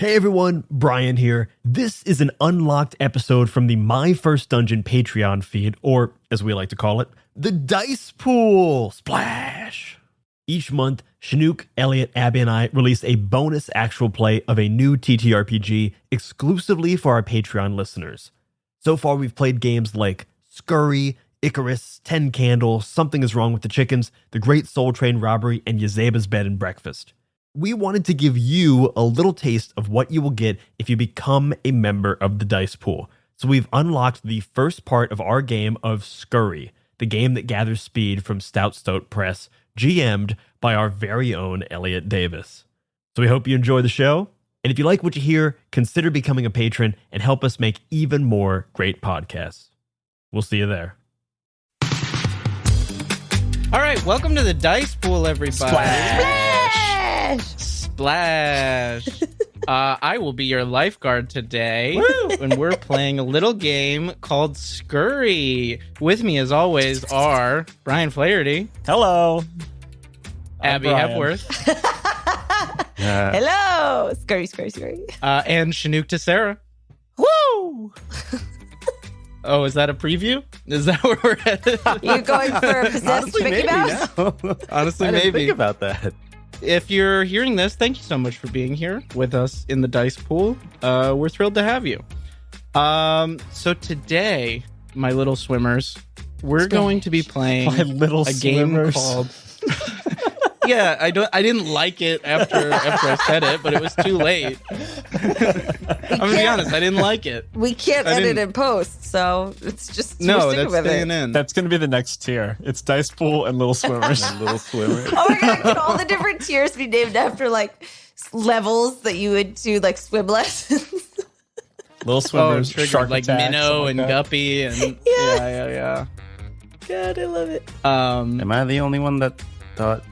Hey everyone, Brian here. This is an unlocked episode from the My First Dungeon Patreon feed, or as we like to call it, the Dice Pool. Splash! Each month, Shenuque, Elliot, Abby, and I release a bonus actual play of a new TTRPG exclusively for our Patreon listeners. So far, we've played games like Scurry, Icarus, 10 Candles, Something is Wrong with the Chickens, The Great Soul Train Robbery, and Yazeba's Bed and Breakfast. We wanted to give you a little taste of what you will get if you become a member of the Dice Pool. So we've unlocked the first part of our game of Scurry, the game that gathers speed from Stout Stoat Press, GM'd by our very own Elliot Davis. So we hope you enjoy the show. And if you like what you hear, consider becoming a patron and help us make even more great podcasts. We'll see you there. All right, welcome to the Dice Pool, everybody. Splash! I will be your lifeguard today. And we're playing a little game called Scurry. With me, as always, are Brian Flaherty. Hello. Abby Hepworth. Hello! Scurry. And Shenuque to Sarah. Woo! Oh, is that a preview? Is that where we're headed? You're going for a possessed Mickey Mouse? Honestly, I didn't maybe. think about that. If you're hearing this, thank you so much for being here with us in the Dice Pool. We're thrilled to have you. So today, my little swimmers, we're going to be playing My little a game swimmers. called... Yeah, I didn't like it after I said it, but it was too late. I'm gonna be honest, I didn't like it. We can't edit and post, so it's just No, we're that's sticking with staying it. in. That's going to be the next tier. It's Dice Pool and Little Swimmers. Little swimmer. Oh my god, can all the different tiers be named after like levels that you would do like swim lessons? Little Swimmers, triggered, Shark like Attack, Minnow something and like that. Guppy and Yeah. God, I love it. Am I the only one that thought?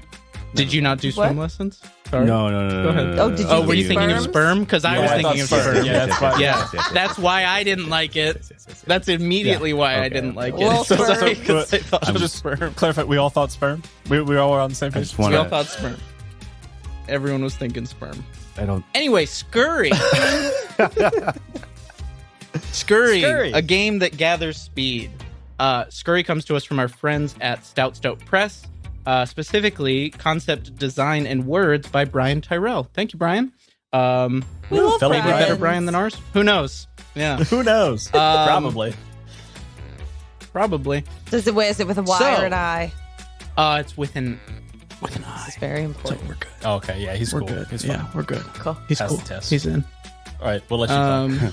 Did you not do swim What? lessons? Sorry. No. Go ahead. Oh, did you Oh, were you think thinking of sperms? sperm? Because I was I thinking of thought sperm. Yeah, that's why. Yeah, that's why I didn't like it. That's immediately why I Okay. didn't like Well, it. So sperm. sorry, 'cause I thought Should it we was just sperm. clarify? We all thought sperm. We all were on the same I page. just We all want thought sperm. Everyone was thinking sperm. I don't. Anyway, Scurry. Scurry, a game that gathers speed. Scurry comes to us from our friends at Stout Stoat Press. Specifically, concept design and words by Brian Tyrell. Thank you, Brian. We love fellow Maybe a better Brian. Brian than ours. Who knows? Yeah, Who knows? Probably. probably. Is it with a Y So- or an I? It's with an This is very important. we're good. Oh, okay, yeah, he's We're cool. good. He's Yeah, fine. we're good. Cool. He's Pass cool. the test. He's in. All right, we'll let you talk.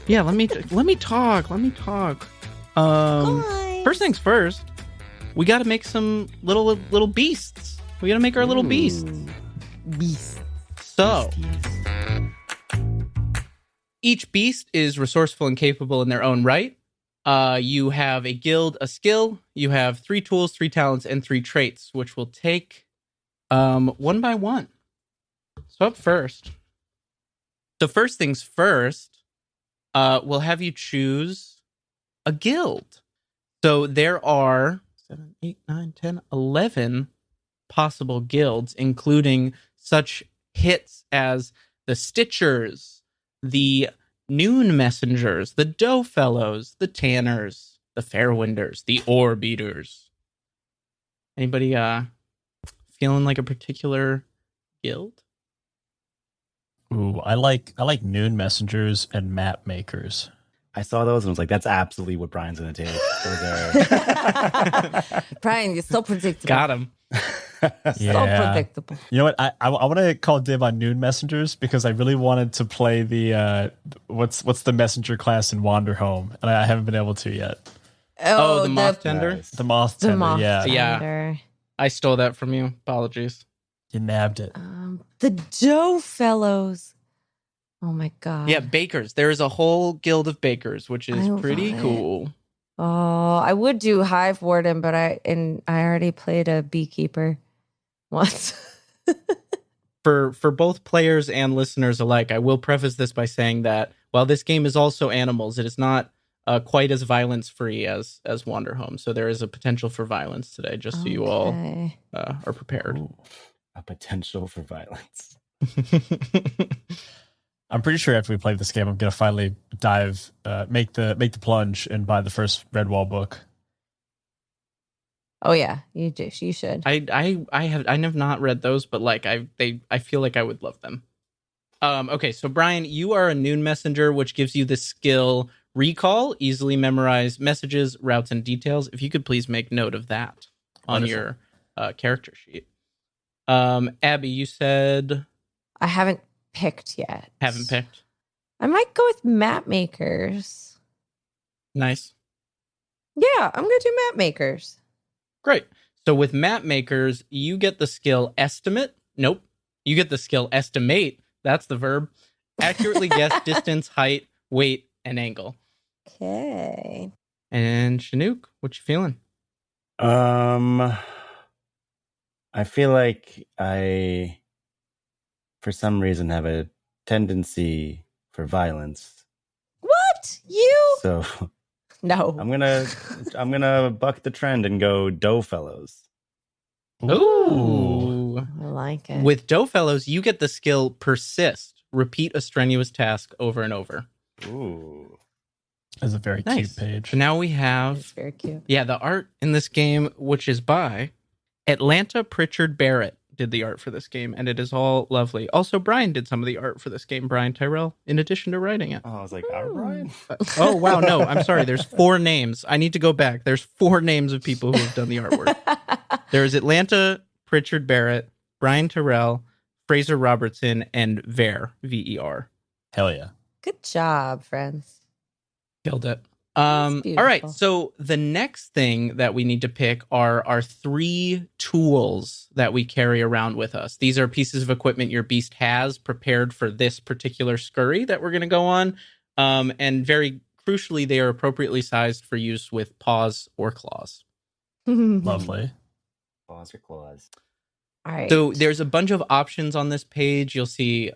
Yeah, let me talk. Bye. First things first, we got to make some little beasts. We got to make our little beasts. Beast. So, each beast is resourceful and capable in their own right. You have a guild, a skill. You have 3 tools, 3 talents, and 3 traits, which we'll take one by one. So up first. So first things first, we'll have you choose a guild. So there are 7, 8, 9, 10, 11 possible guilds, including such hits as the Stitchers, the Noon Messengers, the Dough Fellows, the Tanners, the Fairwinders, the Ore Beaters. Anybody feeling like a particular guild? Ooh, I like Noon Messengers and Map Makers. I saw those and was like, that's absolutely what Brian's gonna take. Those are. Brian, you're so predictable. Got him. So predictable. You know what? I want to call dib on Noon Messengers because I really wanted to play the what's the messenger class in Wanderhome, and I haven't been able to yet. Oh, the Moth Tender? Nice. The Moth The Tender, moth yeah. Yeah. tender. I stole that from you. Apologies. You nabbed it. The Dough Fellows. Oh my god. Yeah, bakers. There is a whole guild of bakers, which is I pretty love it. cool. Oh, I would do Hive Warden, but I already played a beekeeper once. For both players and listeners alike, I will preface this by saying that while this game is also animals, it is not quite as violence-free as Wanderhome. So there is a potential for violence today, just so you all Okay. are prepared. Ooh, a potential for violence. I'm pretty sure after we play this game, I'm gonna finally make the plunge and buy the first Redwall book. Oh yeah, you should. I have not read those, but like I feel like I would love them. Okay, so Brian, you are a Noon Messenger, which gives you the skill Recall, easily memorize messages, routes, and details. If you could please make note of that on your character sheet. Abby, you said I haven't picked yet. Haven't picked. I might go with map makers. Nice. Yeah, I'm gonna do map makers. Great. So with map makers, you get the skill estimate. Nope. You get the skill estimate. That's the verb. Accurately guess distance, height, weight, and angle. Okay. And Shenuque, what you feeling? I feel like I, for some reason, have a tendency for violence. What? You? So No. I'm gonna buck the trend and go Doe Fellows. Ooh. I like it. With Doe Fellows, you get the skill persist. Repeat a strenuous task over and over. Ooh. That's a very Nice. cute page. So now we have It's very cute. the art in this game, which is by Atlanta Pritchard Barrett, did the art for this game, and it is all lovely. Also, Brian did some of the art for this game, Brian Tyrell, in addition to writing it. Oh, I was like, our Brian? Oh, wow, no, I'm sorry. There's 4 names. I need to go back. There's 4 names of people who have done the artwork. There's Atlanta Pritchard Barrett, Brian Tyrell, Fraser Robertson, and Ver, V-E-R. Hell yeah. Good job, friends. Killed it. That's All right. beautiful. So the next thing that we need to pick are our 3 tools that we carry around with us. These are pieces of equipment your beast has prepared for this particular scurry that we're going to go on. And very crucially, they are appropriately sized for use with paws or claws. Lovely. Paws or claws? All right. So there's a bunch of options on this page. You'll see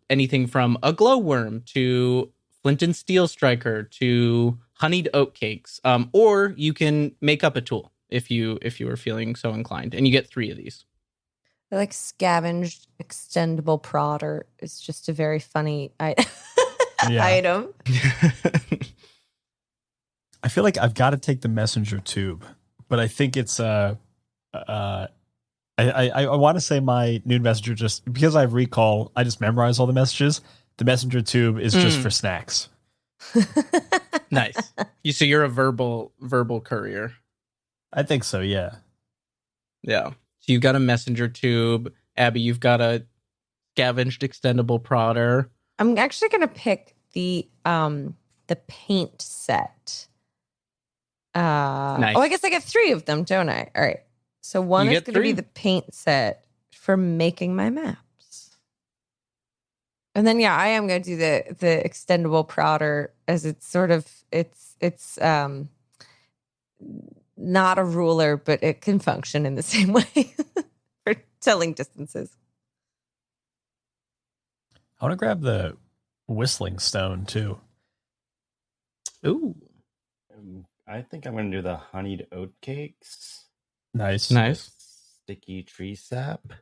anything from a glowworm to flint and steel striker to honeyed oat cakes, or you can make up a tool if you are feeling so inclined, and you get 3 of these. I like scavenged extendable prodder. It's just a very funny Yeah. item. I feel like I've got to take the messenger tube, but I think it's I want to say my Noon Messenger, just because I have recall, I just memorize all the messages. The messenger tube is just for snacks. Nice. So you're a verbal courier. I think so, yeah. Yeah. So you've got a messenger tube. Abby, you've got a scavenged extendable prodder. I'm actually gonna pick the paint set. Nice. Oh, I guess I get 3 of them, don't I? All right. So one You is get going to 3. be the paint set for making my maps. And then I am going to do the extendable prodder, as it's sort of it's not a ruler, but it can function in the same way for telling distances. I want to grab the whistling stone too. Ooh. I think I'm gonna do the honeyed oat cakes. Nice. Nice. Sticky tree sap.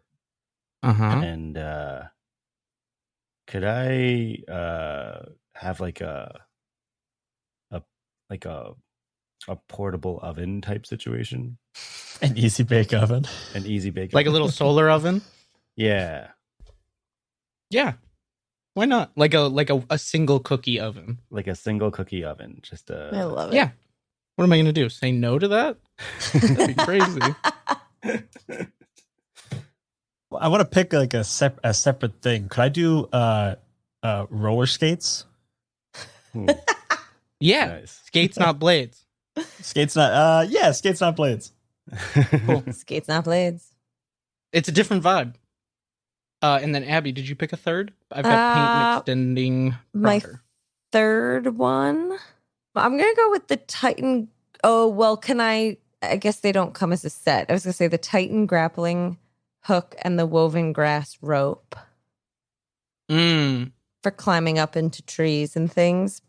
Uh-huh. And could I have like a portable oven type situation? An easy bake oven. An easy bake Like a oven? little solar oven? Yeah. Yeah. Why not? Like a single cookie oven. Like a single cookie oven. Just I love it. Yeah. What am I going to do? Say no to that? That'd be crazy. I want to pick like a separate thing. Could I do roller skates? Yeah. Nice. Skates, not blades. Skates not skates not blades. Cool. Skates, not blades. It's a different vibe. And then Abby, did you pick a third? I've got paint and extending My prodder. third one, I'm going to go with the Titan. Oh, well, I guess they don't come as a set. I was going to say the Titan grappling hook and the woven grass rope for climbing up into trees and things.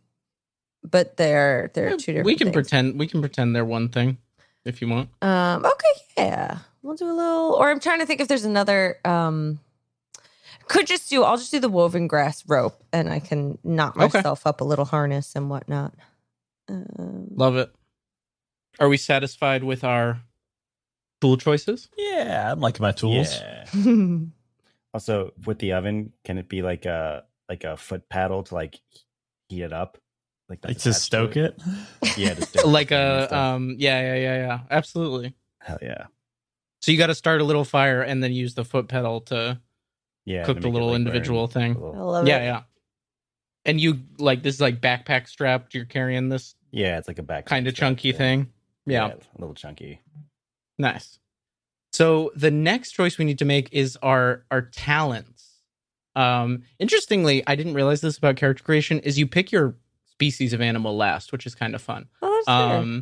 But they're two different We can things. pretend they're one thing if you want. Okay, yeah. We'll do a little, or I'm trying to think if there's another I'll just do the woven grass rope, and I can knot myself up a little harness and whatnot. Love it. Are we satisfied with our tool choices? Yeah, I'm liking my tools. Yeah. Also, with the oven, can it be like a foot paddle to like heat it up? Like to stoke it? Yeah, to stoke Like it. yeah. Absolutely. Hell yeah. So you got to start a little fire and then use the foot pedal to cook to the make it, little like, individual burn thing. a little. I love it. Yeah. And you like this is like backpack strapped. You're carrying this Yeah, it's like a back kind of chunky thing. Yeah. A little chunky. Nice. So the next choice we need to make is our talents. Interestingly, I didn't realize this about character creation, is you pick your species of animal last, which is kind of fun. Oh, that's fair.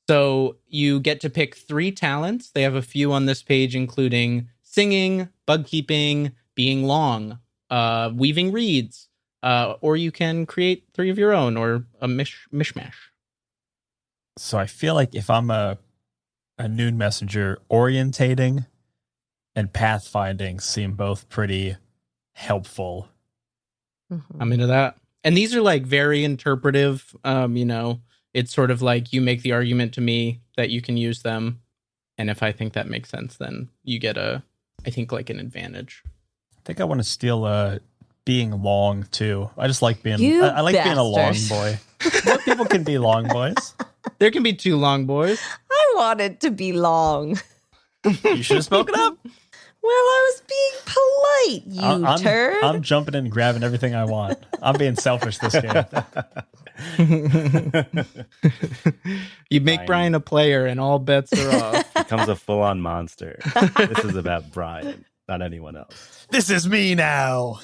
So you get to pick 3 talents. They have a few on this page, including singing, bug keeping, being long, weaving reeds, or you can create 3 of your own, or a mishmash. So I feel like if I'm a noon messenger, orientating and pathfinding seem both pretty helpful. Mhm. I'm into that. And these are like very interpretive. It's sort of like you make the argument to me that you can use them. And if I think that makes sense, then you get an advantage. I think I want to steal being long too. I just like being You I like being a long bastard. boy. More people can be long boys. There can be 2 long boys. I want it to be long. You should have spoken up. Well, I was being polite, you turd. I'm jumping in and grabbing everything I want. I'm being selfish this game. You make Brian a player and all bets are off. Becomes a full-on monster. This is about Brian, not anyone else. This is me now.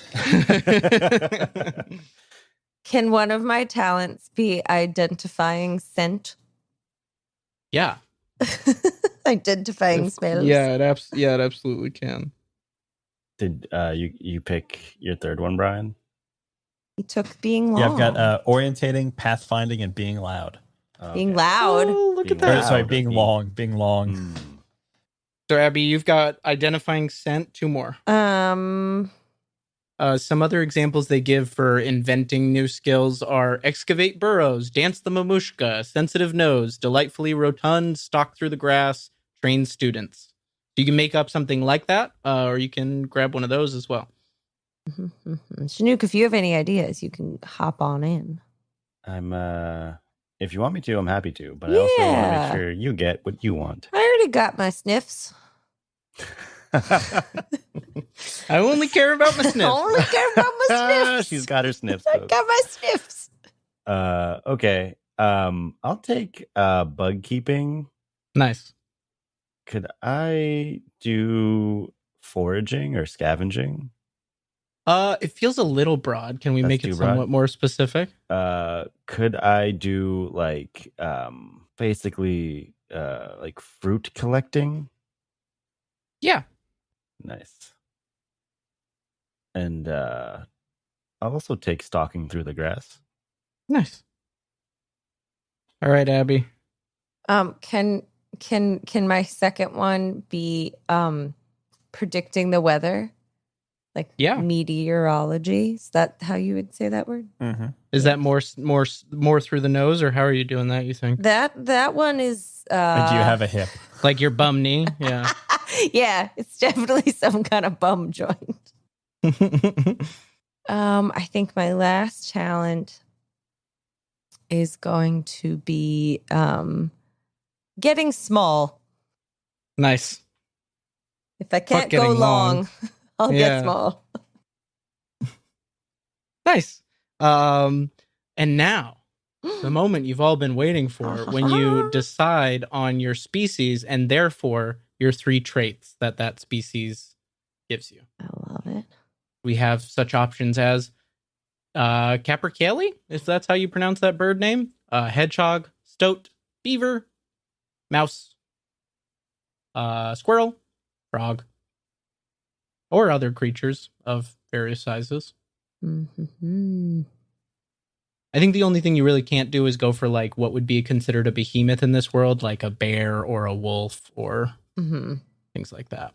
Can one of my talents be identifying scent? Yeah. Identifying smells. Yeah, it absolutely can. Did you pick your third one, Brian? He took being long. Yeah, I've got orientating, pathfinding, and being loud. Being loud. Oh, look Being at that. loud. Sorry, being long. Being long. Mm. So, Abby, you've got identifying scent, 2 more. Some other examples they give for inventing new skills are excavate burrows, dance the mamushka, sensitive nose, delightfully rotund, stalk through the grass, train students. You can make up something like that, or you can grab one of those as well. Shenuque, if you have any ideas, you can hop on in. I'm if you want me to, I'm happy to, but I also want to Yeah. make sure you get what you want. I already got my sniffs. I only care about my I sniff. only care about my sniffs. She's got her sniffs. I folks. got my sniffs. Okay. I'll take bug keeping. Nice. Could I do foraging or scavenging? It feels a little broad. Can we That's make it too broad? somewhat more specific? Could I do like basically like fruit collecting? Yeah. Nice. And I'll also take stalking through the grass. Nice. All right, Abby. Can my second one be predicting the weather? Like meteorology? Is that how you would say that word? Mm-hmm. Is that more through the nose, or how are you doing that, you think? That one is And do you have a hip? Like your bum knee? Yeah. yeah, it's definitely some kind of bum joint. I think my last talent is going to be getting small. Nice. If I can't go getting long. long, I'll Yeah. get small. Nice. And now, the moment you've all been waiting for, when you decide on your species and therefore your 3 traits that species gives you. I love it. We have such options as capercaillie, if that's how you pronounce that bird name, hedgehog, stoat, beaver, mouse, squirrel, frog, or other creatures of various sizes. Mm-hmm. I think the only thing you really can't do is go for like what would be considered a behemoth in this world, like a bear or a wolf or Mm-hmm. things like that.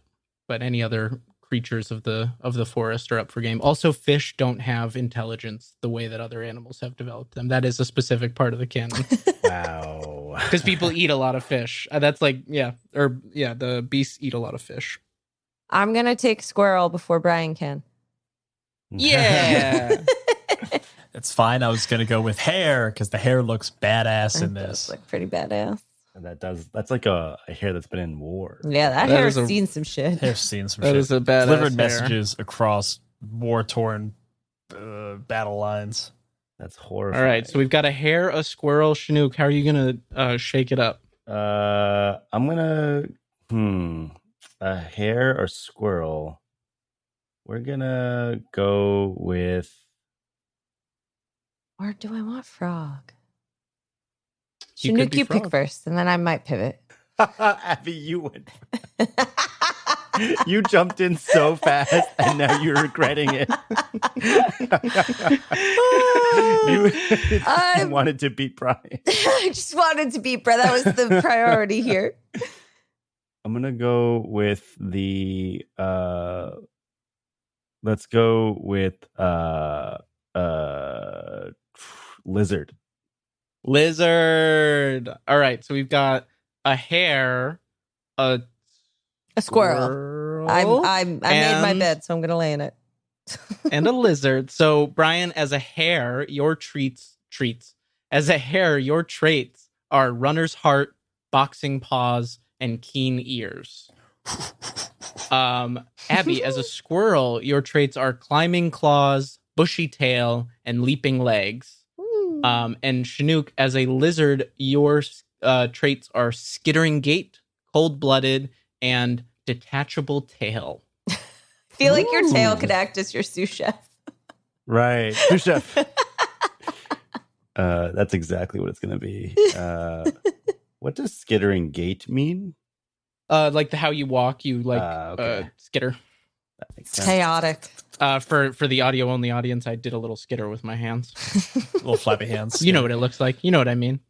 But any other creatures of the forest are up for game. Also, fish don't have intelligence the way that other animals have developed them. That is a specific part of the canon. Wow. Because people eat a lot of fish. That's like, the beasts eat a lot of fish. I'm going to take squirrel before Brian can. Yeah. It's fine. I was going to go with hair because the hair looks badass in That this. does look pretty badass. And that's like a hair that's been in war. Yeah, that That hair's is a- seen some shit. Hair's seen some That shit. is a badass Delivered hair. messages across war-torn battle lines. That's horrifying. All right, so we've got a hare, a squirrel, Shenuque. How are you gonna shake it up? I'm gonna a hare or squirrel. We're gonna go with Or do I want frog? You could Shenuque, be you pick frog. first, and then I might pivot. Abby. You went. You jumped in so fast, and now you're regretting it. You wanted to beat Brian. I just wanted to beat Brett. That was the priority here. I'm gonna go with the let's go with lizard. Lizard. All right, so we've got a hare, a A squirrel. I made my and- bed, so I'm gonna lay in it. and a lizard. So Brian, as a hare, your treats. As a hare, your traits are runner's heart, boxing paws, and keen ears. Abby, as a squirrel, your traits are climbing claws, bushy tail, and leaping legs. And Shenuque, as a lizard, your traits are skittering gait, cold-blooded, and detachable tail. I feel like your tail could act as your sous chef. Right. Sous chef. That's exactly what it's gonna be. What does skittering gait mean? Like how you walk, you like Okay. skitter. That makes It's sense. chaotic. For the audio only audience, I did a little skitter with my hands. Little flappy hands. You know what it looks like. You know what I mean.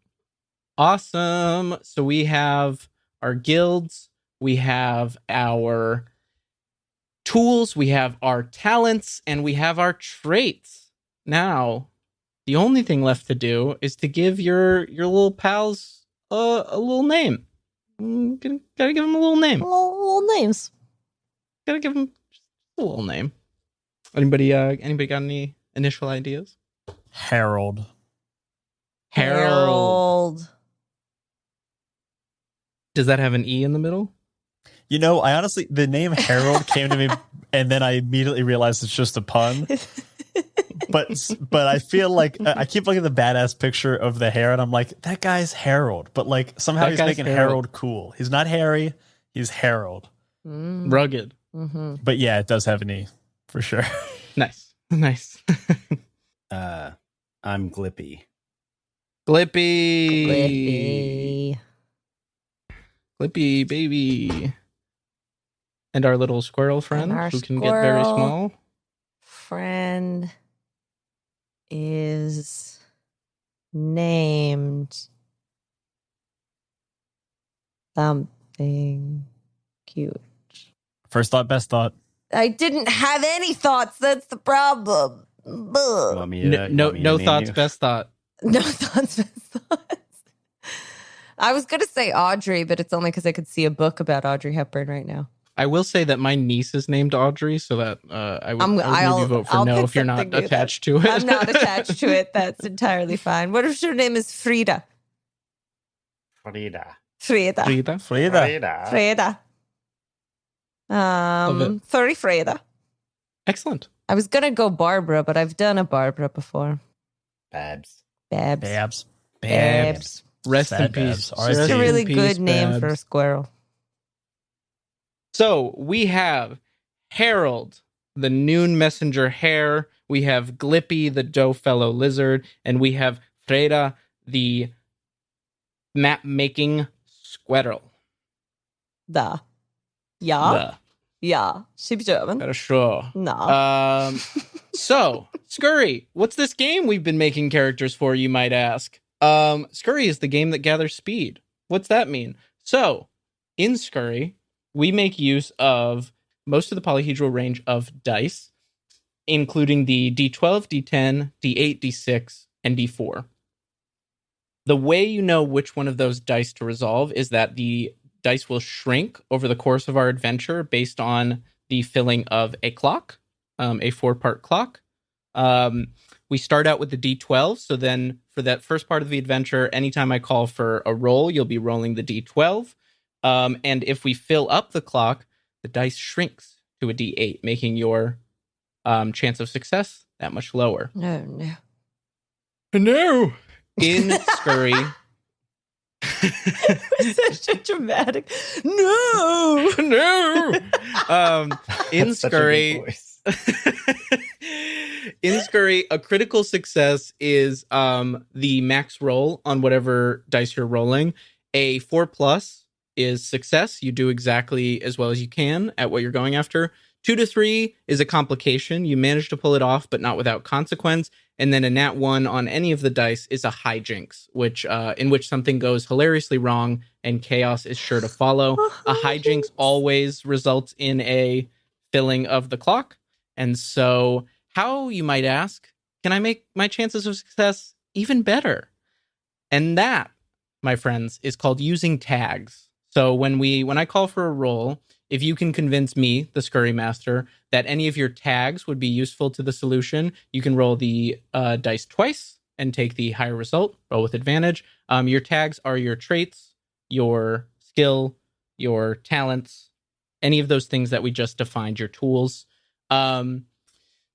Awesome. So we have our guilds, we have our tools, we have our talents, and we have our traits. Now, the only thing left to do is to give your little pals a little name. Gotta give them a little name. Little names. Gotta give them just a little name. Anybody got any initial ideas? Harold. Harold. Does that have an E in the middle? You know, I honestly, the name Harold came to me, and then I immediately realized it's just a pun. But I feel like I keep looking at the badass picture of the hair, and I'm like, that guy's Harold. But like somehow That he's guy's making Harold. Harold cool. He's not Harry, he's Harold. Rugged. Mm-hmm. But yeah, it does have an E for sure. Nice. Nice. I'm Glippy. Glippy. Glippy, baby. And our little squirrel friend our who can get very squirrel. small. Friend is named something cute. First thought, best thought. I didn't have any thoughts. That's the problem. You Ugh. want me to, No, you want me to no name thoughts, you? best thought. No thoughts, best thoughts. I was going to say Audrey, but it's only because I could see a book about Audrey Hepburn right now. I will say that my niece is named Audrey, so that I would I'll- maybe vote for I'll no pick if you're not something new attached to it. I'm not attached to it. That's entirely fine. What if her name is Frida? Frida. Frida. Frida. Frida. Frida. Love it. Sorry, Frida. Excellent. I was gonna go Barbara, but I've done a Barbara before. Babs. Babs. Babs. Babs. Rest in Sad peace. Babs. It's Rest a in really peace, good name for a Babs. squirrel. So we have Harold, the noon messenger hare. We have Glippy, the doe fellow lizard, and we have Freda, the map making squirrel. Da. Ja. Ja. She's German. The sure. No. So Scurry, what's this game we've been making characters for? You might ask. Scurry is the game that gathers speed. What's that mean? So in Scurry, we make use of most of the polyhedral range of dice, including the D12, D10, D8, D6, and D4. The way you know which one of those dice to resolve is that the dice will shrink over the course of our adventure based on the filling of a clock, a 4-part clock. We start out with the D12, so then for that first part of the adventure, anytime I call for a roll, you'll be rolling the D12. And if we fill up the clock, the dice shrinks to a D8, making your chance of success that much lower. No, no. No! In Scurry... Such a dramatic no. In That's such a good Scurry... voice. In Scurry, a critical success is the max roll on whatever dice you're rolling. A 4+ is success. You do exactly as well as you can at what you're going after. 2 to 3 is a complication. You manage to pull it off, but not without consequence. And then a nat 1 on any of the dice is a hijinks, which in which something goes hilariously wrong and chaos is sure to follow. A hijinks always results in a filling of the clock. And so, how, you might ask, can I make my chances of success even better? And that, my friends, is called using tags. So when I call for a roll, if you can convince me, the Scurry Master, that any of your tags would be useful to the solution, you can roll the dice twice and take the higher result, roll with advantage. Your tags are your traits, your skill, your talents, any of those things that we just defined, your tools.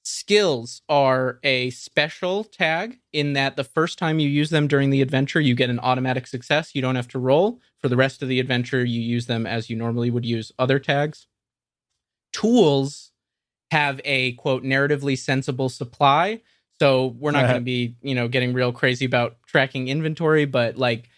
Skills are a special tag in that the first time you use them during the adventure, you get an automatic success. You don't have to roll. For the rest of the adventure, you use them as you normally would use other tags. Tools have a, quote, narratively sensible supply. So we're not going to be, getting real crazy about tracking inventory, but like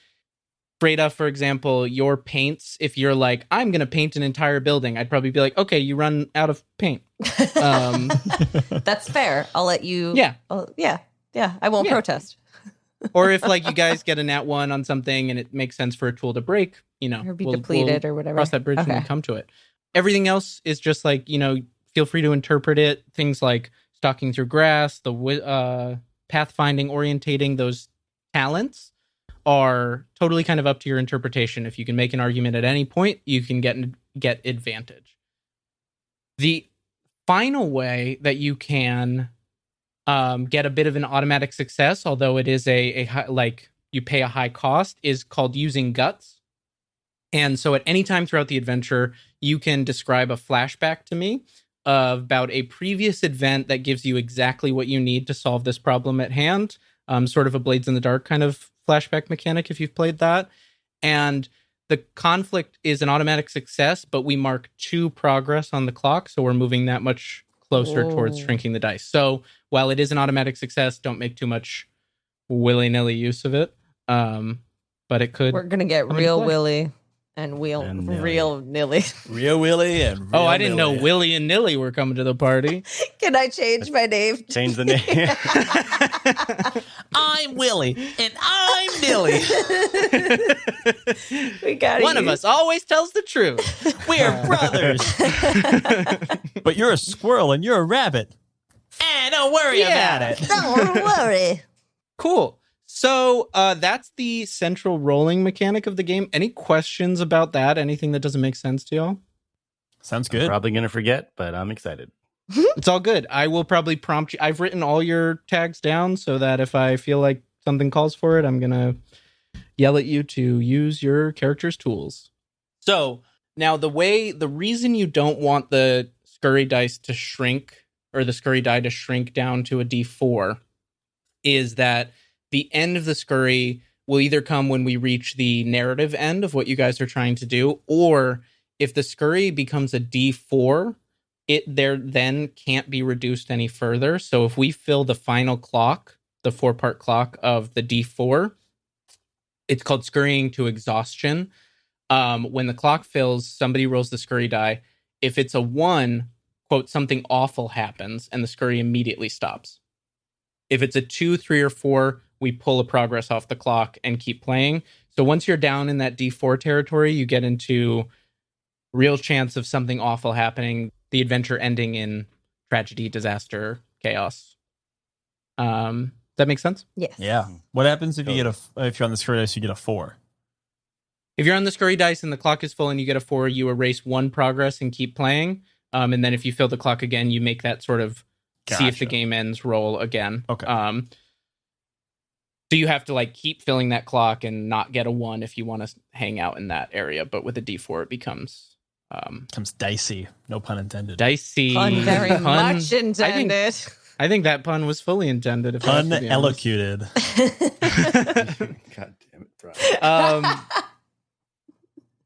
Freda, for example, your paints, if you're like, I'm going to paint an entire building, I'd probably be like, okay, you run out of paint. That's fair. I'll let you. Yeah. Yeah. I won't protest. Or if like you guys get a nat 1 on something and it makes sense for a tool to break, or be depleted or whatever. Cross that bridge when we come to it. Everything else is just like, feel free to interpret it. Things like stalking through grass, the pathfinding, orientating, those talents are totally kind of up to your interpretation. If you can make an argument at any point, you can get advantage. The final way that you can get a bit of an automatic success, although it is a high, like you pay a high cost, is called using guts. And so at any time throughout the adventure, you can describe a flashback to me about a previous event that gives you exactly what you need to solve this problem at hand. Sort of a Blades in the Dark kind of flashback mechanic if you've played that. And the conflict is an automatic success, but we mark 2 progress on the clock, so we're moving that much closer towards shrinking the dice. So while it is an automatic success, don't make too much willy-nilly use of it. But it could. We're going to get real willy and real nilly. Real Willy and real I didn't Nilly. know Willy and Nilly were coming to the party. Can I change my name? Change the name. I'm Willy and I'm Nilly. We got One of us always tells the truth. We're brothers. But you're a squirrel and you're a rabbit. Don't worry about it. Don't worry. Cool. So that's the central rolling mechanic of the game. Any questions about that? Anything that doesn't make sense to y'all? Sounds good. Probably going to forget, but I'm excited. It's all good. I will probably prompt you. I've written all your tags down so that if I feel like something calls for it, I'm going to yell at you to use your character's tools. So now the reason you don't want the Scurry dice to shrink, or the Scurry die to shrink down to a D4, is that the end of the Scurry will either come when we reach the narrative end of what you guys are trying to do, or if the Scurry becomes a D4, it there then can't be reduced any further. So if we fill the final clock, the 4-part clock of the D4, it's called scurrying to exhaustion. When the clock fills, somebody rolls the Scurry die. If it's a 1, quote, something awful happens and the Scurry immediately stops. If it's a 2, 3, or 4, we pull a progress off the clock and keep playing. So once you're down in that D4 territory, you get into real chance of something awful happening. the adventure ending in tragedy, disaster, chaos. Does that make sense? Yes. Yeah. What happens if you get if you're on the Scurry dice, you get a 4? If you're on the Scurry dice and the clock is full and you get a 4, you erase 1 progress and keep playing. And then if you fill the clock again, you make that sort of see if the game ends roll again. Okay. So you have to like keep filling that clock and not get a 1 if you want to hang out in that area. But with a D4, it becomes dicey. No pun intended. dicey. Pun very much intended. I think that pun was fully intended. If Pun I have to be honest. elocuted. God damn it, Brian.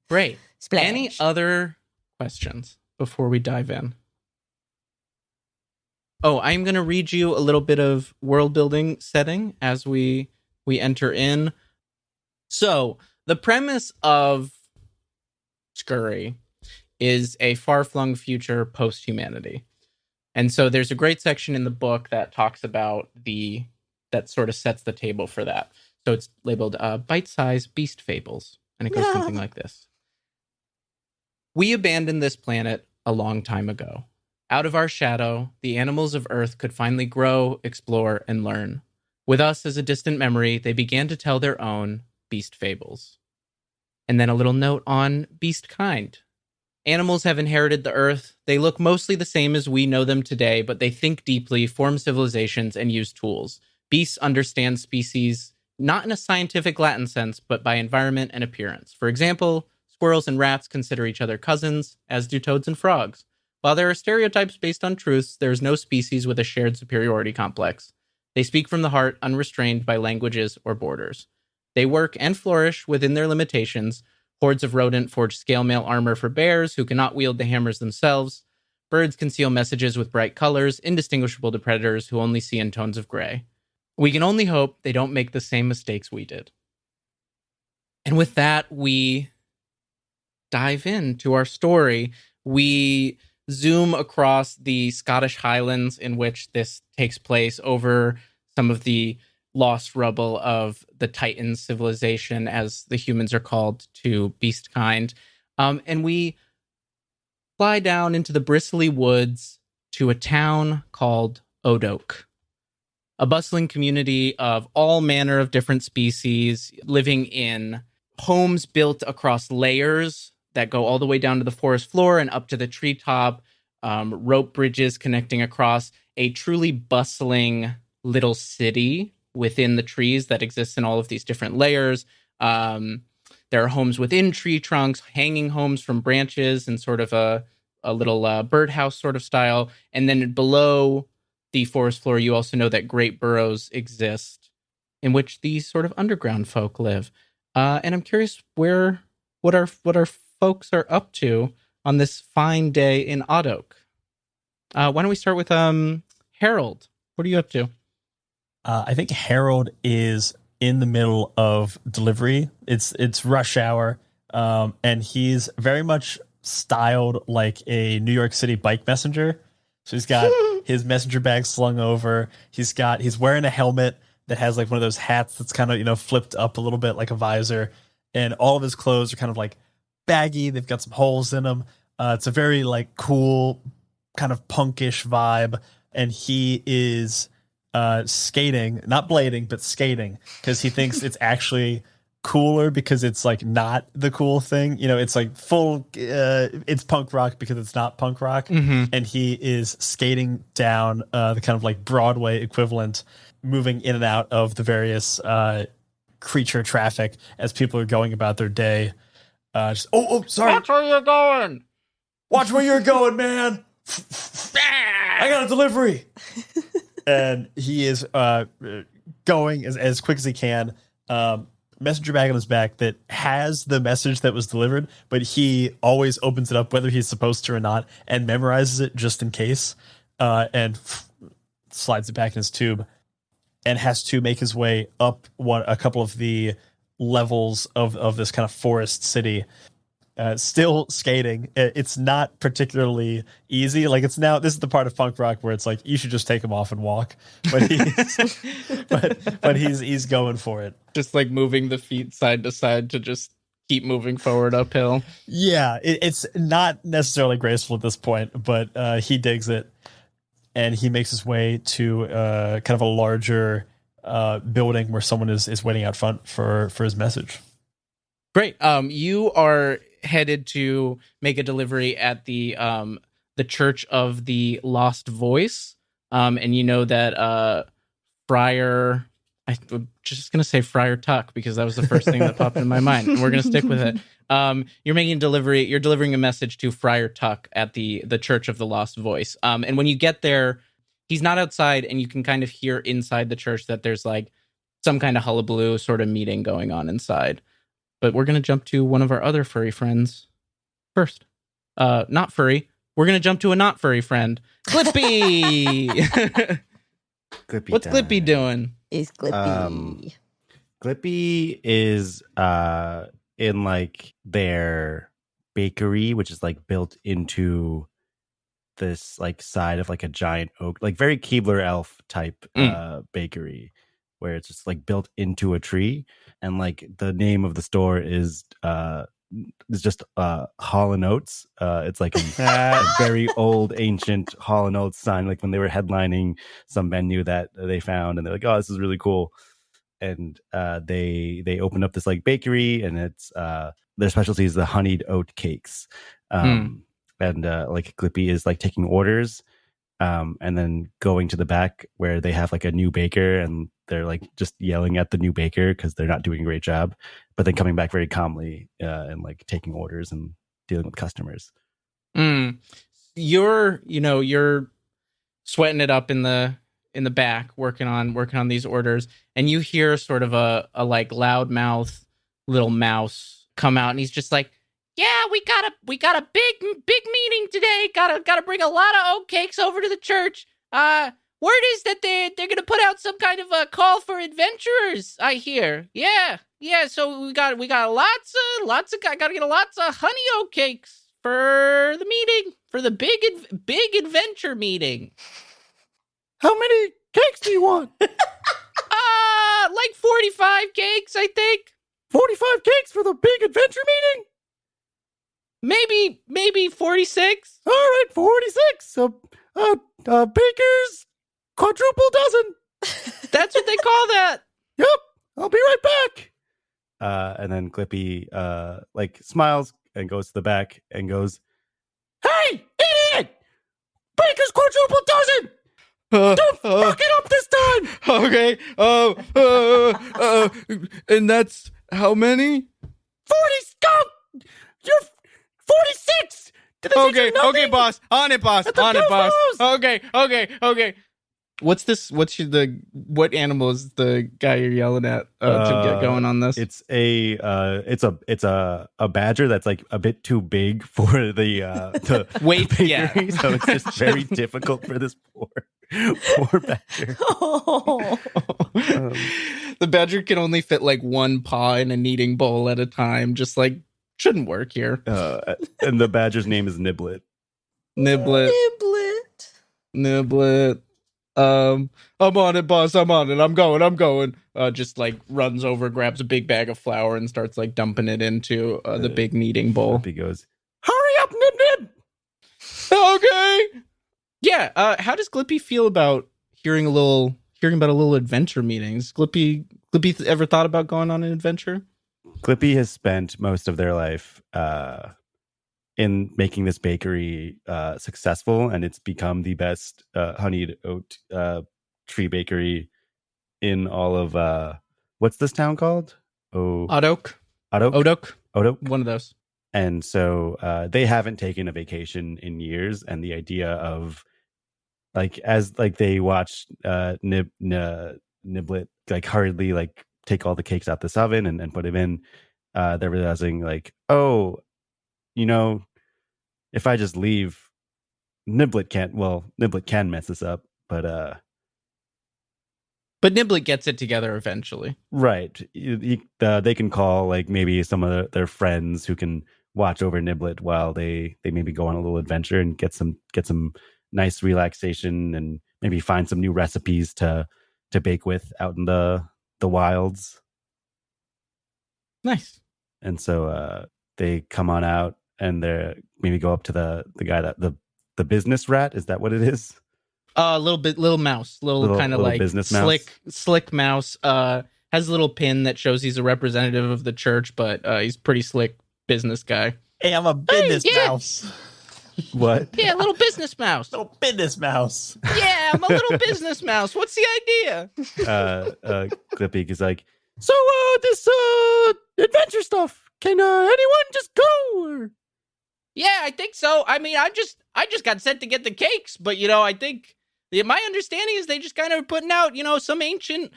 Great. Splash. Any other questions before we dive in? Oh, I'm going to read you a little bit of world building setting as we enter in. So, the premise of Scurry is a far-flung future post-humanity. And so there's a great section in the book that talks about that sort of sets the table for that. So it's labeled Bite-Sized Beast Fables. And it goes something like this. We abandoned this planet a long time ago. Out of our shadow, the animals of Earth could finally grow, explore, and learn. With us as a distant memory, they began to tell their own beast fables. And then a little note on beast kind. Animals have inherited the Earth. They look mostly the same as we know them today, but they think deeply, form civilizations, and use tools. Beasts understand species, not in a scientific Latin sense, but by environment and appearance. For example, squirrels and rats consider each other cousins, as do toads and frogs. While there are stereotypes based on truths, there is no species with a shared superiority complex. They speak from the heart, unrestrained by languages or borders. They work and flourish within their limitations. Hordes of rodent forge scale mail armor for bears who cannot wield the hammers themselves. Birds conceal messages with bright colors, indistinguishable to predators who only see in tones of gray. We can only hope they don't make the same mistakes we did. And with that, we dive into our story. We zoom across the Scottish Highlands in which this takes place over some of the lost rubble of the Titan civilization, as the humans are called to beast kind. And we fly down into the bristly woods to a town called Odoke, a bustling community of all manner of different species living in homes built across layers that go all the way down to the forest floor and up to the treetop, rope bridges connecting across a truly bustling little city within the trees that exists in all of these different layers. There are homes within tree trunks, hanging homes from branches and sort of a little birdhouse sort of style. And then below the forest floor, you also know that great burrows exist in which these sort of underground folk live. And I'm curious what our folks are up to on this fine day in Odoke. Why don't we start with Harold? What are you up to? I think Harold is in the middle of delivery. It's rush hour, and he's very much styled like a New York City bike messenger. So he's got his messenger bag slung over. He's wearing a helmet that has like one of those hats that's kind of flipped up a little bit like a visor, and all of his clothes are kind of like baggy. They've got some holes in them. It's a very like cool kind of punkish vibe, and he is skating, not blading, but skating, because he thinks it's actually cooler because it's like not the cool thing. It's like full it's punk rock because it's not punk rock. Mm-hmm. And he is skating down the kind of like Broadway equivalent, moving in and out of the various creature traffic as people are going about their day. Sorry. Watch where you're going. Watch where you're going, man. I got a delivery. And he is going as quick as he can. Messenger bag on his back that has the message that was delivered, but he always opens it up whether he's supposed to or not and memorizes it just in case, and slides it back in his tube, and has to make his way up a couple of the levels of this kind of forest city. Still skating. It's not particularly easy. Like this is the part of punk rock where it's like you should just take them off and walk. But he's going for it. Just like moving the feet side to side to just keep moving forward uphill. Yeah, it's not necessarily graceful at this point, but he digs it, and he makes his way to kind of a larger building where someone is waiting out front for his message. Great. You are headed to make a delivery at the Church of the Lost Voice, and you know that Friar. I'm just gonna say Friar Tuck because that was the first thing that popped in my mind, and we're gonna stick with it. You're making a delivery. You're delivering a message to Friar Tuck at the Church of the Lost Voice. And when you get there, he's not outside, and you can kind of hear inside the church that there's like some kind of hullabaloo sort of meeting going on inside. But we're gonna jump to one of our other furry friends first. Not furry. We're gonna jump to a not furry friend, Clippy. Clippy What's time. Clippy doing? Is Clippy. Clippy is in like their bakery, which is like built into this like side of like a giant oak, like very Keebler Elf type bakery, where it's just like built into a tree, and like the name of the store is just Hall and Oates. It's like a very old ancient Hall and Oates sign, like when they were headlining some menu that they found, and they're like, oh, this is really cool. And they opened up this like bakery, and it's their specialty is the honeyed oat cakes. And like Clippy is like taking orders, and then going to the back where they have like a new baker, and they're like just yelling at the new baker because they're not doing a great job, but then coming back very calmly and like taking orders and dealing with customers. You're sweating it up in the back, working on these orders, and you hear sort of a like loudmouth little mouse come out, and he's just like, yeah, we got a big meeting today. Gotta bring a lot of oat cakes over to the church. Word is that they're gonna put out some kind of a call for adventurers, I hear. Yeah. So we got lots of gotta get lots of honey oat cakes for the meeting, for the big adventure meeting. How many cakes do you want? Like 45 cakes, I think. 45 cakes for the big adventure meeting? Maybe 46. All right, 46. Baker's quadruple dozen. That's what they call that. Yep, I'll be right back. And then Clippy like smiles and goes to the back and goes, "Hey, idiot! Baker's quadruple dozen. Don't fuck it up this time." Okay. And that's how many? 40. Go. You're 46. Did they teach you nothing? Okay, boss. On it, boss. That's a On it, boss. Ghost. Okay. What's this? What animal is the guy you're yelling at to get going on this? It's a badger that's like a bit too big for the Weight, bakery, yeah. so it's just very difficult for this poor badger. The badger can only fit like one paw in a kneading bowl at a time. Just like shouldn't work here. And the badger's name is Niblet. Niblet. I'm on it, boss. I'm on it. I'm going. Just like runs over, grabs a big bag of flour, and starts like dumping it into the big kneading bowl. He goes, "Hurry up, Nib!" Okay. Yeah. How does Glippy feel about hearing about a little adventure meetings? Glippy ever thought about going on an adventure? Clippy has spent most of their life in making this bakery successful, and it's become the best honeyed oat tree bakery in all of what's this town called? Odok. One of those. And so they haven't taken a vacation in years, and the idea of as they watch Niblet like hurriedly like take all the cakes out this oven and put them in, they're realizing like, oh, if I just leave, Niblet can mess this up, but Niblet gets it together eventually. Right. They can call like maybe some of their friends who can watch over Niblet while they maybe go on a little adventure and get some nice relaxation and maybe find some new recipes to bake with out in the wilds. Nice. And so they come on out and they maybe go up to the guy that the business rat. Is that what it is? Little mouse, little kind of like business slick mouse. Has a little pin that shows he's a representative of the church, but he's pretty slick business guy. Hey, I'm a business yeah. mouse. What? Yeah, little business mouse. Little business mouse. Yeah, I'm a little business mouse. What's the idea? Clippy is like, so this adventure stuff. Can anyone just go? Or? Yeah, I think so. I mean, I just got sent to get the cakes, but I think my understanding is they just kind of putting out, some ancient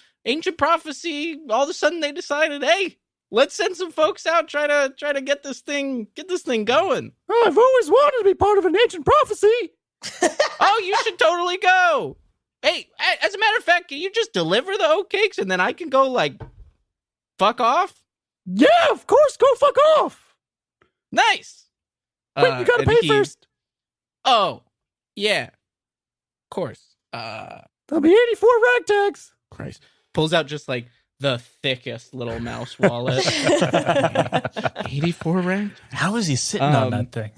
prophecy. All of a sudden, they decided, hey, let's send some folks out, try to get this thing going. Oh, I've always wanted to be part of an ancient prophecy. Oh, you should totally go. Hey, as a matter of fact, can you just deliver the oatcakes and then I can go fuck off? Yeah, of course. Go fuck off. Nice. Wait, you gotta pay first. Oh, yeah. Of course. That'll be 84 ragtags. Christ. Pulls out just the thickest little mouse wallet. 84 rag? How is he sitting on that thing?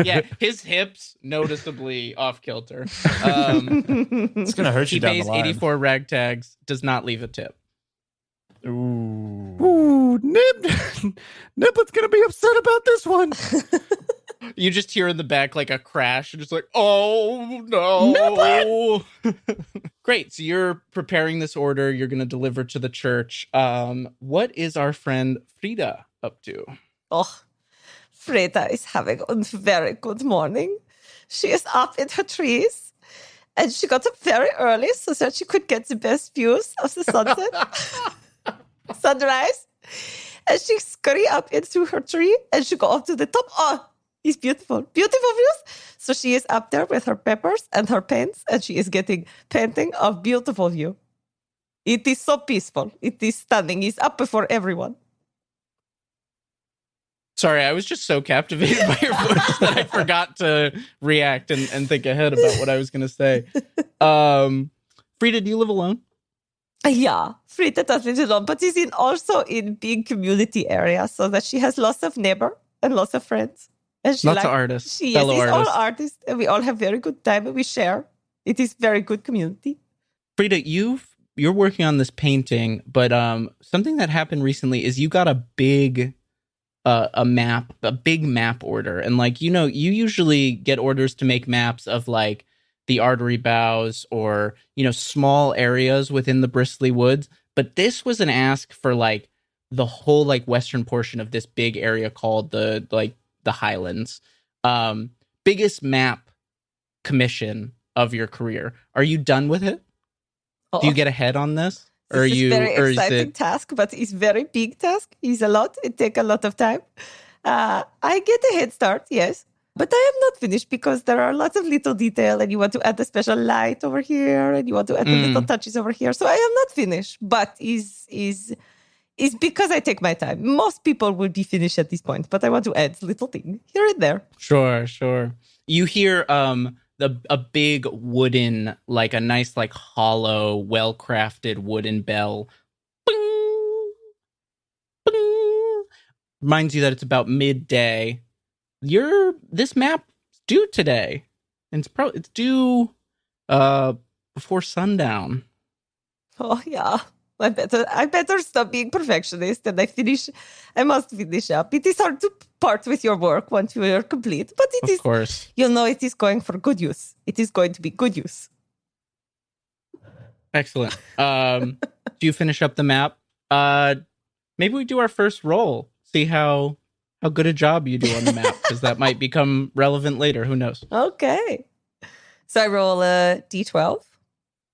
Yeah, his hips noticeably off kilter. It's gonna hurt you down the He pays line. 84 ragtags, does not leave a tip. Ooh, Niblet's gonna be upset about this one. You just hear in the back a crash, and just oh no. Great. So you're preparing this order. You're going to deliver to the church. What is our friend Frida up to? Oh, Frida is having a very good morning. She is up in her trees, and she got up very early so that she could get the best views of the sunset, sunrise. And she scurry up into her tree, and she go up to the top. Oh, it's beautiful, beautiful views. So she is up there with her peppers and her paints, and she is getting painting of beautiful view. It is so peaceful. It is stunning. It's up before everyone. Sorry, I was just so captivated by your voice that I forgot to react and think ahead about what I was going to say. Frida, do you live alone? Yeah, Frida does live alone, but is also in big community area, so that she has lots of neighbor and lots of friends. And she Lots of artists, She fellow is artists. all artists, and we all have very good time, and we share. It is very good community. Frida, you're working on this painting, but something that happened recently is you got a big map order, and you usually get orders to make maps of the artery bows or small areas within the bristly woods, but this was an ask for the whole western portion of this big area called the Highlands. Biggest map commission of your career. Are you done with it? Oh, Do you get ahead on this? Or it's a very or is exciting it task, but it's very big task. It's a lot. It takes a lot of time. I get a head start, yes, but I am not finished because there are lots of little detail, and you want to add a special light over here, and you want to add the little touches over here. So I am not finished, but is because I take my time. Most people will be finished at this point, but I want to add little thing here and there. Sure. You hear a big wooden, a nice hollow, well-crafted wooden bell. Bing, bing. Reminds you that it's about midday. This map's due today, and it's due before sundown. Oh yeah. I better stop being perfectionist, and I must finish up. It is hard to part with your work once you are complete, but it is, Of course. it is going for good use. It is going to be good use. Excellent. Do you finish up the map? Maybe we do our first roll. See how good a job you do on the map, because that might become relevant later. Who knows? Okay. So I roll a d12.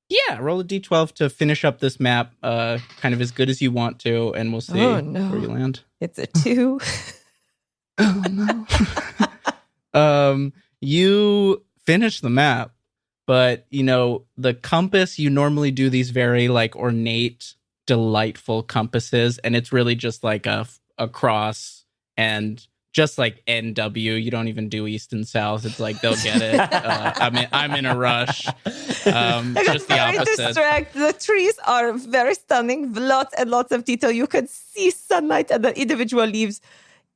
Yeah, roll a d12 to finish up this map, kind of as good as you want to, and we'll see Oh, no. where you land. It's a 2. Oh no. You finish the map, but the compass, you normally do these very ornate, delightful compasses, and it's really just a cross and just like NW. You don't even do East and South. It's like they'll get it. I'm in a rush. Just the very opposite. distracted. The trees are very stunning. Lots and lots of detail. You can see sunlight and the individual leaves.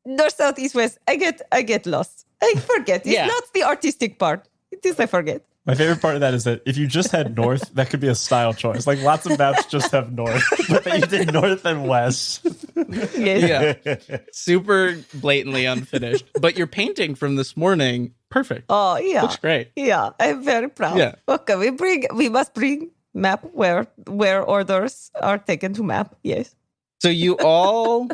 North, south, east, west. I get lost. I forget. It's not the artistic part. It is I forget. My favorite part of that is that if you just had north, that could be a style choice. Like lots of maps just have north, but then you did north and west. Yes. Yeah. Super blatantly unfinished. But your painting from this morning, perfect. Oh, yeah. Looks great. Yeah, I'm very proud. Yeah. Okay, we must bring map where orders are taken to map. Yes. So you all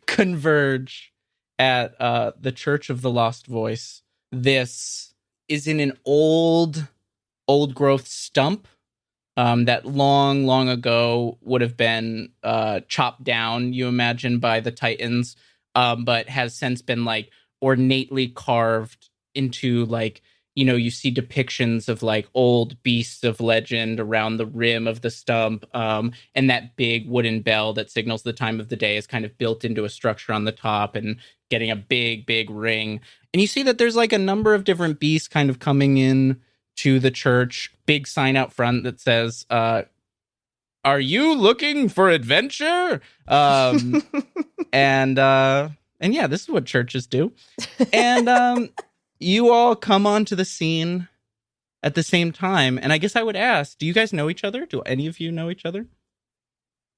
converge at the Church of the Lost Voice. This is in an old growth stump that long ago would have been chopped down, you imagine, by the Titans, but has since been like ornately carved into like, you know, you see depictions of like old beasts of legend around the rim of the stump, and that big wooden bell that signals the time of the day is kind of built into a structure on the top and getting a big ring. And you see that there's like a number of different beasts kind of coming in to the church. Big sign out front that says, "Are you looking for adventure?" And yeah, this is what churches do. And you all come onto the scene at the same time. And I guess I would ask, do you guys know each other? Do any of you know each other?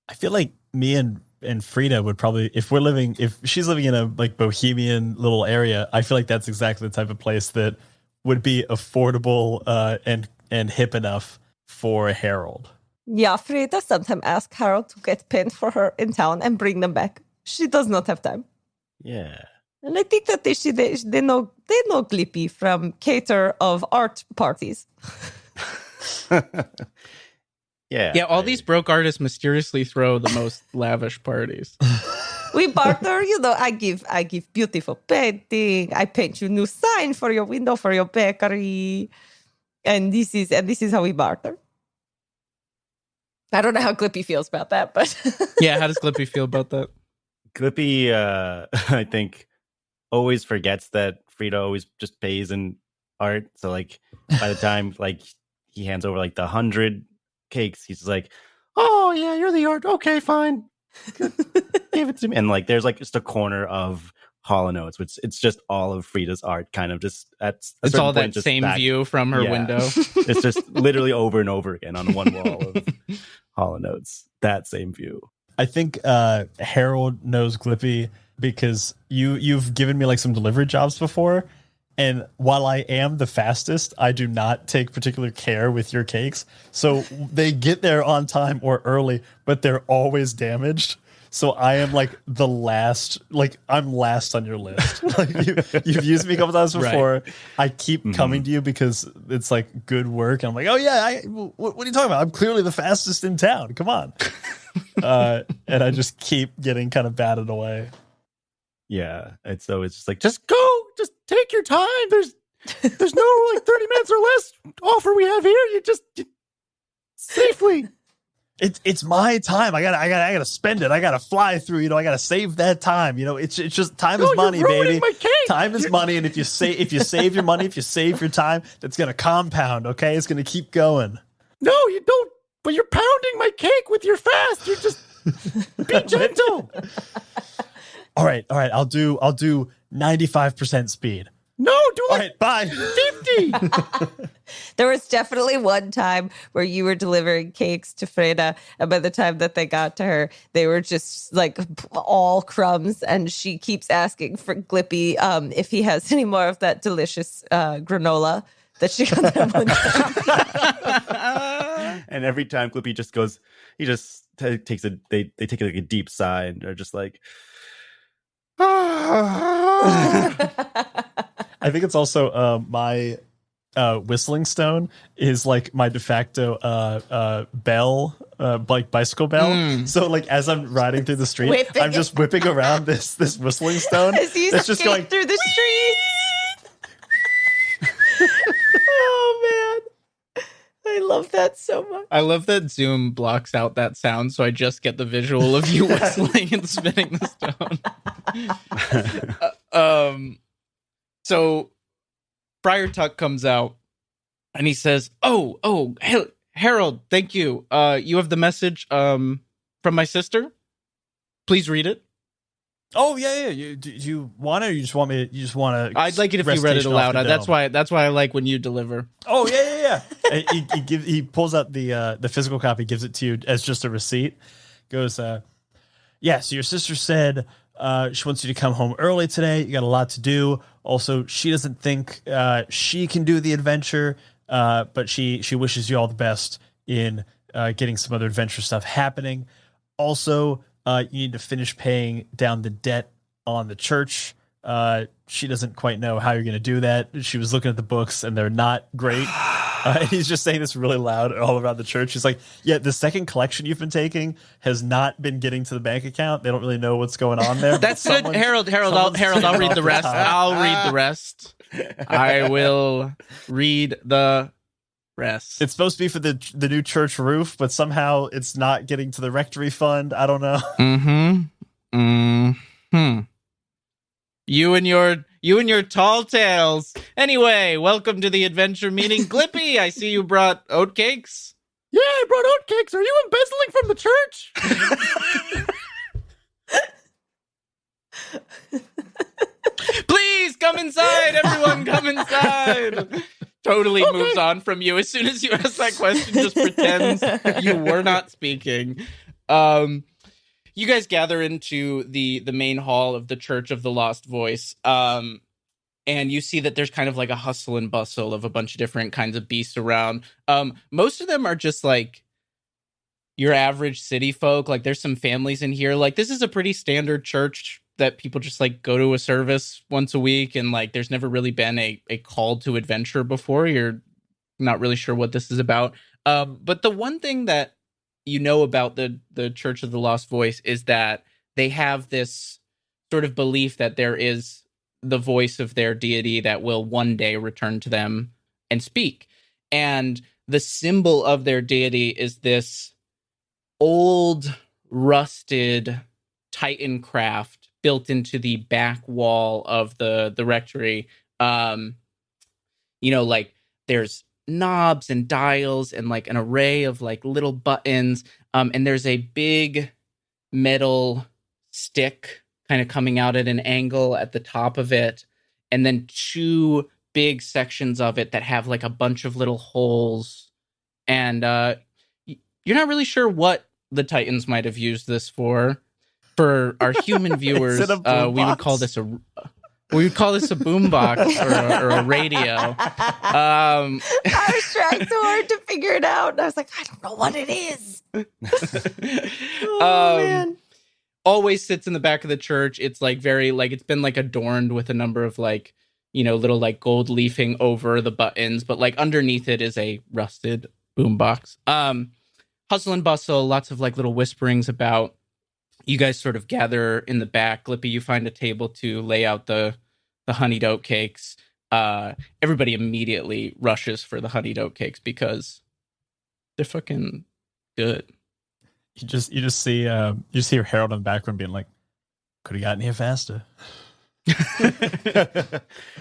I feel like me and Frida would probably, if she's living in a like bohemian little area, I feel like that's exactly the type of place that would be affordable and hip enough for Harold. Yeah, Frida sometimes asks Harold to get pins for her in town and bring them back. She does not have time. Yeah. And I think that they know Glippy from Cater of art parties. Yeah. All these broke artists mysteriously throw the most lavish parties. We barter, I give beautiful painting. I paint you new sign for your window for your bakery. And this is how we barter. I don't know how Glippy feels about that, but Yeah, how does Glippy feel about that? Glippy, I think, always forgets that Frida always just pays in art. So like by the time like he hands over like the 100 cakes, he's like, "Oh yeah, you're the art. Okay, fine. Give it to me." And like there's like just a corner of Hall & Oates, which it's just all of Frida's art, kind of just at a It's all certain point, that same view from her window. It's just literally over and over again on one wall of Hall & Oates. That same view. I think Harold knows Glippy because you've given me like some delivery jobs before, and while I am the fastest, I do not take particular care with your cakes. So they get there on time or early, but they're always damaged. So I am like the last, like I'm last on your list. Like you've used me a couple times before. Right. I keep coming to you because it's like good work. And I'm like, oh yeah, what are you talking about? I'm clearly the fastest in town. Come on. And I just keep getting kind of batted away. Yeah. And so it's just like, just go, just take your time. There's no like 30 minutes or less offer we have here. You safely. It's my time. I gotta spend it. I gotta fly through. I gotta save that time. It's just time is money, baby. Time is money, and if you save your money, if you save your time, that's gonna compound. Okay, it's gonna keep going. No, you don't. But you're pounding my cake with your fast. You just be gentle. All right. I'll do 95% speed. No, do all right, bye. 50. There was definitely one time where you were delivering cakes to Freda, and by the time that they got to her, they were just like all crumbs, and she keeps asking for Glippy if he has any more of that delicious granola that she got that one time. And every time Glippy just goes, he just takes they take like a deep sigh and are just like, I think it's also my whistling stone is like my de facto bell, like bicycle bell. So like as I'm riding through the street, I'm just whipping around this whistling stone. As he's that's just going through the street. Oh man, I love that so much. I love that Zoom blocks out that sound, so I just get the visual of you whistling and spinning the stone. So Friar Tuck comes out and he says, Harold, thank you. You have the message from my sister. Please read it. Oh yeah. Do you want it? Or you just want me? You just want to? I'd like it if you read it aloud. That's why I like when you deliver. Oh yeah. he pulls out the physical copy, gives it to you as just a receipt. Goes, yeah. So your sister said she wants you to come home early today. You got a lot to do. Also, she doesn't think she can do the adventure, but she wishes you all the best in getting some other adventure stuff happening. Also, you need to finish paying down the debt on the church. She doesn't quite know how you're going to do that. She was looking at the books and they're not great. And he's just saying this really loud all around the church. He's like, yeah, the second collection you've been taking has not been getting to the bank account. They don't really know what's going on there. That's good. Harold, I'll read the rest. I'll read the rest. I will read the rest. It's supposed to be for the new church roof, but somehow it's not getting to the rectory fund. I don't know. You and your tall tales. Anyway, welcome to the adventure meeting. Glippy, I see you brought oatcakes. Yeah, I brought oatcakes. Are you embezzling from the church? Please come inside, everyone. Come inside. Totally moves on from you as soon as you ask that question. Just pretends you were not speaking. You guys gather into the main hall of the Church of the Lost Voice, and you see that there's kind of like a hustle and bustle of a bunch of different kinds of beasts around. Most of them are just like your average city folk. Like there's some families in here. Like this is a pretty standard church that people just like go to a service once a week, and like there's never really been a call to adventure before. You're not really sure what this is about. But the one thing that you know about the Church of the Lost Voice is that they have this sort of belief that there is the voice of their deity that will one day return to them and speak. And the symbol of their deity is this old, rusted Titan craft built into the back wall of the rectory. Like there's knobs and dials and like an array of like little buttons, and there's a big metal stick kind of coming out at an angle at the top of it, and then two big sections of it that have like a bunch of little holes, and you're not really sure what the Titans might have used this for our human viewers. We would call this a boombox or a radio. I was trying so hard to figure it out. And I was like, I don't know what it is. Man. Always sits in the back of the church. It's like very like it's been like adorned with a number of like, little like gold leafing over the buttons, but like underneath it is a rusted boombox. Hustle and bustle, lots of like little whisperings about. You guys sort of gather in the back. Glippy, you find a table to lay out the honeyed oat cakes. Everybody immediately rushes for the honeyed oat cakes because they're fucking good. You just see Harold in the background being like, could have gotten here faster.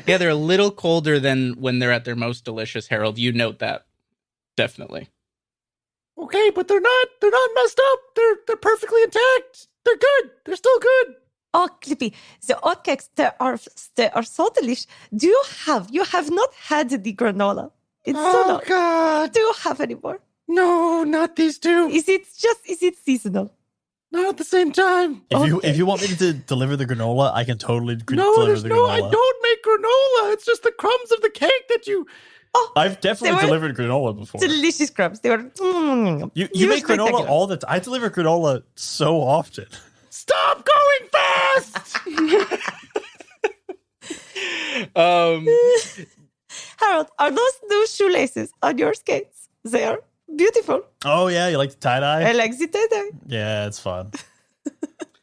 Yeah, they're a little colder than when they're at their most delicious, Harold. You note that. Definitely. Okay, but they're not messed up. They're perfectly intact. They're good. They're still good. Oh, Clippy, the oatcakes, they are so delicious. You have not had the granola. It's so long. God. Do you have any more? No, not these two. Is it seasonal? Not at the same time. If you want me to deliver the granola, I can totally deliver the granola. I don't make granola. It's just the crumbs of the cake that you... Oh, I've definitely delivered granola before. Delicious crumbs. They were... You make granola all the time. I deliver granola so often. Stop going fast! Harold, are those new shoelaces on your skates? They are beautiful. Oh, yeah. You like the tie-dye? I like the tie-dye. Yeah, it's fun.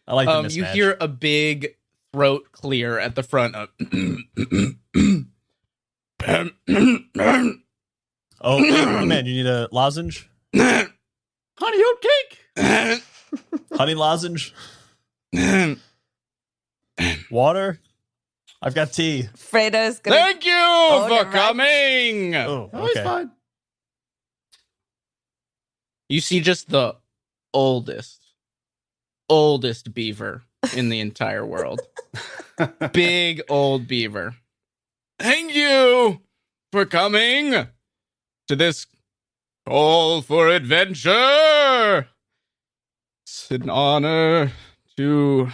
I like the mismatch. You hear a big throat clear at the front of... Oh, man, you need a lozenge? Honey oat cake? Honey lozenge? Water? I've got tea. Freda's gonna. Thank you you're for right. coming. Oh, Oh, he's okay. fine. You see just the oldest beaver in the entire world. Big old beaver. Thank you for coming to this call for adventure. It's an honor to...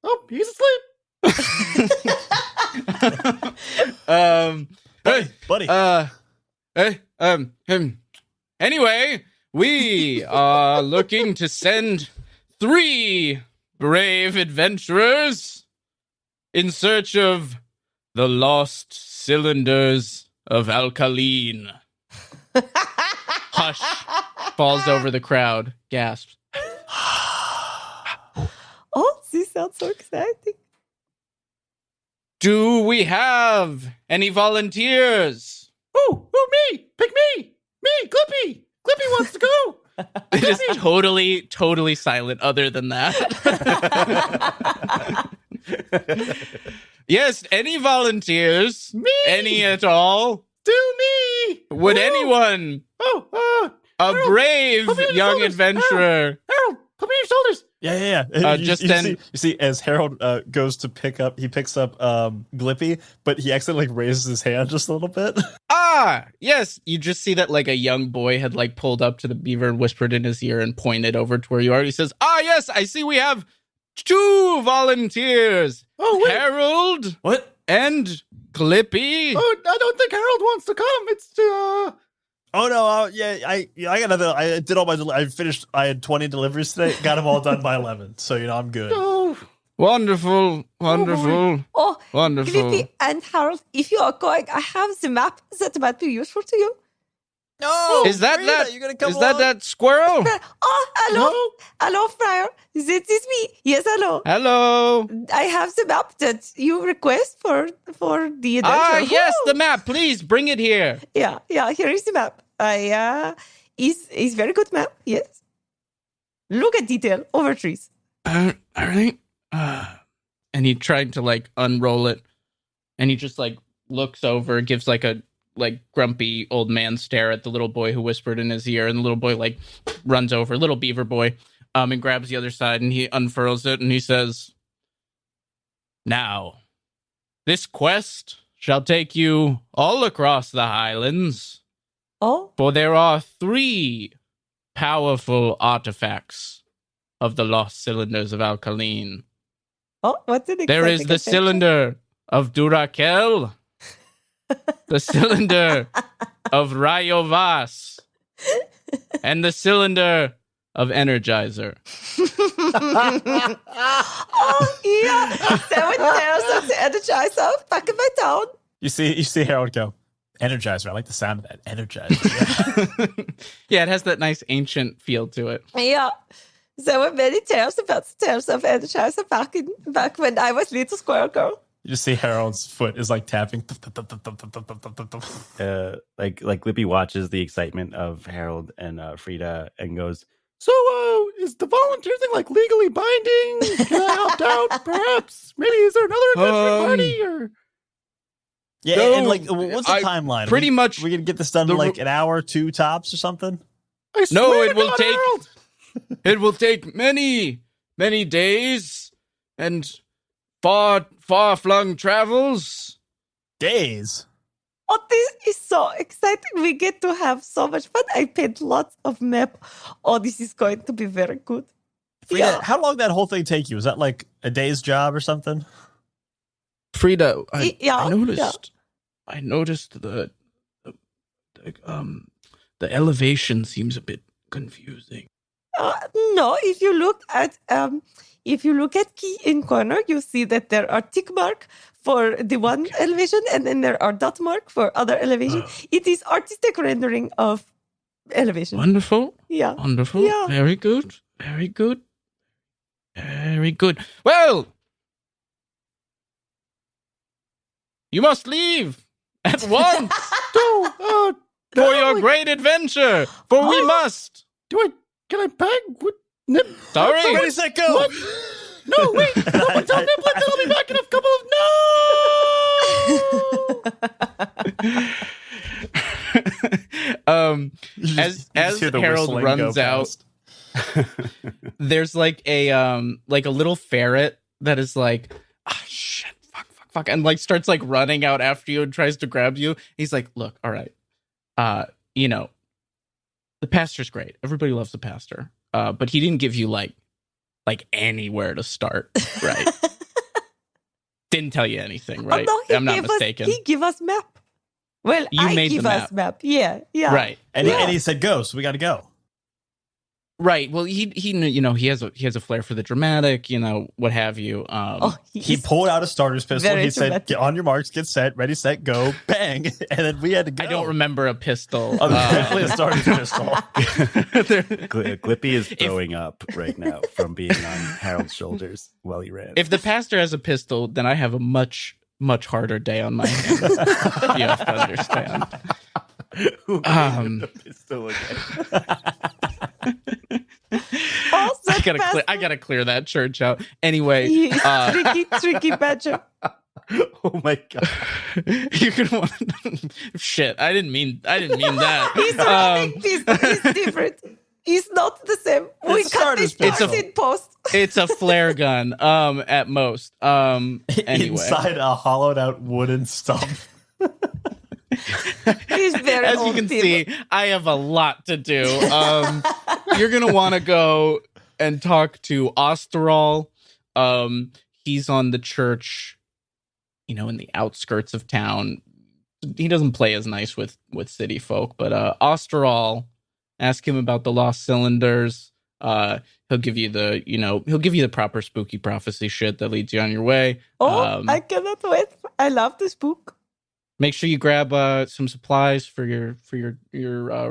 Oh, he's asleep. Buddy. Anyway, we are looking to send 3 brave adventurers in search of the lost cylinders of alkaline. Hush. Falls over the crowd. Gasps. Oh, this sounds so exciting. Do we have any volunteers? Oh, me. Pick me. Me, Clippy. Clippy wants to go. It is totally silent other than that. Yes, any volunteers? Me. Any at all? Do me. Would Oh. anyone? A Harold, brave put me on your young shoulders. adventurer. Harold, put me on your shoulders. Yeah. You see, as Harold goes to pick up, he picks up Glippy, but he accidentally raises his hand just a little bit. Ah, yes. You just see that like a young boy had like pulled up to the beaver and whispered in his ear and pointed over to where you are. He says, "Ah, yes, I see we have 2 volunteers. Oh, wait. Harold What? and Clippy." Oh, I don't think Harold wants to come. It's Oh no! I got nothing. I did all my. I finished. I had 20 deliveries today. Got them all done by 11. So I'm good. oh. Wonderful. Oh, Wonderful. Glippy and Harold, if you are going, I have the map that might be useful to you. No, Is that Frida, that? You're gonna come Is that along? that squirrel? Oh, hello, Friar. This is me. Yes, hello. Hello. I have the map that you request for the adventure. Ah, yes, Woo! the map. Please bring it here. Yeah. Here is the map. Is very good map. Yes. Look at detail over trees. All right. And he tried to like unroll it, and he just like looks over, gives like a grumpy old man stare at the little boy who whispered in his ear, and the little boy like runs over, little beaver boy, and grabs the other side, and he unfurls it, and he says, "Now, this quest shall take you all across the highlands, Oh, for there are 3 powerful artifacts of the lost cylinders of alkaline. What's an There is exciting the adventure? cylinder of Durakel, the cylinder of Rayovas, and the cylinder of Energizer." Oh, yeah. 7 tales of the Energizer back in my town. You see Harold go, Energizer. I like the sound of that. Energizer. Yeah, it has that nice ancient feel to it. Yeah. There were many tales about the tales of Energizer back when I was little squirrel girl. You just see Harold's foot is like tapping. Like Lippy watches the excitement of Harold and Frida and goes, "So, is the volunteer thing like legally binding? Can I opt out? Perhaps? Maybe is there another adventure party or?" Yeah, No, and like, what's the I timeline? pretty much- We're gonna get this done in like an hour, 2 tops or something. I No, swear it to will God, take- Harold. It will take many, many days and far-flung travels. Days. Oh, this is so exciting. We get to have so much fun. I paid lots of map. Oh, this is going to be very good. Frida, Yeah. how long did that whole thing take you? Was that like a day's job or something? Frida, Yeah, I noticed the elevation seems a bit confusing. No, if you look at key in corner, you see that there are tick mark for the one elevation, and then there are dot mark for other elevation. It is artistic rendering of elevation. Wonderful. Yeah. Wonderful. Yeah. Very good. Very good. Very good. Well, you must leave at once for your great adventure, for we must. Can I bag? What? Sorry. Ready, set, go. No, wait. Someone tell Niblin that I'll be back in a couple of no. As Harold runs out, there's like a little ferret that is like, oh shit, fuck, and like starts like running out after you and tries to grab you. He's like, look, all right, you know, the pastor's great. Everybody loves the pastor, but he didn't give you like anywhere to start, right? Didn't tell you anything, right? Oh, no, I'm not mistaken. He give us map. Well, You made give the us map. Yeah. Right. And he said go, so we got to go. Right. Well, he you know, he has a flair for the dramatic, you know, what have you. He pulled out a starter's pistol. very He said, dramatic. "Get on your marks, get set, ready, set, go, bang!" And then we had to go. I don't remember a pistol. Definitely a starter's pistol. Glippy is throwing up right now from being on Harold's shoulders while he ran. If the pastor has a pistol, then I have a much harder day on my hands. You have to understand. The pistol again. I gotta clear that church out. Anyway, tricky badger. Oh my god! you're gonna want. Shit! I didn't mean that. He's running pistol. He's different. He's not the same. We It's a cut this starter's part pistol. in post. It's a flare gun. At most. Anyway. Inside a hollowed out wooden stump. He's very As you old can people. see, I have a lot to do. You're gonna want to go and talk to Osterol. He's on the church, you know, in the outskirts of town. He doesn't play as nice with city folk, but Osterol, ask him about the lost cylinders. He'll give you the proper spooky prophecy shit that leads you on your way. Oh, I cannot wait. I love this book. Make sure you grab some supplies for your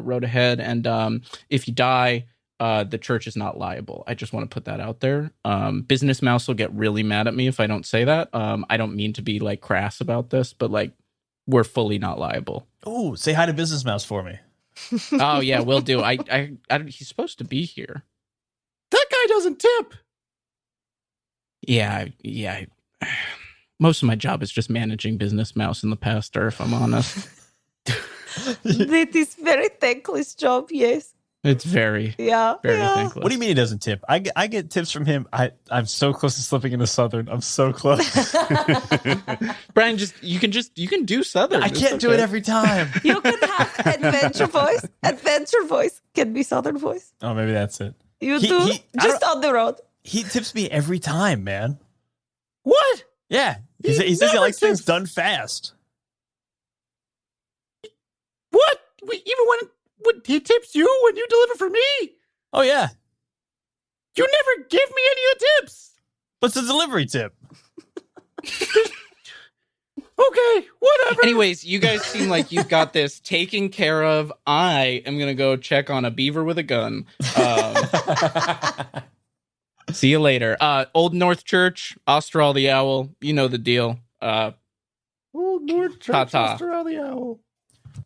road ahead, and if you die, the church is not liable. I just want to put that out there. Business Mouse will get really mad at me if I don't say that. I don't mean to be like crass about this, but like we're fully not liable. Oh, say hi to Business Mouse for me. Oh yeah, will do. I he's supposed to be here. That guy doesn't tip. Yeah. Most of my job is just managing Business Mouse and the pastor, if I'm honest. It is very thankless job. Yes. It's very Yeah. thankless. What do you mean he doesn't tip? I get tips from him. I'm so close to slipping into Southern. I'm so close. Brian, you can do Southern. I It's can't do it okay. every time. You can have adventure voice. Adventure voice can be Southern voice. Oh, maybe that's it. You He- do he- I just on the road. He tips me every time, man. What? Yeah. He says he never likes things tips. done fast. What? Even when he tips you when you deliver for me? Oh, yeah. You never give me any of the tips. What's the delivery tip? Okay, whatever. Anyways, you guys seem like you've got this taken care of. I am gonna go check on a beaver with a gun. See you later. Old North Church, Ostral the Owl. You know the deal. Old North Church, Ta-ta. Osterel the Owl.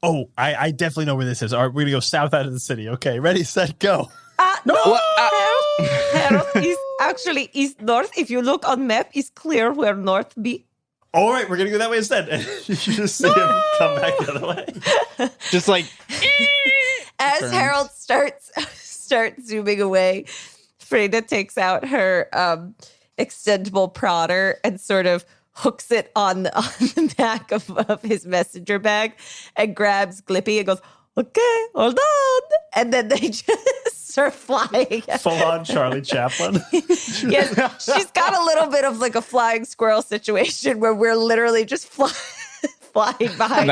Oh, I definitely know where this is. All right, we're going to go south out of the city. Okay, ready, set, go. No, What? Harold is actually east north. If you look on map, it's clear where north be. All right, we're going to go that way instead. And you just see him come back the other way. Just like As Turns. Harold starts zooming away, Freda takes out her extendable prodder and sort of hooks it on the back of his messenger bag and grabs Glippy and goes, "Okay, hold on." And then they just start flying. Full on Charlie Chaplin. Yes, she's got a little bit of like a flying squirrel situation where we're literally just flying behind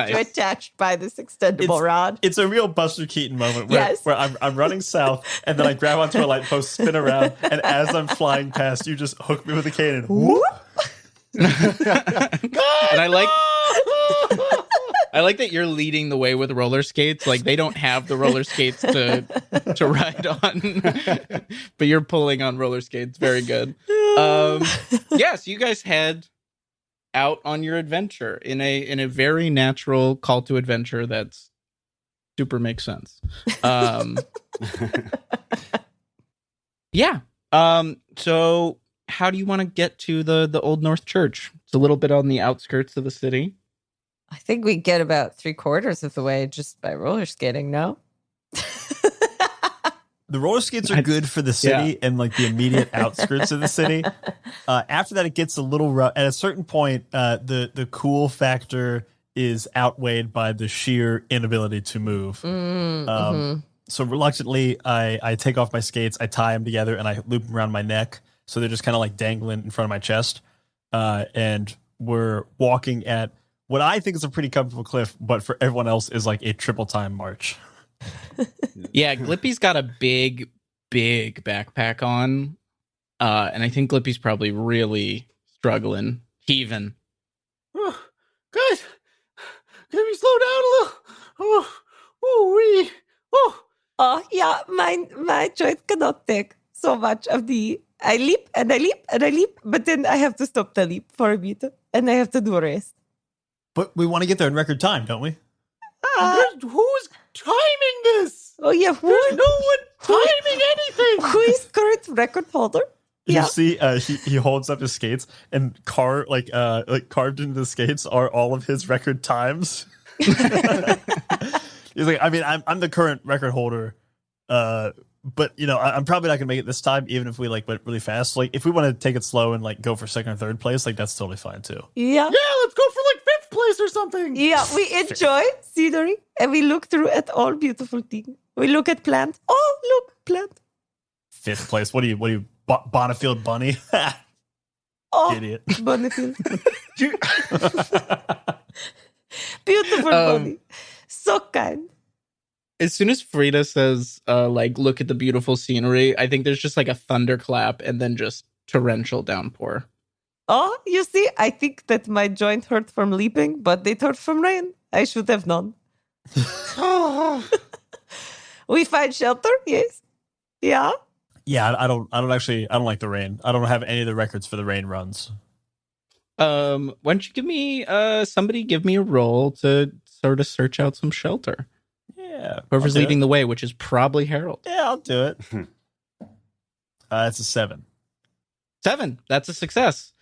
you, Nice. attached by this extendable rod. It's a real Buster Keaton moment where, Yes. where I'm running south and then I grab onto a light post, spin around, and as I'm flying past, you just hook me with a cane and whoop. and I like that you're leading the way with roller skates. Like they don't have the roller skates to ride on, but you're pulling on roller skates. Very good. Yes, you guys head out on your adventure in a very natural call to adventure that's super makes sense. Yeah. So how do you want to get to the Old North Church? It's a little bit on the outskirts of the city. I think we get about 3/4 of the way just by roller skating, no? The roller skates are good for the city and like the immediate outskirts of the city. After that, it gets a little rough. At a certain point, the cool factor is outweighed by the sheer inability to move. So reluctantly, I take off my skates, I tie them together, and I loop them around my neck. So they're just kind of like dangling in front of my chest. And we're walking at what I think is a pretty comfortable cliff, but for everyone else is like a triple time march. Yeah, Glippy's got a big backpack on. And I think Glippy's probably really struggling, heaving. Oh, guys, can we slow down a little? Oh, yeah, my joint cannot take so much of the... I leap, and I leap, and I leap, but then I have to stop the leap for a bit, and I have to do a rest. But we want to get there in record time, don't we? Who's timing this? Oh, yeah. There's no one timing anything. Who is current record holder? You see, he holds up his skates, and carved into the skates are all of his record times. He's like, I mean, I'm the current record holder, but you know, I'm probably not gonna make it this time, even if we like went really fast. Like, if we want to take it slow and like go for second or third place, like that's totally fine too. Yeah. Yeah, let's go for like 5th place or something. Yeah, we enjoy scenery, and we look through at all beautiful things. We look at plant. Oh, look, plant. 5th place. What are you, Bonifield Bunny? Oh, Idiot. Bonifield. Beautiful bunny. So kind. As soon as Frida says, like, look at the beautiful scenery, I think there's just like a thunderclap and then just torrential downpour. Oh, you see, I think that my joint hurt from leaping, but it hurt from rain. I should have known. We find shelter, yes. Yeah. Yeah, I don't like the rain. I don't have any of the records for the rain runs. Why don't you give me somebody give me a roll to sort of search out some shelter? Yeah. Whoever's leading the way, which is probably Harold. Yeah, I'll do it. It's a 7. 7. That's a success.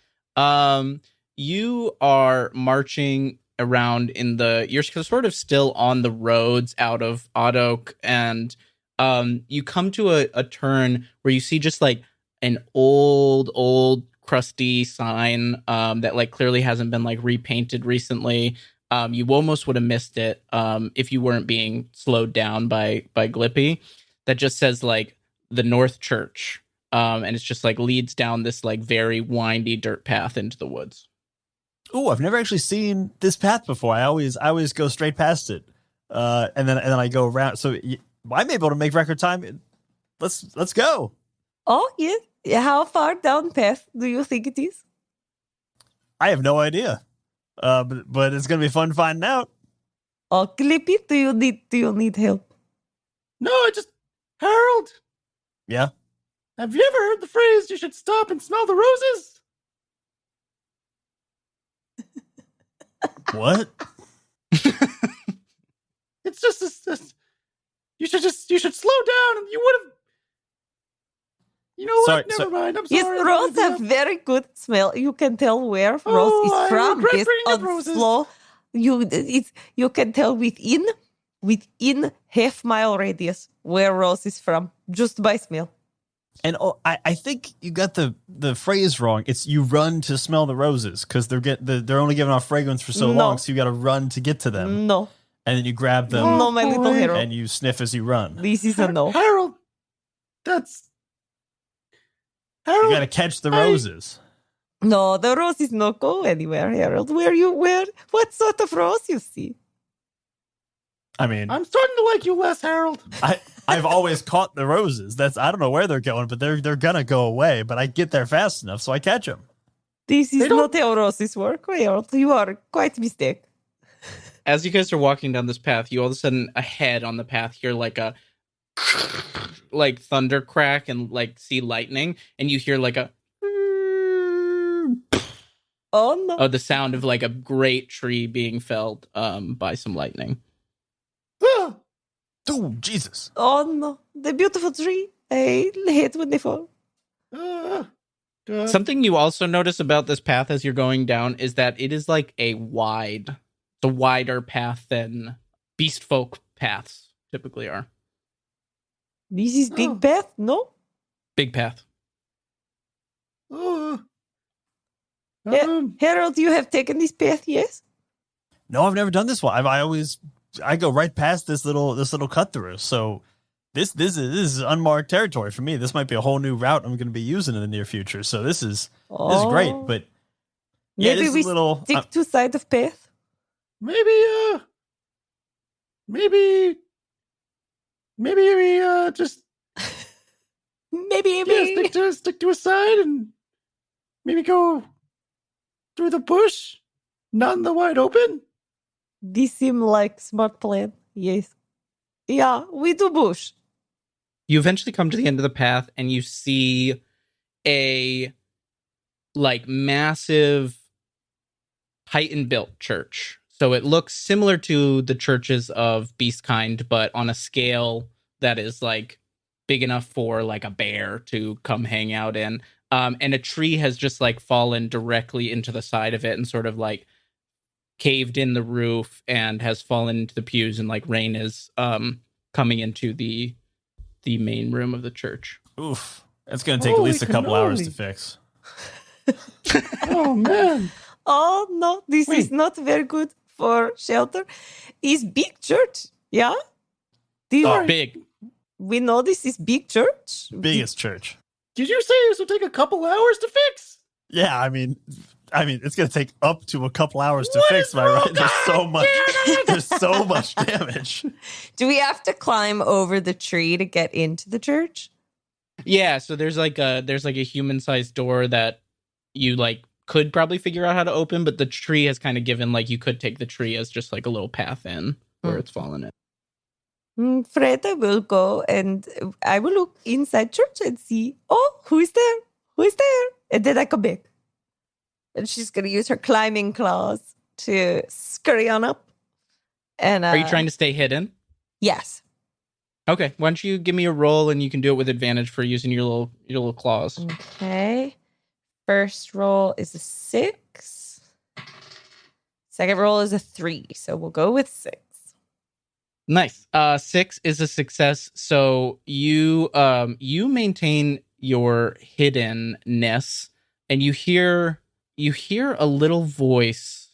You are marching around you're sort of still on the roads out of Odd Oak, and you come to a turn where you see just like an old crusty sign that like clearly hasn't been like repainted recently. You almost would have missed it if you weren't being slowed down by Glippy. That just says like the North Church. And it's just like leads down this like very windy dirt path into the woods. Oh, I've never actually seen this path before. I always go straight past it. And then I go around. So I'm able to make record time. Let's go. Oh, yeah. How far down path do you think it is? I have no idea. But it's gonna be fun finding out. Oh, Glippy, do you need help? No, Harold. Yeah. Have you ever heard the phrase, you should stop and smell the roses? What? It's just you should slow down and you would have. You know what? Never mind. I'm sorry. Yes, roses have very good smell. You can tell where rose is from. regret Yes, bringing up on roses. slow. You can tell within half-mile radius where rose is from just by smell. And I think you got the phrase wrong. It's you run to smell the roses because they're only giving off fragrance for so long, so you got to run to get to them. No, And then you grab them. no, my little Harold. And you sniff as you run. This is a no. Harold, Harold. You got to catch the roses. No, the roses not go anywhere, Harold. What sort of rose you see? I mean, I'm starting to like you less, Harold. I've always caught the roses. I don't know where they're going, but they're gonna go away. But I get there fast enough, so I catch them. This is not how roses work, Harold. You are quite mistaken. As you guys are walking down this path, you all of a sudden ahead on the path hear like a like thunder crack and like see lightning, and you hear like a Oh no! the sound of like a great tree being felled by some lightning. Oh, Jesus. Oh no! The beautiful tree. I hate when they fall. Something you also notice about this path as you're going down is that it is like the wider path than beast folk paths typically are. This is big path, no? Big path. Harold, you have taken this path, yes? No, I've never done this one. I go right past this little cut through. So this is unmarked territory for me. This might be a whole new route I'm going to be using in the near future. So this is great. But yeah, maybe this we is a little stick to side of path. Maybe we just Maybe. stick to a side and maybe go through the bush, not in the wide open. This seems like smart plan. Yes. Yeah, we do bush. You eventually come to the end of the path and you see a like massive Titan built church. So it looks similar to the churches of Beastkind, but on a scale that is like big enough for like a bear to come hang out in. And a tree has just like fallen directly into the side of it and sort of like caved in the roof and has fallen into the pews, and like rain is coming into the main room of the church. oof. It's going to take at least a couple hours to fix. Oh man! Oh, no, this is not very good for shelter. Is big church, yeah? Big. We know this is big church. Biggest church. Did you say this will take a couple hours to fix? Yeah, I mean, it's going to take up to a couple hours to What fix. is Am I right? wrong? There's so God much. damn it! There's so much damage. Do we have to climb over the tree to get into the church? Yeah, so there's like a human-sized door that you like could probably figure out how to open, but the tree has kind of given like you could take the tree as just like a little path in where it's fallen in. Freda will go and I will look inside church and see, who is there? Who is there? And then I come back. And she's going to use her climbing claws to scurry on up. And Are you trying to stay hidden? Yes. Okay, why don't you give me a roll and you can do it with advantage for using your little claws. Okay. First roll is a 6. Second roll is a 3. So we'll go with 6. Nice. 6 is a success. So you maintain your hiddenness, and you hear a little voice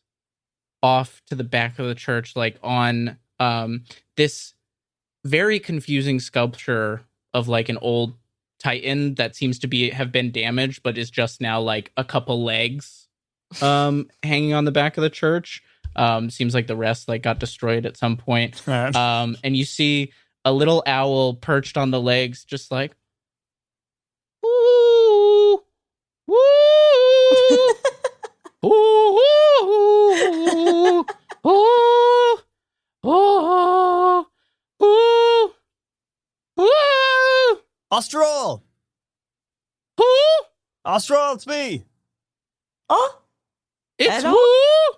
off to the back of the church, like on this very confusing sculpture of like an old Titan that seems to have been damaged, but is just now like a couple legs hanging on the back of the church. Seems like the rest like got destroyed at some point. Right. And you see a little owl perched on the legs, just like, ooh, ooh, ooh, ooh, ooh, ooh, ooh, ooh, Austral! ooh, Austral, it's me! Oh, it's Hello? who?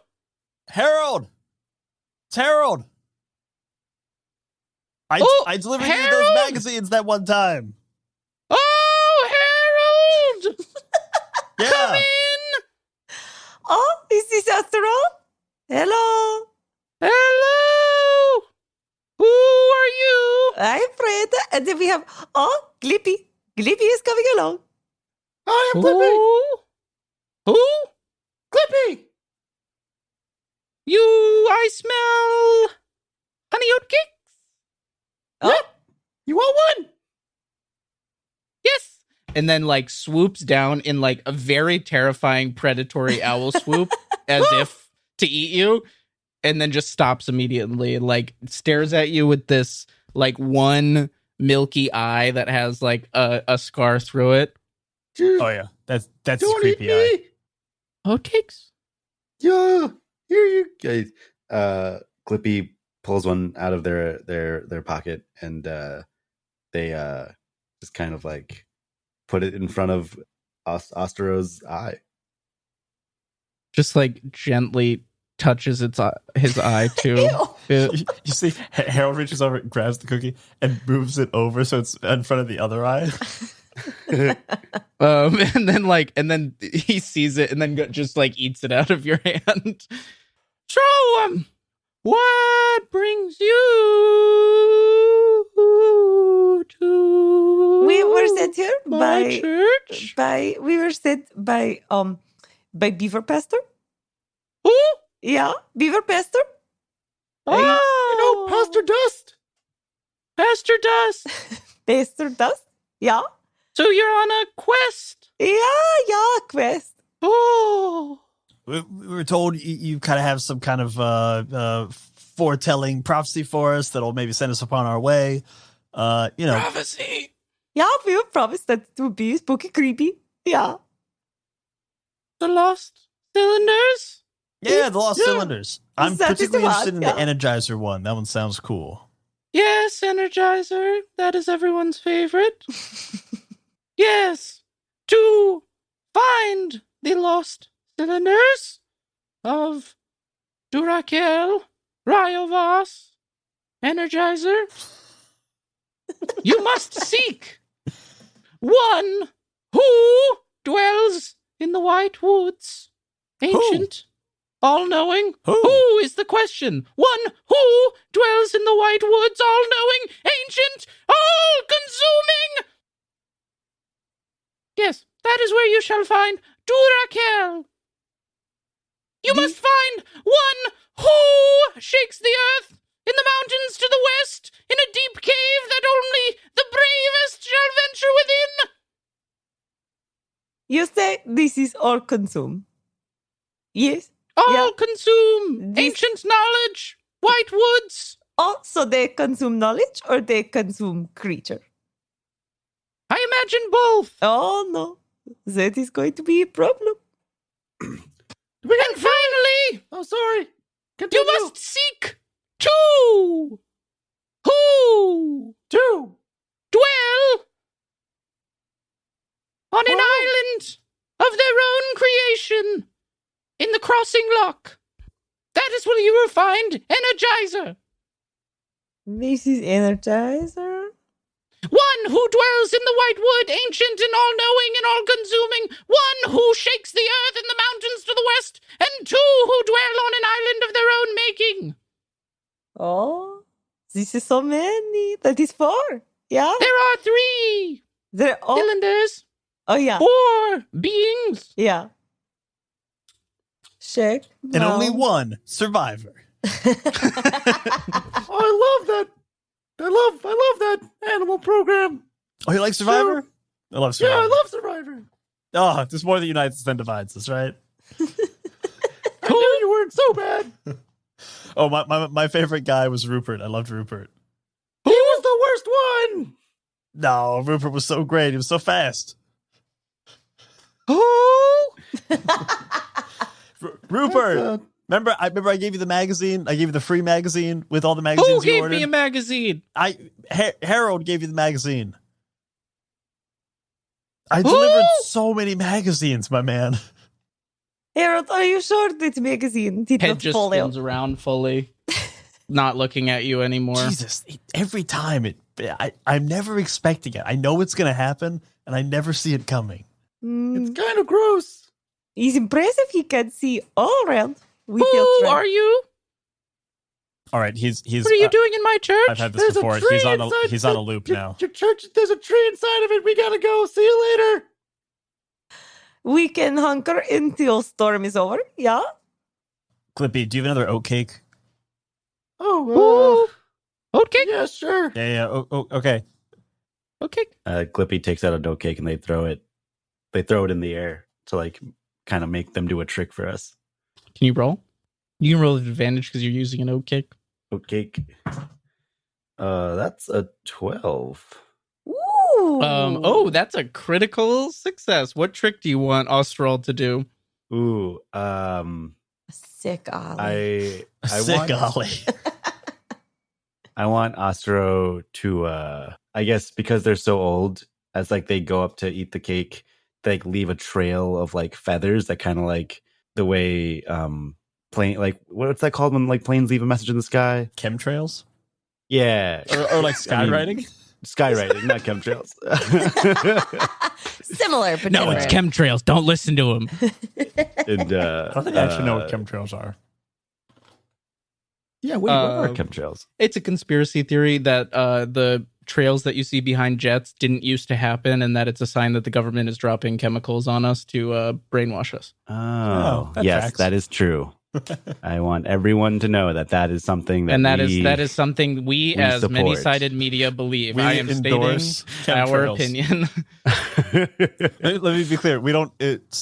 Harold! It's Harold! I delivered you those Harold! magazines that one time. Oh, Harold! Yeah. Come in! oh, is this after all? Hello. Hello! Who are you? I'm Freda. And then we have, Glippy. Glippy is coming along. I am Clippy. Who? Clippy. I smell honey oat cakes. Yep. You want one? Yes. And then like swoops down in like a very terrifying predatory owl swoop as if to eat you, and then just stops immediately and like stares at you with this like one milky eye that has like a scar through it. Dude, Oh, yeah. That's don't eat creepy eye. me. Oat cakes? Yeah. Here you guys. Clippy pulls one out of their pocket, and they just kind of like put it in front of Ostro's eye. Just like gently touches his eye too. Ew. You see, Harold reaches over, grabs the cookie, and moves it over so it's in front of the other eye. And then he sees it and then just like eats it out of your hand. So, what brings you to? We were sent here my church. we were sent by Beaver Pastor. Who? Yeah, Beaver Pastor. Oh, Pastor Dust. Pastor Dust. Pastor Dust. Yeah. So you're on a quest. Yeah, quest. Oh. We were told you kind of have some kind of foretelling prophecy for us that'll maybe send us upon our way. Prophecy. Yeah, we were promised that it would be spooky, creepy. Yeah. The lost cylinders. Yeah, the lost cylinders. I'm That is particularly the interested in one, the Energizer one. That one sounds cool. Yes, Energizer. That is everyone's favorite. Yes. To find the lost cylinders of Durakel, Ryovas, Energizer, you must seek one who dwells in the White Woods. Ancient, all-knowing. Who is the question? One who dwells in the White Woods, all-knowing, ancient, all-consuming. Yes, that is where you shall find Durakel. You must find one who shakes the earth in the mountains to the west, in a deep cave that only the bravest shall venture within. You say this is all consume. Yes. All Yeah. consume This- ancient knowledge, White Woods. Oh, so they consume knowledge or they consume creature? I imagine both. Oh no, that is going to be a problem. And finally, Oh, sorry. you must seek two who dwell on an island of their own creation in the crossing lock. That is where you will find Energizer. This is Energizer. One who dwells in the White Wood, ancient and all-knowing and all-consuming. One who shakes the earth and the mountains to the west. And two who dwell on an island of their own making. Oh, this is so many. That is 4. Yeah. There are 3 They're all. cylinders, Oh yeah. 4 beings. Yeah. Check. And No. only one survivor. Oh, I love that. I love that animal program. Oh, you like Survivor? I love Survivor. Yeah, I love Survivor. Oh, there's more that unites us than divides us, right? I knew you weren't so bad. Oh, my favorite guy was Rupert. I loved Rupert. He was the worst one. No, Rupert was so great. He was so fast. Who? Rupert, remember I gave you the magazine. I gave you the free magazine with all the magazines Who you gave ordered. me a magazine? Harold gave you the magazine. I delivered so many magazines, my man. Harold, are you sure this magazine did Head not just fall out? spins around fully, not looking at you anymore. Jesus, every time I'm never expecting it. I know it's going to happen, and I never see it coming. Mm, Kind of gross. he's impressive. He can see all around. We Who feel are you? All right, he's. What are you doing in my church? I've had this There's a before. tree He's on a loop your, now. Your church, there's a tree inside of it. We gotta go. See you later. We can hunker until storm is over. Yeah. Clippy, do you have another oat cake? Oh, Okay. yeah, sure. Yeah. Oh, okay. Okay. Clippy takes out a dough cake and they throw it in the air to like kind of make them do a trick for us. Can you roll? You can roll with advantage because you're using an oat cake. Oat cake. That's a 12. Ooh. Oh, that's a critical success. What trick do you want Ostral to do? Ooh, Sick Ollie. I Sick want Ollie. I want Ostro to I guess because they're so old, as like they go up to eat the cake, they like leave a trail of like feathers that kind of like the way plane, like what's that called when like planes leave a message in the sky? Chemtrails? Yeah, Or like skywriting? Skywriting, not chemtrails. Similar, but No, it's different. chemtrails. Don't listen to him. And I don't think I actually know what chemtrails are. yeah, what are chemtrails? It's a conspiracy theory that the trails that you see behind jets didn't used to happen, and that it's a sign that the government is dropping chemicals on us to brainwash us. Oh, that yes, tracks. that is true. I want everyone to know that is something that And that is something we as support. many-sided media believe. We I am stating endorse our chemtrails. opinion. Let me be clear. We don't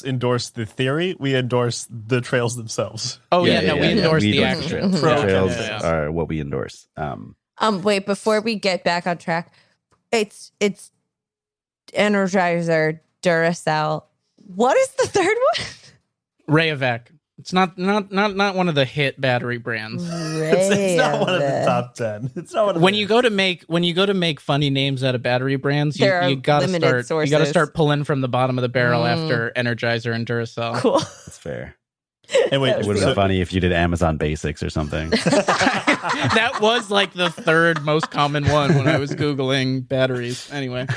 endorse the theory. We endorse the trails themselves. Oh we endorse we the endorse action. The trails Yeah. are what we endorse. Wait, before we get back on track, it's Energizer, Duracell. What is the third one? Rayovac. It's not one of the hit battery brands. It's not one of the top 10. It's not one of When the- you go to make funny names out of battery brands, There are you gotta limited sources. start pulling from the bottom of the barrel after Energizer and Duracell. Cool. That's fair. And wait, It would have so- been funny if you did Amazon Basics or something. That was like the third most common one when I was Googling batteries. Anyway.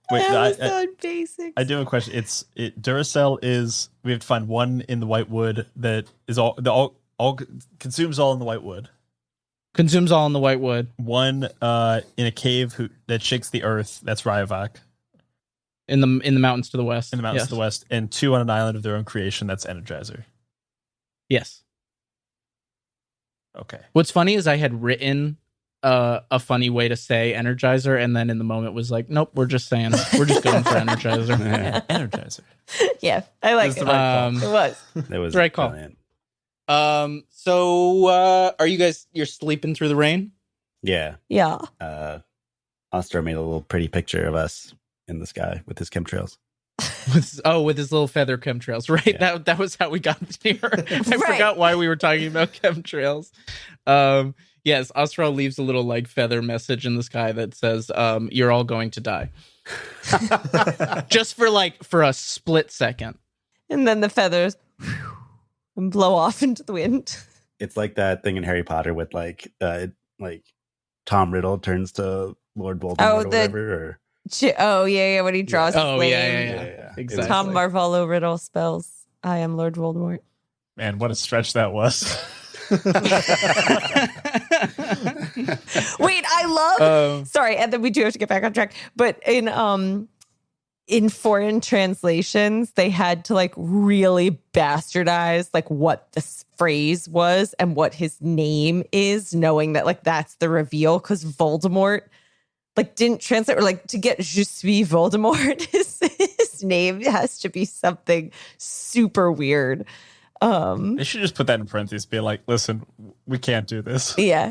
wait, Amazon Basics. I do have a question. Duracell is, we have to find one in the white wood that is all consumes all in the white wood. Consumes all in the white wood. One in a cave that shakes the earth. That's Rayovac In the mountains to the west. in the mountains Yes. to the west, and two on an island of their own creation. That's Energizer. Yes. Okay. What's funny is I had written a funny way to say Energizer, and then in the moment was like, nope, we're just going for Energizer. Energizer. Yeah, I like That's it. the right It was. That was Right call. brilliant. So are you guys? You're sleeping through the rain? Yeah. Yeah. Ostro made a little pretty picture of us in the sky with his chemtrails. With his little feather chemtrails, right? Yeah. That was how we got here. I Right. forgot why we were talking about chemtrails. Yes, Ostro leaves a little like feather message in the sky that says, "You're all going to die," just for a split second. And then the feathers and blow off into the wind. It's like that thing in Harry Potter with like Tom Riddle turns to Lord Voldemort Oh, or whatever. Or Oh, yeah, when he draws his Oh name. yeah. It was Exactly. Tom like- Marvolo Riddle spells, I am Lord Voldemort. Man, what a stretch that was. Wait, I love... Sorry, and then we do have to get back on track. But in foreign translations, they had to like really bastardize like what this phrase was and what his name is, knowing that like that's the reveal, because Voldemort like didn't translate, or like to get Je suis Voldemort, his name has to be something super weird. They should just put that in parentheses, be like, listen, we can't do this. Yeah.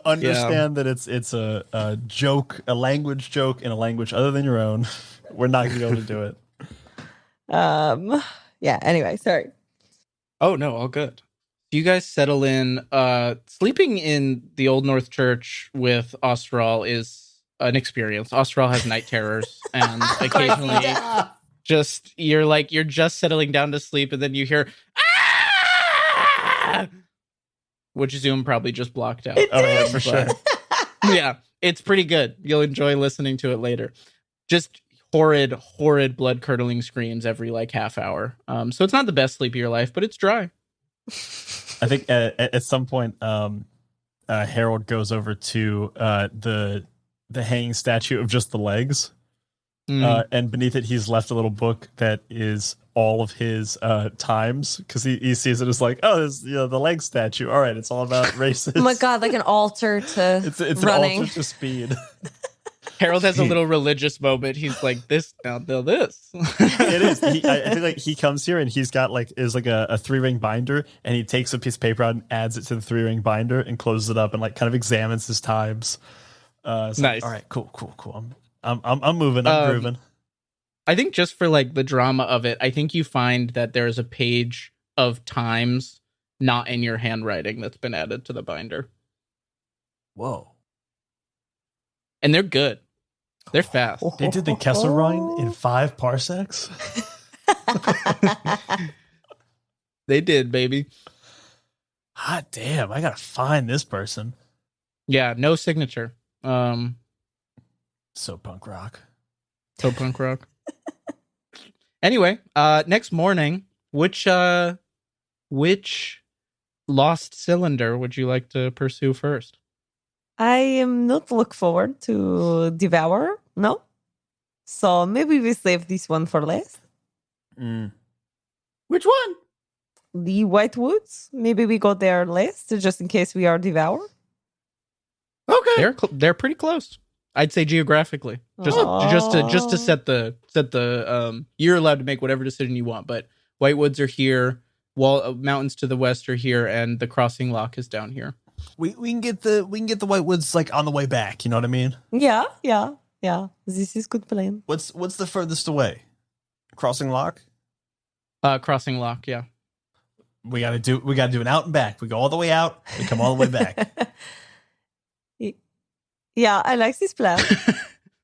Understand that it's a joke, a language joke in a language other than your own. We're not going to be able to do it. Yeah, anyway, sorry. Oh no, all good. You guys settle in. Sleeping in the Old North Church with Austral is an experience. Austral has night terrors, and occasionally you're just settling down to sleep, and then you hear ah! Which Zoom probably just blocked out. Oh, yeah, for sure. Yeah, it's pretty good. You'll enjoy listening to it later. Just horrid blood curdling screams every like half hour. So it's not the best sleep of your life, but it's dry. I think at some point, Harold goes over to the hanging statue of just the legs. And beneath it, he's left a little book that is all of his times, because he sees it as like, oh, this, the leg statue. All right, it's all about races. Oh my God, like an altar to it's an running. altar to speed. Harold has a little religious moment. He's like, this, now this. It is. I think like he comes here and he's got like is like a 3-ring binder, and he takes a piece of paper out and adds it to the 3-ring binder and closes it up and like kind of examines his times. Nice. Like, all right, cool. I'm moving. I'm grooving. I think just for like the drama of it, I think you find that there's a page of times not in your handwriting that's been added to the binder. Whoa. And they're good. They're fast. They did the Kesselrine in 5 parsecs. They did, baby. Hot damn, I gotta find this person. Yeah, no signature. So punk rock. So punk rock. Anyway, next morning, which lost cylinder would you like to pursue first? I am not look forward to Devour. No. So maybe we save this one for last. Which one? The White Woods. Maybe we go there last, just in case we are Devour. Okay. They're pretty close. I'd say geographically. Just to set the you're allowed to make whatever decision you want, but White Woods are here, mountains to the west are here, and the crossing lock is down here. We can get the White Woods like on the way back. You know what I mean? Yeah. This is good plan. What's the furthest away? Crossing Lock. Crossing lock, yeah. We gotta do an out and back. We go all the way out. We come all the way back. Yeah, I like this plan.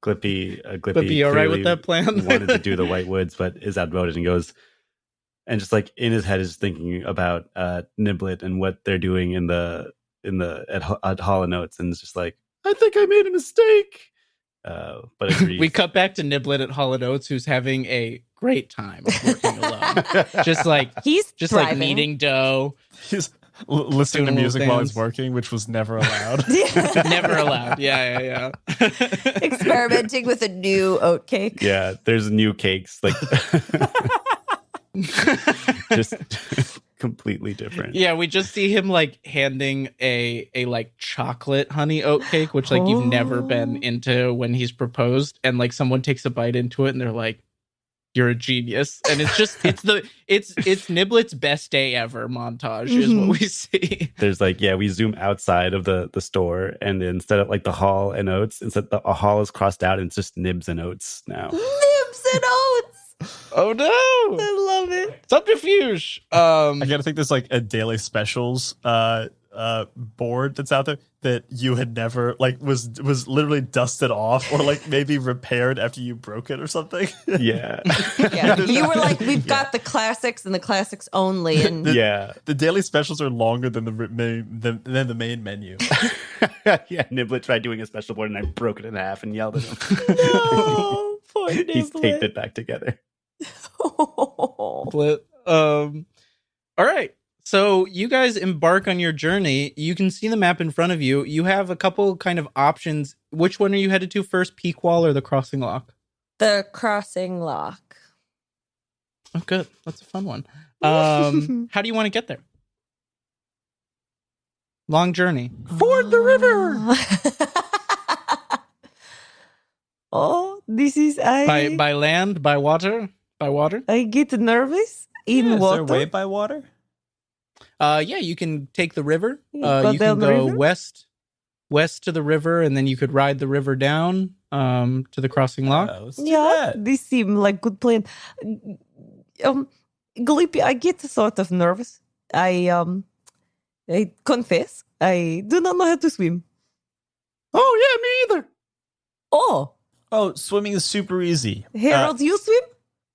Glippy, Glippy, all right with that plan? Wanted to do the White Woods, but is outvoted and goes, and just like in his head is thinking about Niblet and what they're doing at Hall and Oates, and it's just like, I think I made a mistake. But agrees. We cut back to Niblet at Hall and Oates, who's having a great time working alone. just like thriving. kneading dough. He's listening to Doing music little while he's things. working, which was never allowed. Never allowed. Yeah. Experimenting with a new oat cake. Yeah, there's new cakes, like just completely different. Yeah, we just see him like handing a like chocolate honey oat cake, which like you've never been into when he's proposed, and like someone takes a bite into it and they're like, "You're a genius," and it's Niblet's best day ever montage is what we see. There's like, we zoom outside of the store, and instead of like the Hall and Oates, instead a Hall is crossed out and it's just Nibs and Oates now. Nibs and oats. Oh no! I love it. Subterfuge. I gotta think there's like a daily specials board that's out there that you had never like was literally dusted off or like maybe repaired after you broke it or something. Yeah. Yeah, you were like, we've got the classics and the classics only, and The daily specials are longer than the main menu. Yeah, Niblet tried doing a special board and I broke it in half and yelled at him. no, poor He's Niblet. taped it back together. All right. So you guys embark on your journey. You can see the map in front of you. You have a couple kind of options. Which one are you headed to first, Peak Wall or the Crossing Lock? The crossing lock. Oh, good. That's a fun one. How do you want to get there? Long journey. Ford the river. Oh, this is By land, by water, by water. I get nervous in Is water. there a way by water? Yeah, you can take the river. Go You down can the go river? west to the river, and then you could ride the river down to the Crossing Lock. Let's do Yeah, that. this seems like good plan. Glippy, I get sort of nervous. I confess, I do not know how to swim. Oh yeah, me either. Oh, swimming is super easy. Harold, you swim?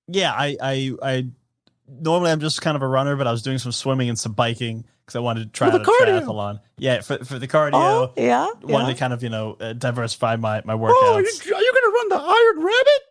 Yeah, I normally I'm just kind of a runner, but I was doing some swimming and some biking because I wanted to try For out the a cardio. triathlon. Yeah, for the cardio. Oh, yeah. Wanted to kind of diversify my workouts. Oh, are you gonna run the Iron Rabbit?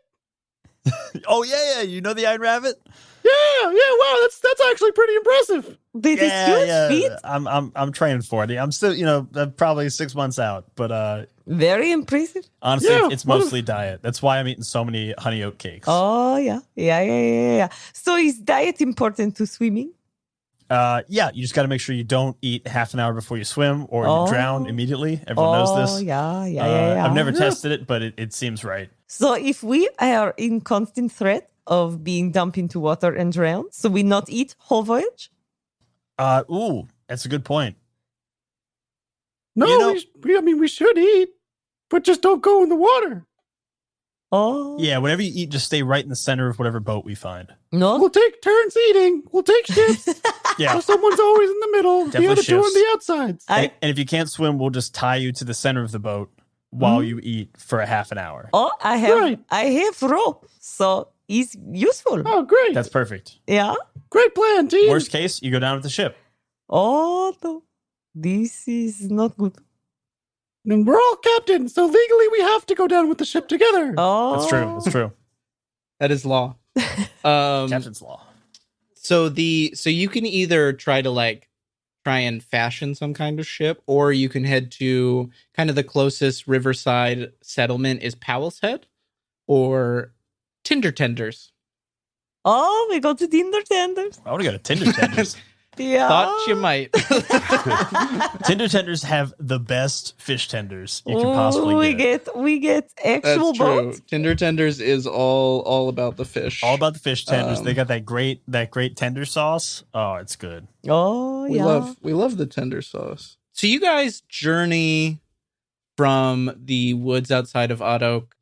Oh yeah, you know the Iron Rabbit? Yeah. Wow, that's actually pretty impressive. This is huge feat. I'm training for it. I'm still, I'm probably 6 months out, but Very impressive. honestly, Yeah, it's mostly diet. That's why I'm eating so many honey oat cakes. Oh, yeah. So is diet important to swimming? Yeah, you just got to make sure you don't eat half an hour before you swim or Oh. you drown immediately. Everyone knows this. Yeah. I've never tested it, but it seems right. So if we are in constant threat of being dumped into water and drowned, so we not eat whole voyage? Ooh, that's a good point. No, You know- we should eat, but just don't go in the water. Oh. Yeah, whenever you eat, just stay right in the center of whatever boat we find. No? We'll take turns eating. We'll take shifts. Yeah. So someone's always in the middle. Definitely the other two on shifts. the outsides. And if you can't swim, we'll just tie you to the center of the boat while you eat for a half an hour. I have rope. So is useful. Oh, great. That's perfect. Yeah. Great plan, team. Worst case, you go down with the ship. Oh, no. This is not good. And we're all captains, so legally we have to go down with the ship together. Oh. That's true. That's true. That is law. Captain's law. So you can either try and fashion some kind of ship, or you can head to kind of the closest riverside settlement is Powell's Head or Tinder Tenders. Oh, we go to Tinder Tenders. I want to go to Tinder Tenders. Yeah. Thought you might. Tinder Tenders have the best fish tenders you can possibly get. We get actual That's true. boats. Tinder Tenders is all about the fish. All about the fish tenders. They got that great tender sauce. Oh, it's good. Oh, We yeah. love the tender sauce. So you guys journey from the woods outside of Odd Oak.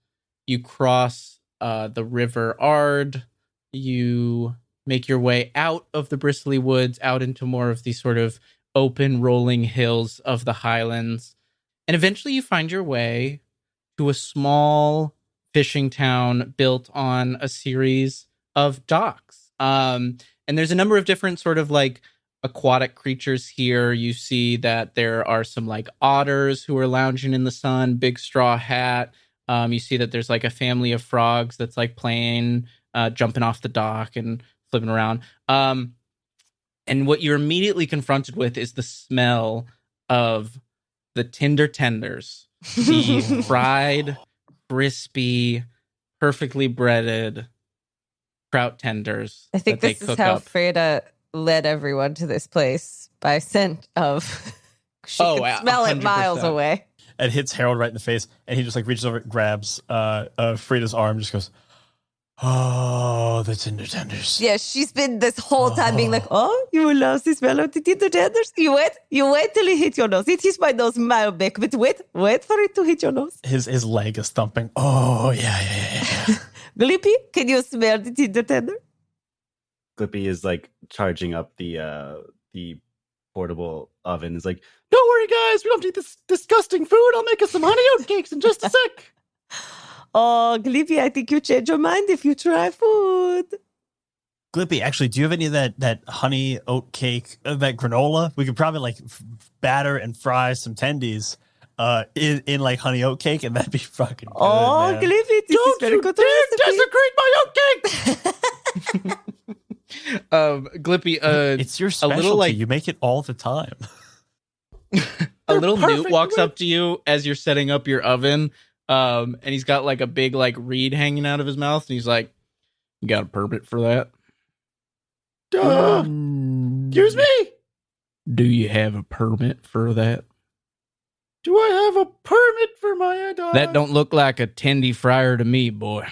You cross the River Ard. You make your way out of the bristly woods, out into more of the sort of open rolling hills of the Highlands. And eventually you find your way to a small fishing town built on a series of docks. And there's a number of different sort of like aquatic creatures here. You see that there are some like otters who are lounging in the sun, big straw hat. You see that there's like a family of frogs that's like playing, jumping off the dock and flipping around. And what you're immediately confronted with is the smell of the Tinder Tenders, the fried, crispy, perfectly breaded trout tenders. I think that this they is cook how up. Freda led everyone to this place by scent of. She Oh, could smell it 100%. miles away. It hits Harold right in the face, and he just like reaches over, grabs Frida's arm, just goes, "Oh, the Tinder Tenders." Yeah, she's been this whole time being like, "Oh, you will love the smell of the Tinder Tenders. You wait till it hits your nose. It hits my nose mile back, but wait for it to hit your nose." His leg is thumping. Oh yeah. Glippy, can you smell the Tinder Tender? Glippy is like charging up the portable oven. Is like, Don't worry, guys. We don't eat this disgusting food. I'll make us some honey oat cakes in just a sec. Oh, Glippy, I think you change your mind if you try food. Glippy, actually, do you have any of that honey oat cake, that granola? We could probably like batter and fry some tendies in like honey oat cake, and that'd be fucking good. Oh, man. Glippy, this is Don't very you good dare recipe. desecrate my oat cake. Glippy, It's your specialty. little, like- you make it all the time. a little newt perfect walks with- up to you as you're setting up your oven, and he's got like a big like reed hanging out of his mouth, and he's like, "You got a permit for that? Excuse me? Do you have a permit for that? Do I have a permit for my That don't look like a tendy fryer to me, boy."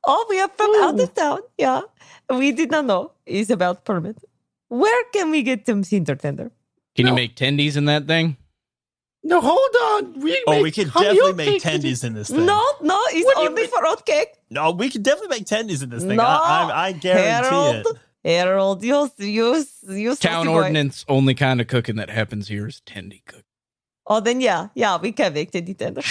Oh, we are from out of town. Yeah. We did not know. It's about permit. Where can we get them Tinder Tender? Can you No. make tendies in that thing? No, hold on. We could honey definitely oat make cakes. tendies in this thing. No, it's What do you only mean? for oat cake. No, we could definitely make tendies in this thing. No, I guarantee it. Harold, you Town saucy boy. ordinance, only kind of cooking that happens here is tendy cook. Oh, then yeah, we can make Tinder Tender.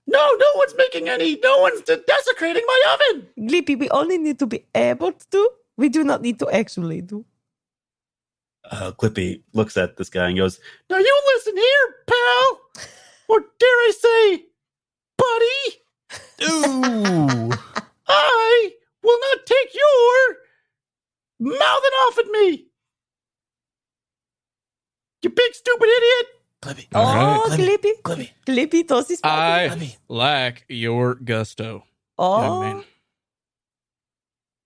No one's making any. No one's desecrating my oven. Glippy, we only need to be able to do. We do not need to actually do. Glippy looks at this guy and goes, Now you listen here, pal. Or dare I say, buddy. Ooh. I will not take your mouthing off at me. You big stupid idiot. Glippy. All Oh, right. Glippy. Glippy, toss is I Glippy. lack your gusto. Oh, young man.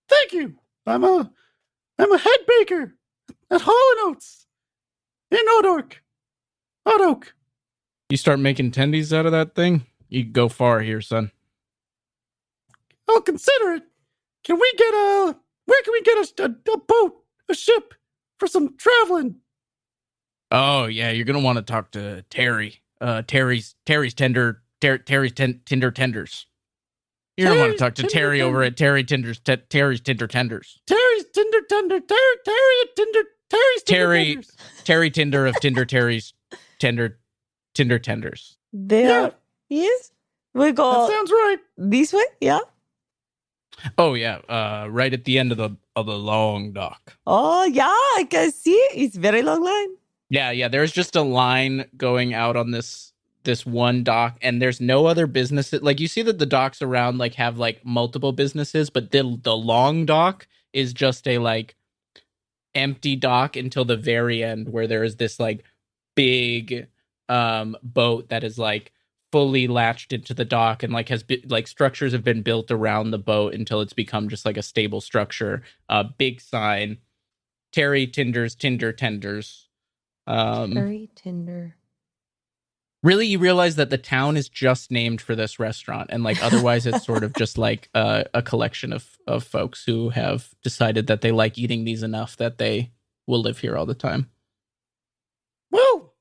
Thank you. I'm a head baker at Hall & Oates in Odd Oak. You start making tendies out of that thing, you go far here, son. I'll consider it. Where can we get a boat, a ship for some traveling? Oh yeah, you're gonna want to talk to Terry. Terry's Tinder Tenders. You're gonna want to Terry's talk to Tinder Terry over at Terry's Tinder Tenders. Terry's Tinder Tender. Terry's Tinder Tenders. Terry Tinder of Terry's Tinder Tenders. there. Yeah. Yes. We That go sounds right. this way. Yeah. Oh yeah, right at the end of the long dock. Oh, yeah, I can see it. It's very long line. Yeah. There's just a line going out on this one dock, and there's no other businesses. Like you see that the docks around like have like multiple businesses, but the long dock is just a like empty dock until the very end, where there is this like big boat that is like fully latched into the dock, and like has been like structures have been built around the boat until it's become just like a stable structure. Big sign, Terry Tinders Tinder Tenders. Very tender. Really, you realize that the town is just named for this restaurant, and like otherwise it's sort of just like a collection of folks who have decided that they like eating these enough that they will live here all the time. Well,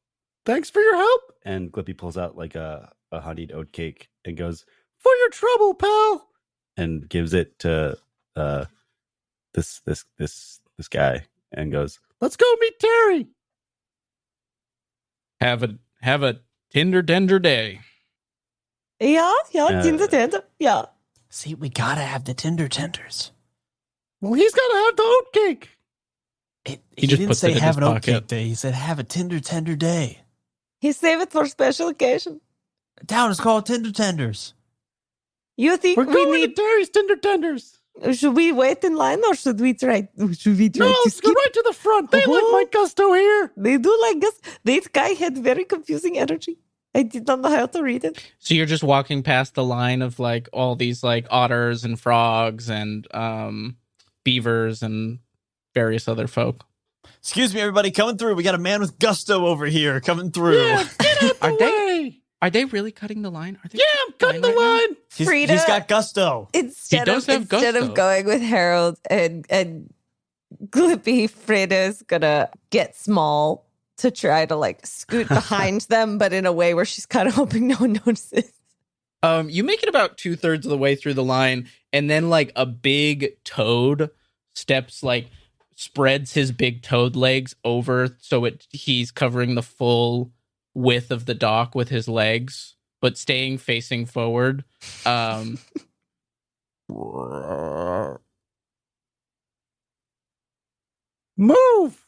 thanks for your help. And Glippy pulls out like a honeyed oat cake and goes, For your trouble, pal. and gives it to this guy and goes, Let's go meet Terry. Have a Tinder Tender day. Yeah, tender. Yeah. See, we gotta have the Tinder tenders. Well, he's got to have the oat cake. He just didn't puts say it in have his an oat pocket. cake day. He said have a Tinder tender day. He saved it for special occasion. Town is called Tinder Tenders. You think We're we going need? to Terry's Tinder Tenders. Should we wait in line or should we try? Should we try No, to let's go skip? right to the front. They like Oh. my gusto here. They do like us. This guy had very confusing energy. I did not know how to read it. So you're just walking past the line of like all these like otters and frogs and beavers and various other folk. Excuse me, everybody, coming through. We got a man with gusto over here coming through. Yeah, get out the Are they- way. Are they really cutting the line? Are they Yeah, I'm cutting the right now? line. Frida- He's got gusto. Instead does of have instead gusto. of going with Harold and Glippy, Frida's gonna get small to try to like scoot behind them, but in a way where she's kind of hoping no one notices. You make it about 2/3 of the way through the line, and then like a big toad spreads his big toad legs over so he's covering the full width of the dock with his legs, but staying facing forward. Move.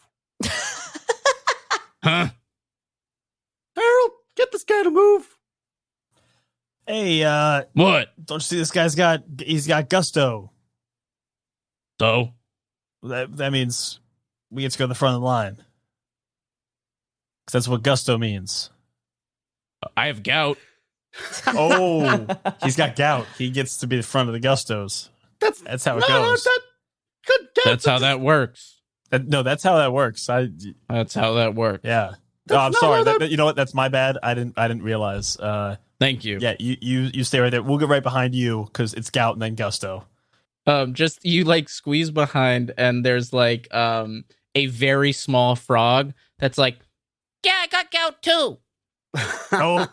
Huh? Harold, get this guy to move. Hey, What? don't you see this guy's he's got gusto. So? That means we get to go to the front of the line. 'Cause that's what gusto means. I have gout. Oh, he's got gout. He gets to be the front of the gustos. That's how it no, goes. That could get. That's how that works. No, that's how that works. That's how that works. Yeah. That's I'm not sorry. how that- You know what? That's my bad. I didn't realize. Thank you. Yeah, you stay right there. We'll get right behind you because it's gout and then gusto. Just you like squeeze behind, and there's like a very small frog that's like, yeah, I got gout too. Oh,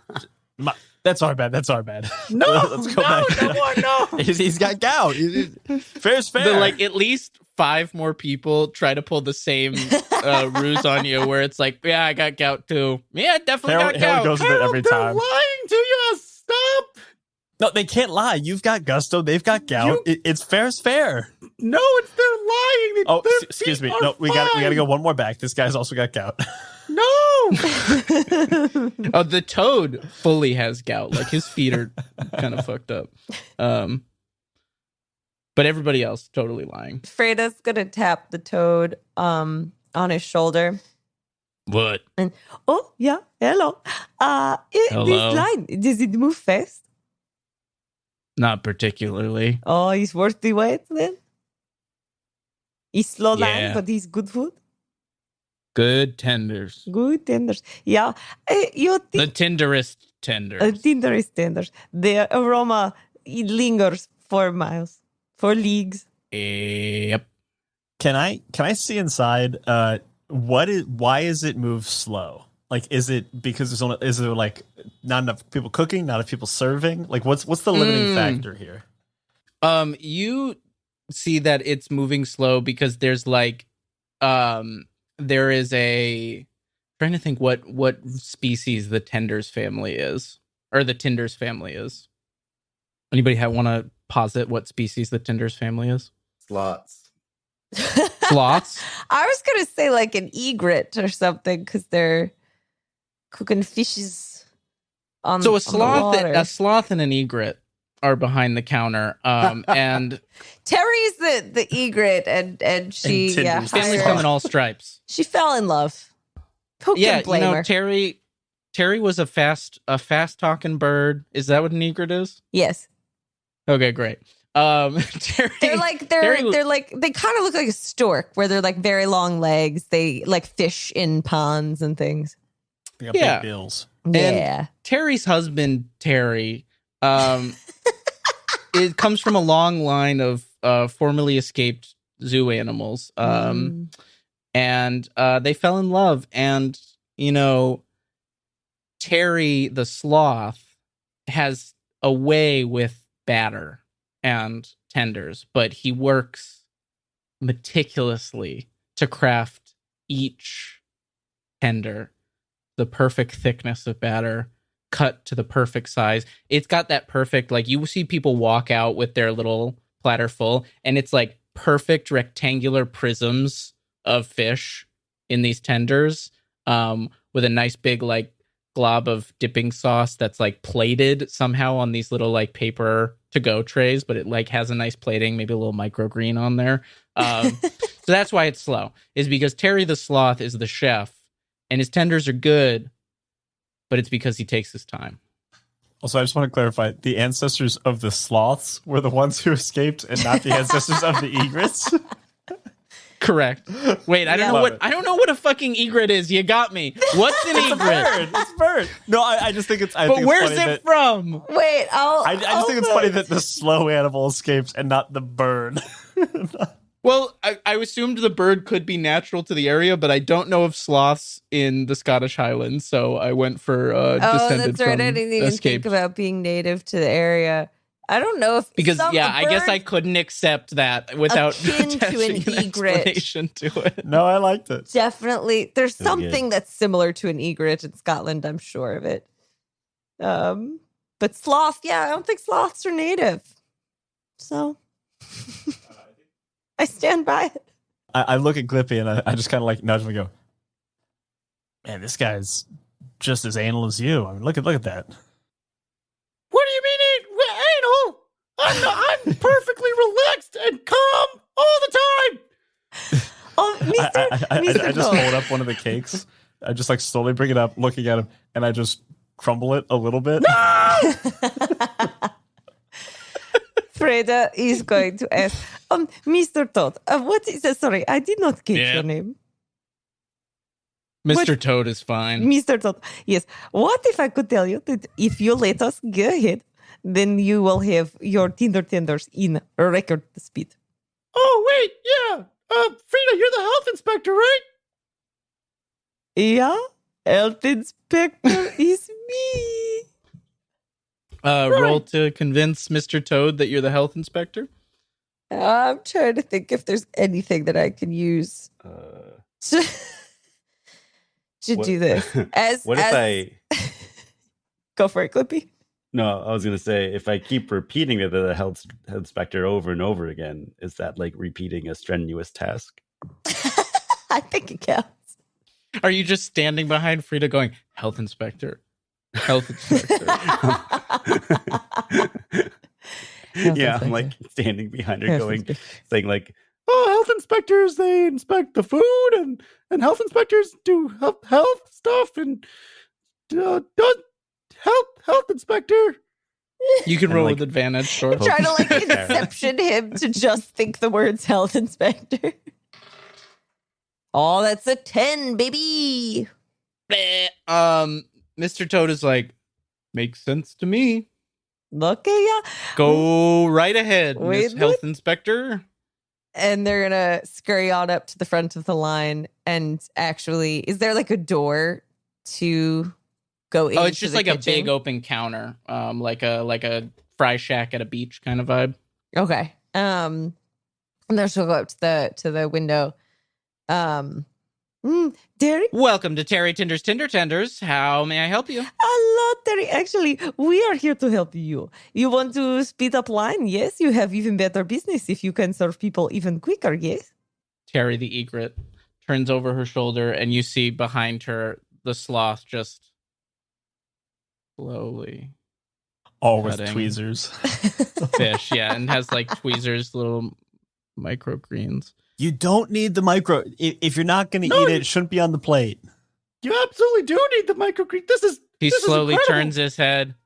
that's our bad. That's our bad. No, Let's go no, back. no. He's got gout. Fair's fair. But like at least 5 more people try to pull the same ruse on you, where it's like, yeah, I got gout too. Yeah, I definitely Harold got gout. goes with it every They're time. lying to you. Stop. No, they can't lie. You've got gusto. They've got gout. It's fair's fair. No, it's they're lying. Oh, Their excuse feet me. are No, we got fine. to go one more back. This guy's also got gout. No. Oh, the toad fully has gout. Like his feet are kind of fucked up. But everybody else totally lying. Freda's gonna tap the toad on his shoulder. What? And oh yeah, hello. Hello. This line, does it move fast? Not particularly. Oh, he's worth the wait then. He's slow Yeah. line, but he's good food. Good tenders. Good tenders. Yeah. You The think tenderest tenders. tender is tenders. The aroma it lingers 4 miles, 4 leagues. Yep. Can I see inside? Why is it move slow? Like, is it because is there like not enough people cooking, not enough people serving? Like, what's the limiting factor here? You see that it's moving slow because there's like there is trying to think what species the Tenders family is, or the Tinders family is. Anybody want to posit what species the Tinder's family is? Slots. Sloths? I was gonna say like an egret or something because they're cooking fishes on. So on the water. a sloth and an egret are behind the counter. And Terry's the egret, and she Tinder's families hired- come in all stripes. she fell in love. Who can blame her? Terry was a fast talking bird. Is that what an egret is? Yes, Okay, great. Terry, they're like Terry- they kind of look like a stork, where they're like very long legs. They like fish in ponds and things. They got Yeah. big bills. Yeah, Terry's husband, Terry, it comes from a long line of formerly escaped zoo animals. And they fell in love. And, Terry the sloth has a way with batter and tenders, but he works meticulously to craft each tender, the perfect thickness of batter, cut to the perfect size. It's got that perfect, like you see people walk out with their little platter full, and it's like perfect rectangular prisms of fish in these tenders, with a nice big like glob of dipping sauce that's like plated somehow on these little like paper to go trays, but it like has a nice plating, maybe a little microgreen on there. So that's why it's slow, is because Terry the sloth is the chef and his tenders are good, but it's because he takes his time. Also, I just want to clarify: the ancestors of the sloths were the ones who escaped, and not the ancestors of the egrets. Correct. Wait, I Yeah. don't know what a fucking egret is. You got me. What's an egret? Bird. It's a bird. No, I just think it's. I But think it's where's funny it from? wait, I just think it's funny that the slow animal escapes and not the bird. Well, I assumed the bird could be natural to the area, but I don't know of sloths in the Scottish Highlands, so I went for descended that's right. from I didn't even escaped. think about being native to the area. I don't know if Because a I guess bird I couldn't accept that without akin to attaching an an egret. explanation to it. No, I liked it. definitely there's That's good. something that's similar to an egret in Scotland. I'm sure of it. But sloth, yeah, I don't think sloths are native. So I stand by it. I look at Glippy and I just kind of like nudge him and go, "Man, this guy's just as anal as you. I mean, look at that." What do you mean anal? I'm perfectly relaxed and calm all the time. Oh, Mr. I Mr. just Toad. hold up one of the cakes. I just like slowly bring it up, looking at him, and I just crumble it a little bit. Freda is going to ask, Mr. Todd, what is sorry, I did not get Yeah. your name. Mr. Toad is fine. Mr. Todd, yes. What if I could tell you that if you let us go ahead, then you will have your Tinder tenders in record speed? Oh wait, yeah. Frida, you're the health inspector, right? Yeah, health inspector is me. Roll to convince Mr. Toad that you're the health inspector. I'm trying to think if there's anything that I can use to What- do this. What if I? Go for it, Clippy? No, I was gonna say if I keep repeating it to the health inspector over and over again, is that like repeating a strenuous task? I think it counts. Are you just standing behind Frida going, health inspector? Health inspector. Yeah, I'm like standing behind her, going, saying like, Oh, health inspectors, they inspect the food, and health inspectors do health stuff, and does health inspector. You can And, roll like, with advantage, sure. poke- Try to like Poke- inception him to just think the words health inspector. Oh, that's a 10, baby. Mr. Toad is like, makes sense to me. Look at ya. Go right ahead, Wait, Miss Health Inspector. And they're gonna scurry on up to the front of the line. And actually, is there like a door to go into? Oh, it's just the like a kitchen? big open counter, like a fry shack at a beach kind of vibe. Okay. And then she'll go up to the window. Mr. Terry? Welcome to Terry Tinder's Tinder Tenders. How may I help you? Hello, Terry. Actually, we are here to help you. You want to speed up line? Yes, you have even better business if you can serve people even quicker, yes? Terry the egret turns over her shoulder, and you see behind her the sloth just slowly All with cutting tweezers. fish, yeah, and has like tweezers, little microgreens. You don't need the micro. If you're not going to eat it, it shouldn't be on the plate. You absolutely do need the microgreens. He This is slowly incredible. turns his head.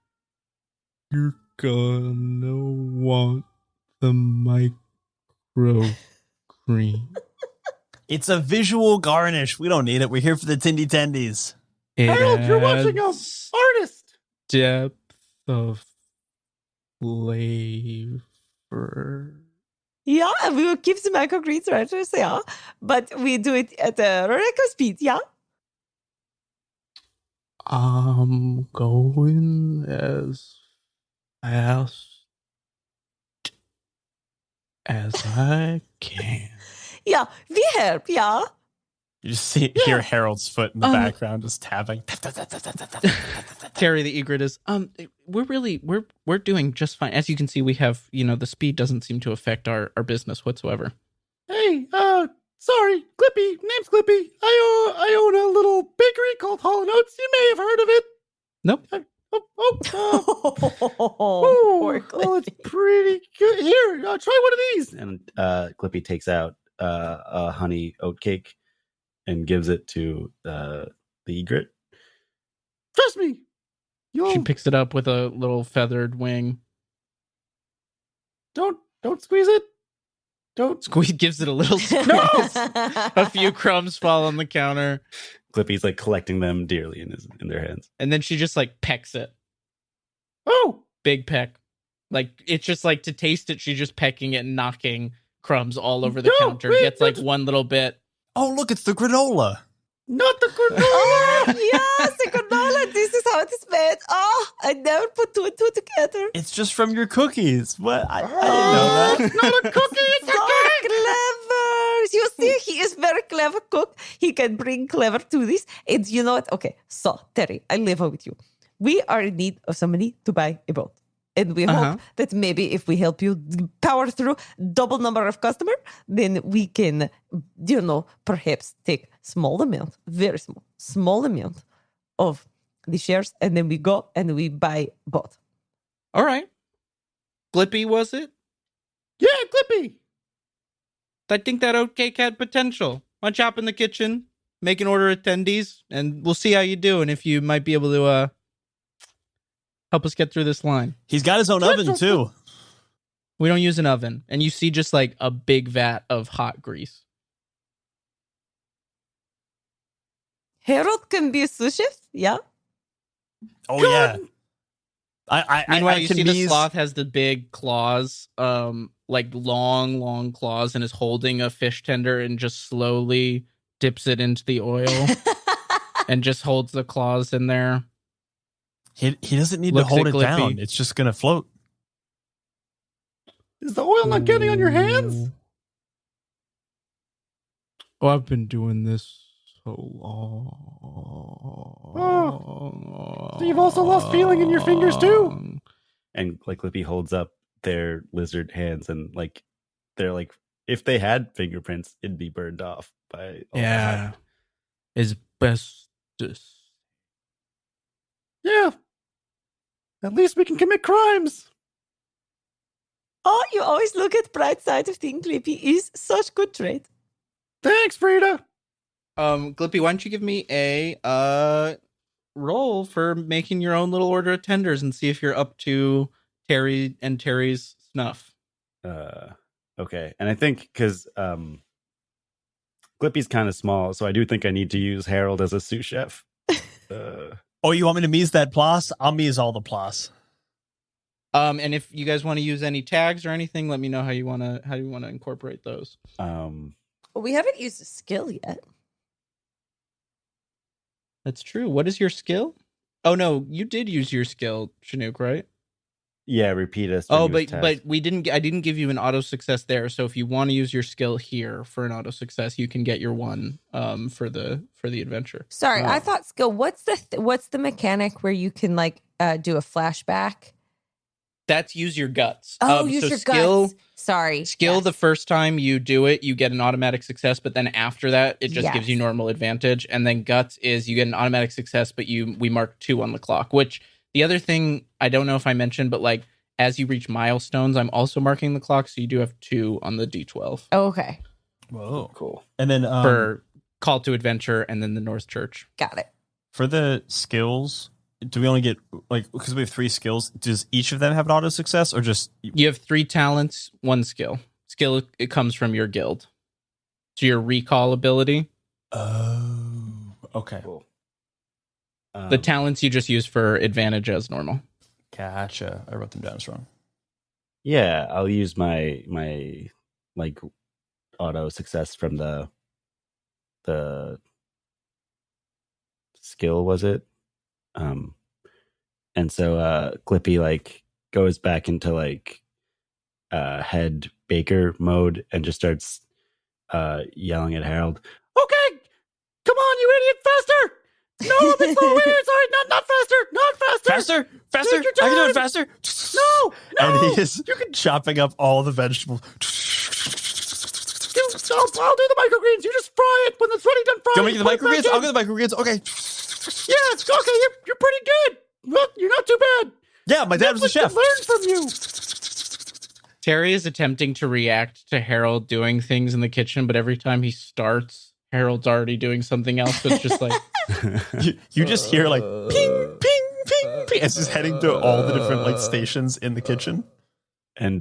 You're gonna want the microgreen. It's a visual garnish. We don't need it. We're here for the Tindy Tendies. Harold, you're watching an artist. Depth of flavor. Yeah, we will keep the microgreens right, yeah. But we do it at a record speed, yeah? I'm going as fast as I can. Yeah, we help, yeah? You just hear Harold's foot in the background just tapping. Terry the egret is we're doing just fine. As you can see, we have, the speed doesn't seem to affect our business whatsoever. Hey, sorry, Clippy. Name's Clippy. I own a little bakery called Hall & Oates. You may have heard of it. Nope. Poor Well, it's Clippy. pretty good. Here, try one of these. And Clippy takes out a honey oat cake and gives it to the egret. Trust me. She picks it up with a little feathered wing. Don't squeeze it. Don't. Squeeze gives it a little squeeze. A few crumbs fall on the counter. Clippy's like collecting them dearly in their hands. And then she just like pecks it. Oh, Big peck. Like, it's just like to taste it, she's just pecking it and knocking crumbs all over the No, counter. wait, Gets like that's- one little bit. Oh, look, it's the granola. not the granola. Oh, yes, the granola. This is how it is made. Oh, I never put two and two together. It's just from your cookies. What? I didn't know Oh, that. it's not a cookie. It's a So cake. clever. You see, he is very clever cook. He can bring clever to this. And you know what? Okay, so Terry, I live with you. We are in need of somebody to buy a boat. And we hope that maybe if we help you power through double number of customer, then we can, perhaps take small amount, very small amount of the shares, and then we go and we buy both. All right. Glippy, was it? Yeah, Clippy. I think that oat cake had potential. Why don't you hop in the kitchen, make an order of attendees, and we'll see how you do and if you might be able to help us get through this line. He's got his own oven, too. We don't use an oven. And you see just like a big vat of hot grease. Harold can be a sous chef, yeah? Oh, yeah. Meanwhile, I you can see the use- sloth has the big claws, like long claws, and is holding a fish tender and just slowly dips it into the oil and just holds the claws in there. He doesn't need Looks to hold at it Glippy. down. It's just going to float. Is the oil not getting on your hands? Oh, I've been doing this so long. So you've also lost feeling in your fingers too? And like Clippy holds up their lizard hands and like they're like, if they had fingerprints, it'd be burned off by all that. Asbestos. Yeah. At least we can commit crimes. Oh, you always look at bright side of things, Clippy. Is such good trait. Thanks, Frida. Glippy, why don't you give me a roll for making your own little order of tenders and see if you're up to Terry and Terry's snuff. Okay. And I think because Glippy's kind of small, so I do think I need to use Harold as a sous chef. Oh, you want me to mise that plus? I'll mise all the plus. And if you guys want to use any tags or anything, let me know how you want to incorporate those. We haven't used a skill yet. That's true. What is your skill? Oh no, you did use your skill, Shenuque, right? Yeah, repeat a Oh, strenuous but task. we didn't. I didn't give you an auto success there. So if you want to use your skill here for an auto success, you can get your one for the adventure. Sorry, I Oh. thought skill. What's the mechanic where you can like do a flashback? That's use your guts. Oh, use so your skill, guts. Sorry. Skill, Yes. the first time you do it, you get an automatic success, but then after that, it just gives you Yes. normal advantage. And then guts is you get an automatic success, but we mark 2 on the clock. Which the other thing, I don't know if I mentioned, but like as you reach milestones, I'm also marking the clock, so you do have 2 on the D12 Oh, okay. Whoa. Cool. And then for Call to Adventure and then the North Church. Got it. for the skills, do we only get like, because we have 3 skills, does each of them have an auto success or just You have 3 talents, 1 skill. Skill, it comes from your guild. So your recall ability. Oh, okay. Cool. The talents you just use for advantage as normal. Gotcha. I wrote them down as wrong. Yeah, I'll use my like auto success from the skill, was it? And so Clippy like goes back into like head baker mode and just starts yelling at Harold. Okay, come on, you idiot! Faster! No, it's slow. Wait, sorry, not faster, not faster. Faster! Take your I can do it time. faster! No, And he is chopping up all the vegetables. I'll do the microgreens. You just fry it when it's ready. Done frying. Do you want me to get the put it back microgreens? in. I'll get the microgreens. Okay. Yeah, it's okay. You're pretty good. Well, you're not too bad. Yeah, my dad was the Netflix can chef. learn from you. Terry is attempting to react to Harold doing things in the kitchen, but every time he starts, Harold's already doing something else. So it's just like, You just hear like ping, ping, ping, ping as he's heading to all the different like stations in the kitchen. And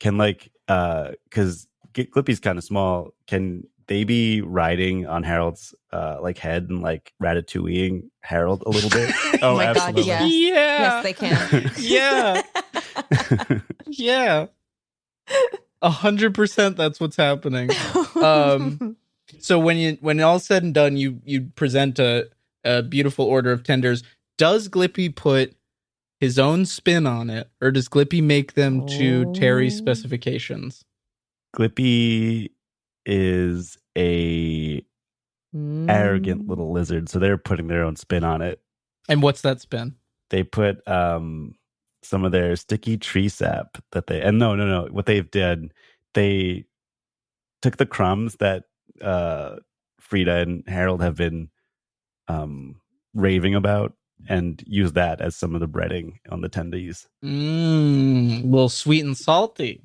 can like because Clippy's kind of small, can they be riding on Harold's like head and like ratatouilleing Harold a little bit? Oh, my God, absolutely. yes. yeah, Yes, they can. yeah, yeah. 100%. That's what's happening. So when all's said and done, you present a beautiful order of tenders. Does Glippy put his own spin on it, or does Glippy make them to Terry's Oh. specifications? Glippy is a arrogant little lizard, so they're putting their own spin on it. And what's that spin? They put some of their sticky tree sap that they no what they've did, they took the crumbs that Frida and Harold have been raving about and used that as some of the breading on the tendies. A little sweet and salty.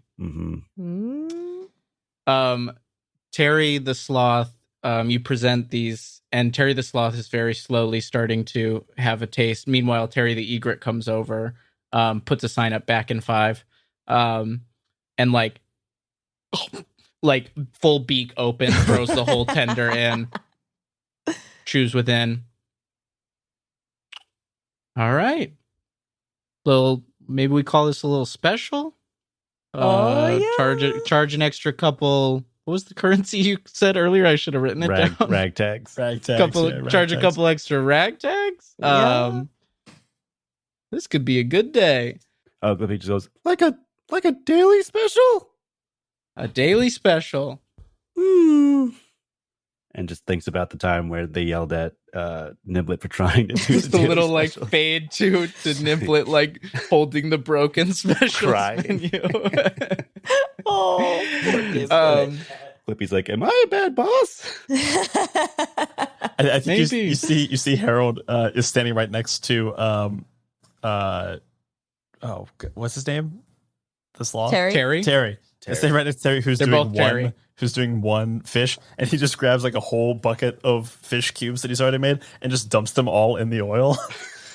Terry the Sloth, you present these, and Terry the Sloth is very slowly starting to have a taste. Meanwhile, Terry the Egret comes over, puts a sign up back in 5, and like full beak open, throws the whole tender in, chews within. All right. Maybe we call this a little special. Yeah. Charge an extra couple. What was the currency you said earlier? I should have written it down. Ragtags. Charge a couple extra ragtags. Yeah. This could be a good day. Oh, Glippy just goes, Like a daily special. A daily special. and just thinks about the time where they yelled at Niblet for trying to do Just the a daily little like special. fade to Niblet like holding the broken special Crying. menu. Oh. Glippy's like, am I a bad boss? I think Maybe. you see Harold is standing right next to what's his name? The sloth? Terry? Terry. I stay right next to Terry, They're both Terry. who's doing one fish, and he just grabs like a whole bucket of fish cubes that he's already made and just dumps them all in the oil.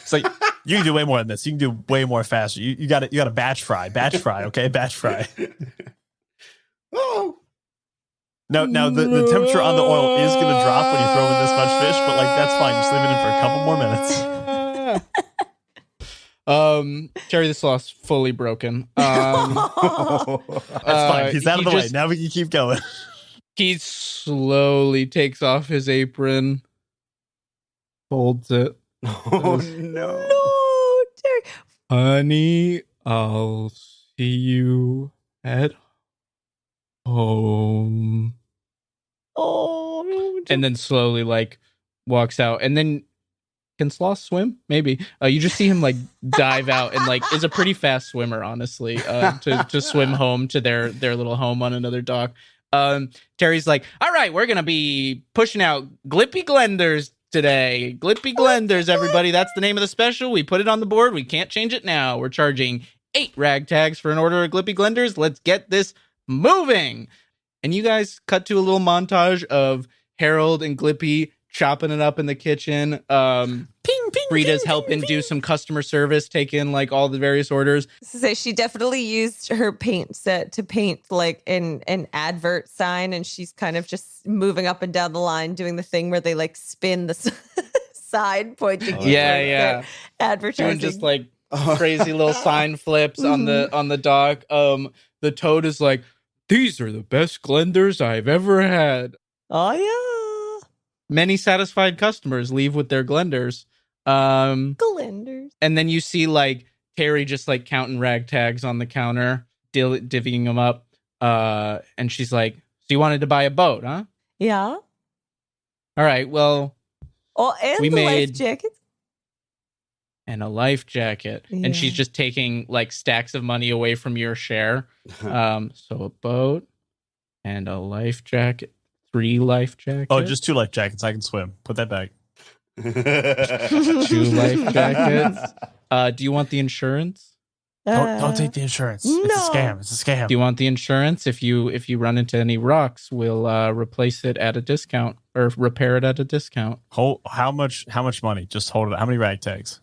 It's like, you can do way more than this. You can do way more faster. You got to batch fry, okay, batch fry. Oh, Now the temperature on the oil is going to drop when you throw in this much fish, but like that's fine. Just leave it in for a couple more minutes. Terry the Sloth's fully broken. That's fine. He's out of the way. just- Now we can keep going. He slowly takes off his apron, folds it. Oh no. No, Terry. Honey, I'll see you at home. Oh, And then slowly like walks out. And then can Sloth swim? Maybe. You just see him like dive out and like is a pretty fast swimmer, honestly, to swim home to their little home on another dock. Terry's like, all right, we're gonna be pushing out Glippy Glenders today. Glippy Glenders, everybody. That's the name of the special. We put it on the board. We can't change it now. We're charging 8 rag tags for an order of Glippy Glenders. Let's get this moving. And you guys cut to a little montage of Harold and Glippy chopping it up in the kitchen. Rita's helping do some customer service, take in like all the various orders. So she definitely used her paint set to paint like an advert sign, and she's kind of just moving up and down the line, doing the thing where they like spin the side, pointing. Yeah. Advertising. Doing just like crazy little sign flips on the dock. The Toad is like, these are the best Glenders I've ever had. Oh yeah. Many satisfied customers leave with their Glenders. Glenders. And then you see like Terry just like counting rag tags on the counter, divvying them up. And she's like, so you wanted to buy a boat, huh? Yeah. All right, well. Oh, and we the made life jacket. And a life jacket. Yeah. And she's just taking like stacks of money away from your share. So a boat and a life jacket. 3 life jackets. Oh, just 2 life jackets. I can swim. Put that back. 2 life jackets. Do you want the insurance? Don't take the insurance. No. It's a scam. It's a scam. Do you want the insurance? If you run into any rocks, we'll replace it at a discount or repair it at a discount. How much money? Just hold it. How many rag tags?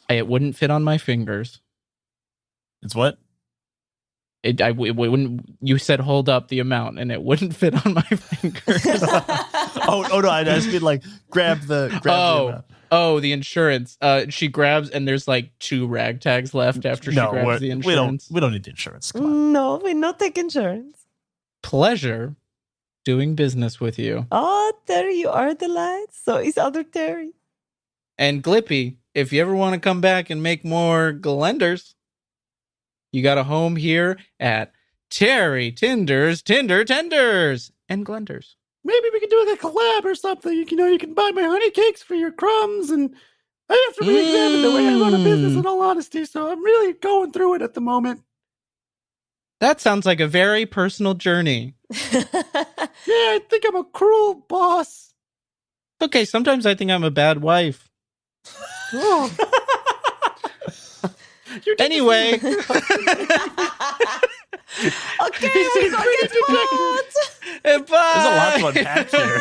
It wouldn't fit on my fingers. It's what? It wouldn't. You said hold up the amount, and it wouldn't fit on my fingers. oh no! I just mean like grab the amount. Oh, the insurance. She grabs, and there's like 2 rag tags left after she grabs the insurance. We don't need the insurance. Come on. No, we not take insurance. Pleasure doing business with you. Oh, Terry, you are the light. So is other Terry. And Glippy, if you ever want to come back and make more Glenders, you got a home here at Terry Tinder's Tinder Tenders and Glenders. Maybe we could do like a collab or something. You can buy my honey cakes for your crumbs, and I have to re-examine the way I run a business, in all honesty. So I'm really going through it at the moment. That sounds like a very personal journey. Yeah, I think I'm a cruel boss. Okay, sometimes I think I'm a bad wife. Oh. Anyway. Okay, we go get boats. Bye. There's a lot to unpack here.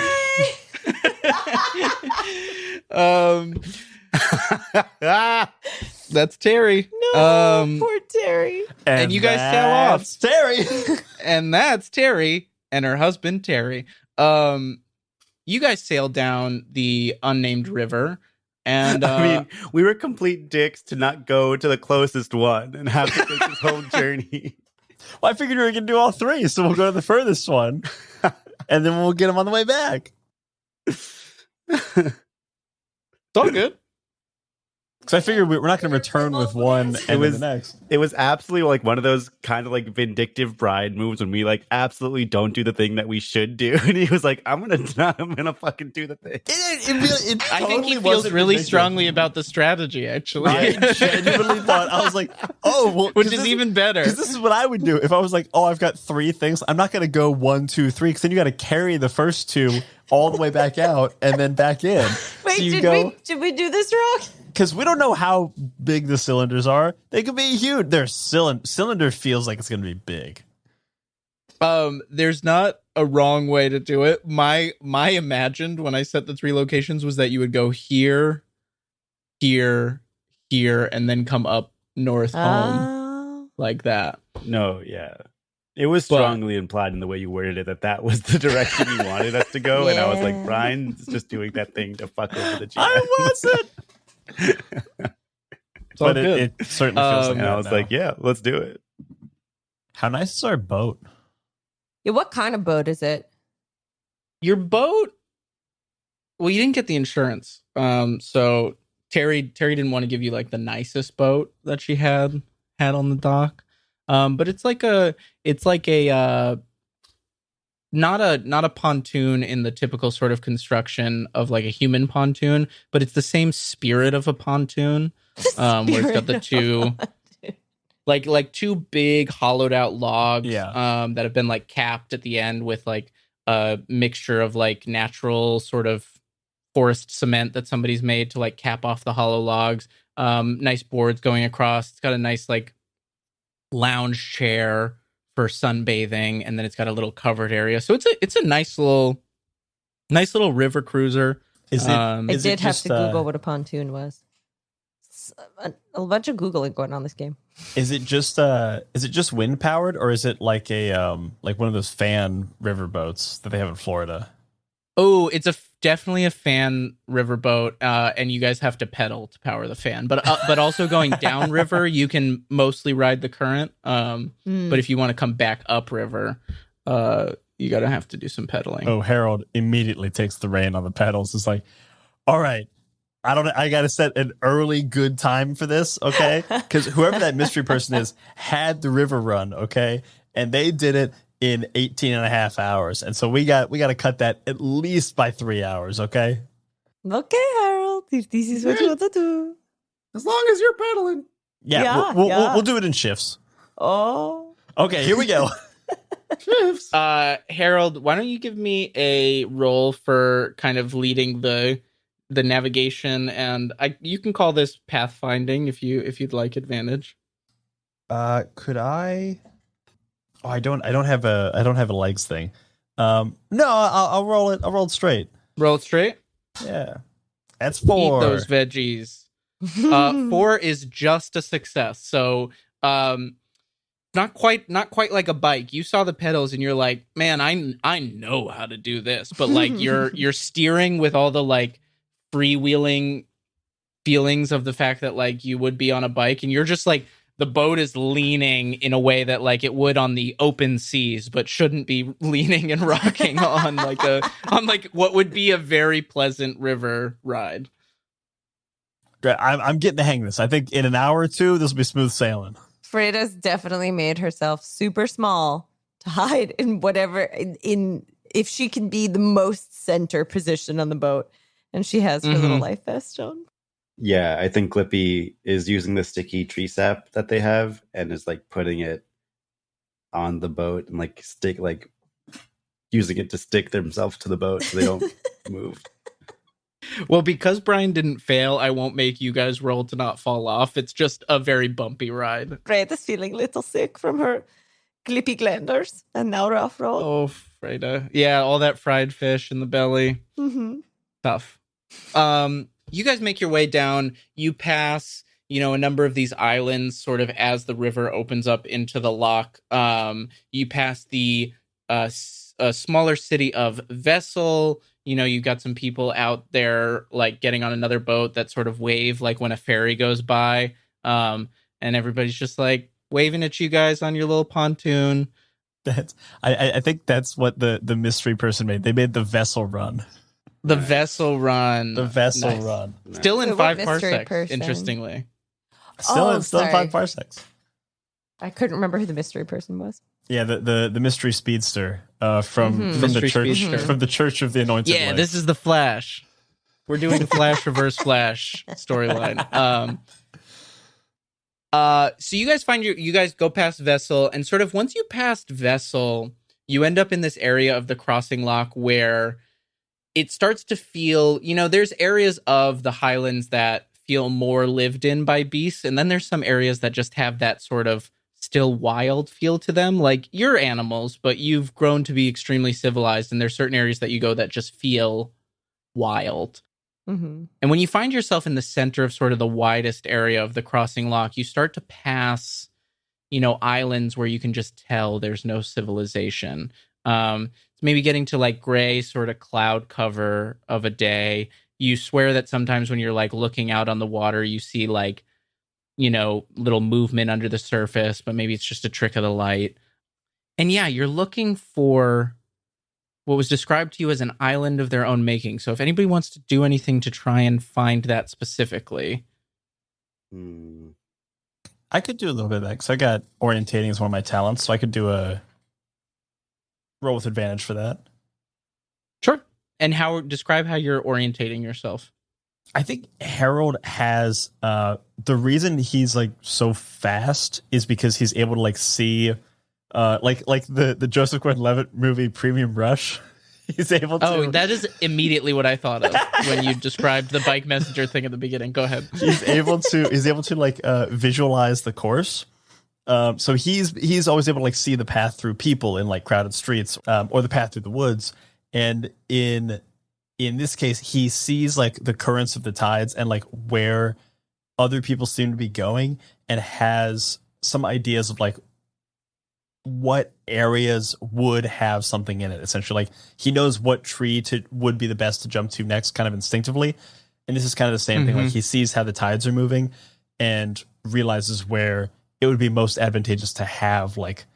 That's Terry. No, poor Terry. And you guys sail off. Terry. And that's Terry and her husband, Terry. You guys sailed down the unnamed river. And I mean, we were complete dicks to not go to the closest one and have to take this whole journey. Well, I figured we were going to do all 3, so we'll go to the furthest one, and then we'll get them on the way back. it's all good. Because I figured we're not going to return with one and then the next. It was absolutely like one of those kind of like vindictive bride moves when we like absolutely don't do the thing that we should do, and he was like, "I'm gonna fucking do the thing." I think he feels really strongly about the strategy. Actually, I genuinely thought, I was like, "Oh, well," which is even better. Because this is what I would do if I was like, "Oh, I've got 3 things. I'm not going to go 1, 2, 3," because then you got to carry the first 2 all the way back out and then back in. Wait, So did we do this wrong? Because we don't know how big the cylinders are. They could be huge. Their cylinder feels like it's going to be big. There's not a wrong way to do it. My imagined when I set the 3 locations was that you would go here, here, here, and then come up north home like that. No, yeah. It was strongly implied in the way you worded it that was the direction you wanted us to go. And I was like, Brian's just doing that thing to fuck over the GM. I wasn't. But it certainly feels like and that I was now. like, yeah, let's do it. How nice is our boat? Yeah, what kind of boat is it? Your boat. Well, you didn't get the insurance. So Terry didn't want to give you like the nicest boat that she had on the dock. But it's like a not a pontoon in the typical sort of construction of like a human pontoon, but it's the same spirit of a pontoon. Where it's got the two like two big hollowed out logs that have been like capped at the end with like a mixture of like natural sort of forest cement that somebody's made to like cap off the hollow logs. Nice boards going across. It's got a nice like lounge chair for sunbathing, and then it's got a little covered area. So it's a nice little river cruiser. I did have to Google what a pontoon was. A bunch of Googling going on this game. Is it just wind powered, or is it like a like one of those fan river boats that they have in Florida? Oh, it's definitely a fan riverboat, and you guys have to pedal to power the fan. But also going downriver, you can mostly ride the current. But if you want to come back upriver, you gotta have to do some pedaling. Oh, Harold immediately takes the rein on the pedals. It's like, all right, I gotta set an early good time for this, okay? Because whoever that mystery person is had the river run, okay, and they did it in 18 and a half hours. And so we got to cut that at least by 3 hours, okay? Okay, Harold, if this is what you want to do. As long as you're pedaling. Yeah, we'll do it in shifts. Oh. Okay, here we go. Shifts. Harold, why don't you give me a roll for kind of leading the navigation, and you can call this pathfinding if you'd like advantage. Could I? Oh, I don't have a legs thing. No, I'll roll it. I'll roll it straight. Roll it straight. Yeah, that's 4. Eat those veggies. 4 is just a success. So, not quite like a bike. You saw the pedals and you're like, man, I know how to do this. But like you're steering with all the like freewheeling feelings of the fact that like you would be on a bike, and you're just like, the boat is leaning in a way that like it would on the open seas, but shouldn't be leaning and rocking on like what would be a very pleasant river ride. I'm getting the hang of this. I think in an hour or two, this will be smooth sailing. Freda's definitely made herself super small to hide in whatever in if she can be the most center position on the boat, and she has her little life vest on. Yeah, I think Glippy is using the sticky tree sap that they have and is like putting it on the boat and like using it to stick themselves to the boat so they don't move. Well, because Brian didn't fail, I won't make you guys roll to not fall off. It's just a very bumpy ride. Freda's feeling a little sick from her Glippy Glenders, and now we're off road. Oh, Freda. Yeah, all that fried fish in the belly. Mm-hmm. Tough. You guys make your way down. You pass, a number of these islands sort of as the river opens up into the loch. You pass the smaller city of Vessel. You've got some people out there like getting on another boat that sort of wave like when a ferry goes by. And everybody's just like waving at you guys on your little pontoon. I think that's what the mystery person made. They made the vessel run. The vessel run. The vessel run. Still in 5 parsecs, person? Interestingly. Still in 5 parsecs. I couldn't remember who the mystery person was. Yeah, the mystery speedster from the church from the Church of the Anointed. Yeah, Light. this is the Flash. We're doing a Flash reverse Flash storyline. So you guys you guys go past Vessel, and sort of once you passed Vessel, you end up in this area of the crossing lock where it starts to feel, there's areas of the Highlands that feel more lived in by beasts. And then there's some areas that just have that sort of still wild feel to them. Like you're animals, but you've grown to be extremely civilized. And there's certain areas that you go that just feel wild. Mm-hmm. And when you find yourself in the center of sort of the widest area of the crossing lock, you start to pass, islands where you can just tell there's no civilization. It's maybe getting to like gray sort of cloud cover of a day. You swear that sometimes when you're like looking out on the water, you see like, little movement under the surface, but maybe it's just a trick of the light. And yeah, you're looking for what was described to you as an island of their own making. So if anybody wants to do anything to try and find that specifically. I could do a little bit of that because I got orientating as one of my talents, so I could do a roll with advantage for that. Sure. And describe how you're orientating yourself. I think Harold has the reason he's like so fast is because he's able to like see like the Joseph Gordon-Levitt movie Premium Rush. He's able to. Oh, that is immediately what I thought of when you described the bike messenger thing at the beginning. Go ahead. He's able to like visualize the course. So he's always able to like see the path through people in like crowded streets, or the path through the woods. And in this case, he sees like the currents of the tides and like where other people seem to be going, and has some ideas of like what areas would have something in it. Essentially, like he knows what tree would be the best to jump to next, kind of instinctively. And this is kind of the same thing. Like he sees how the tides are moving and realizes where it would be most advantageous to have like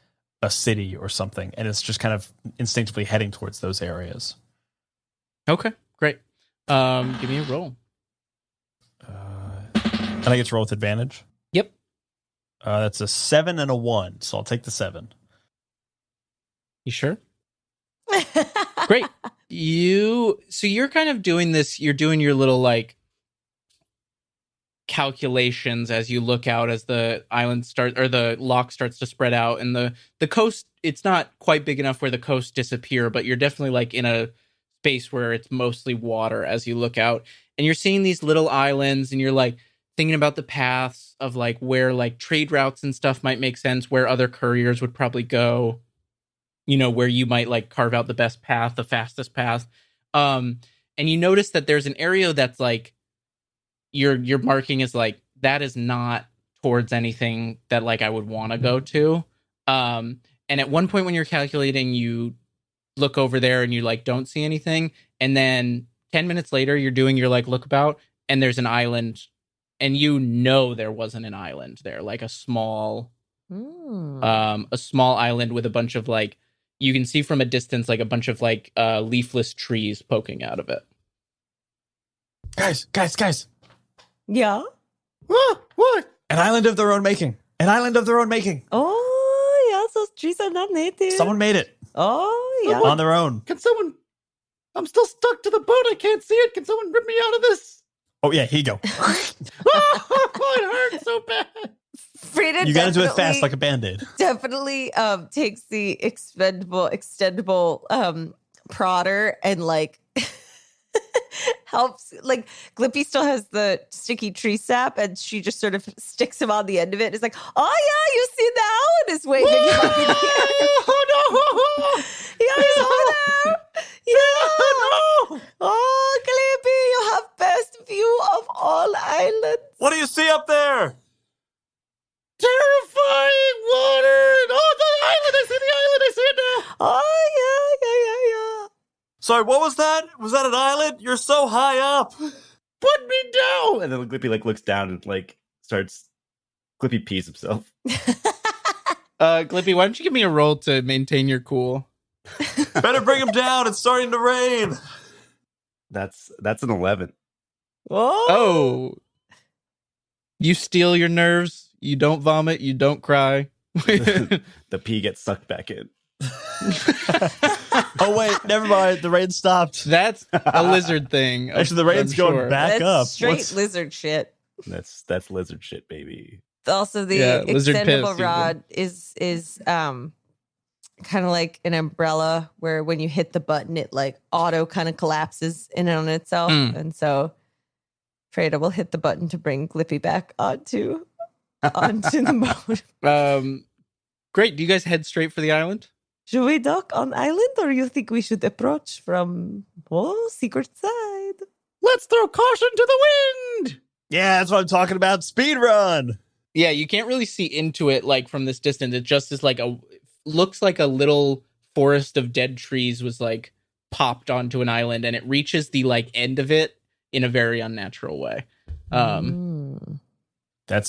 a city or something, and it's just kind of instinctively heading towards those areas. Okay, great. Give me a roll. And I get to roll with advantage. Yep. That's a 7 and a 1, so I'll take the 7. You sure? Great. So you're kind of doing this. You're doing your little like calculations as you look out as the island the lock starts to spread out, and the coast. It's not quite big enough where the coast disappear, but you're definitely like in a space where it's mostly water as you look out, and you're seeing these little islands, and you're like thinking about the paths of like where like trade routes and stuff might make sense, where other couriers would probably go, where you might like carve out the best path, the fastest path. And you notice that there's an area that's like you're marking as like that is not towards anything that like I would want to go to. And at one point when you're calculating, you look over there and you like don't see anything, and then 10 minutes later you're doing your like lookabout, and there's an island, and there wasn't an island there, like a small island with a bunch of like, you can see from a distance like a bunch of like leafless trees poking out of it. Guys. Yeah. What? An island of their own making. Oh, yeah. Those trees are not native. Someone made it. Oh, yeah. On their own. Can someone? I'm still stuck to the boat. I can't see it. Can someone rip me out of this? Oh yeah, here you go. Oh, it hurts so bad. Frida, You gotta do it fast like a Band-Aid. Definitely takes the extendable prodder and like helps. Like Glippy still has the sticky tree sap, and she just sort of sticks him on the end of it. It's like, oh yeah, you see the owl is waving. Oh no! Yeah, he's over there. Yeah. No! Oh, Glippy, you have best view of all islands. What do you see up there? Terrifying water! Oh, the island! I see the island! I see it now! Oh yeah. Sorry, what was that? Was that an island? You're so high up. Put me down! And then Glippy like looks down and like starts. Glippy pees himself. Glippy, why don't you give me a roll to maintain your cool? Better bring him down. It's starting to rain. That's an 11. Oh. You steal your nerves. You don't vomit. You don't cry. The pee gets sucked back in. Oh wait, never mind. The rain stopped. That's a lizard thing. Actually, the rain's going back That's up. straight lizard shit. That's lizard shit, baby. Also, the lizard extendable piss, rod is kind of like an umbrella where when you hit the button, it like auto kind of collapses in on itself. And so Freda will hit the button to bring Glippy back onto the boat. Great. Do you guys head straight for the island? Should we dock on island, or you think we should approach from secret side? Let's throw caution to the wind! Yeah, that's what I'm talking about. Speed run. Yeah, you can't really see into it like from this distance. It just is like looks like a little forest of dead trees was like popped onto an island, and it reaches the like end of it in a very unnatural way. That's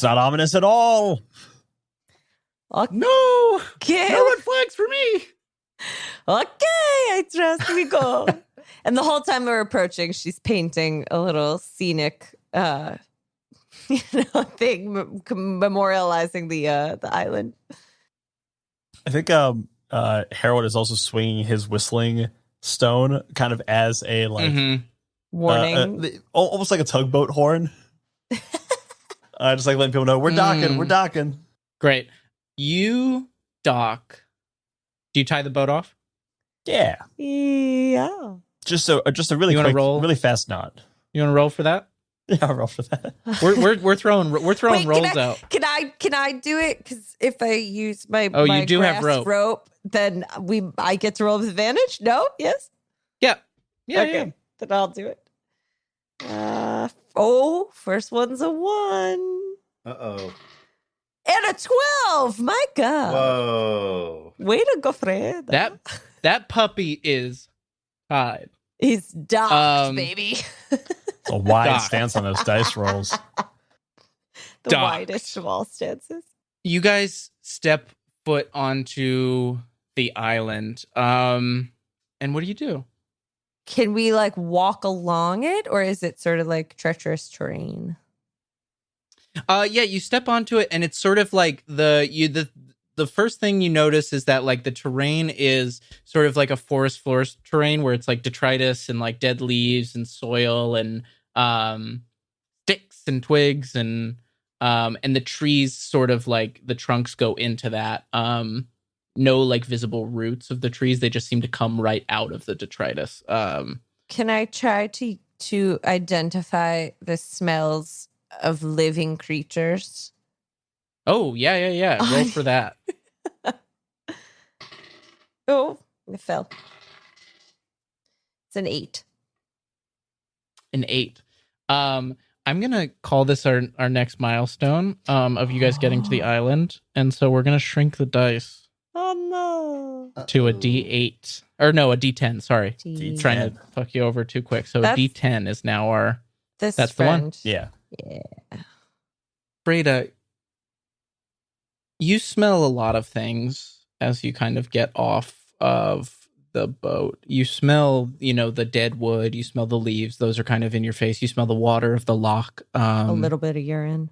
not ominous at all. No! Okay. No red flags for me! I trust we go. And the whole time we're approaching, she's painting a little scenic, thing, memorializing the island. I think Harold is also swinging his whistling stone kind of as a like Warning. almost like a tugboat horn. Just like letting people know we're docking, we're docking. Great. You dock. Do you tie the boat off? Yeah. Yeah. Just a really You wanna quick, roll? really fast knot. You want to roll for that? Yeah, I'll roll for that. We're throwing Wait, rolls out. Can I do it? Because if I use my You do have grass rope. then I get to roll with advantage. No, yes. Yeah. Okay, then I'll do it. First one's a 1 Uh-oh. and a 12. My God. Whoa. Way to go, Fred. That puppy is tied. He's docked, baby. A wide Dock. stance on those dice rolls. The Docked. widest of all stances. You guys step foot onto the island. And what do you do? Can we like walk along it, or is it sort of like treacherous terrain? Yeah, you step onto it, and it's sort of like the first thing you notice is that like the terrain is sort of like a forest floor terrain where it's like detritus and like dead leaves and soil and sticks and twigs and the trees sort of like the trunks go into that. No like visible roots of the trees. They just seem to come right out of the detritus. Can I try to identify the smells of living creatures? Oh, yeah. Roll for that. Oh, it fell. It's an 8. An 8. I'm gonna call this our next milestone of you guys getting to the island, and so we're gonna shrink the dice Oh no. to a D8 or no, a D10. Sorry, D10. trying to fuck you over too quick. So That's- a D10 is now our. This That's the one? friend. Yeah. Yeah. Breda, you smell a lot of things as you kind of get off of the boat. You smell, the dead wood. You smell the leaves. Those are kind of in your face. You smell the water of the loch. A little bit of urine.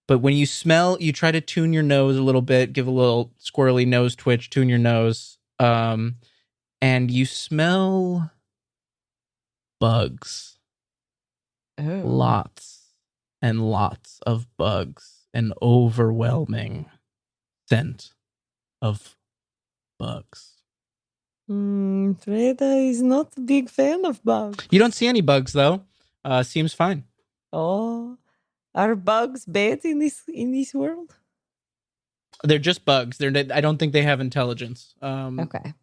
But when you smell, you try to tune your nose a little bit, give a little squirrely nose twitch, tune your nose. And you smell bugs. Oh. Lots and lots of bugs. An overwhelming scent of bugs. Freda is not a big fan of bugs. You don't see any bugs though. Seems fine. Oh, are bugs bad in this world? They're just bugs. I don't think they have intelligence. Okay.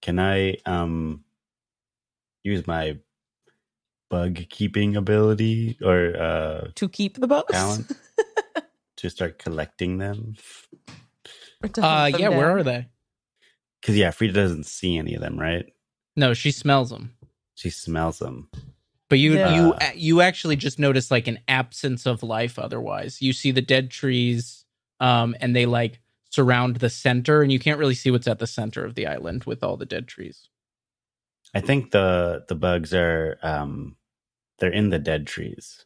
Can I use my bug keeping ability or To keep the bugs? talent to start collecting them? Or to hunt them Yeah. Where down? are they? Because Frida doesn't see any of them, right? No, she smells them. She smells them. But Yeah. you actually just notice like an absence of life. Otherwise, you see the dead trees, and they like surround the center, and you can't really see what's at the center of the island with all the dead trees. I think the bugs are they're in the dead trees.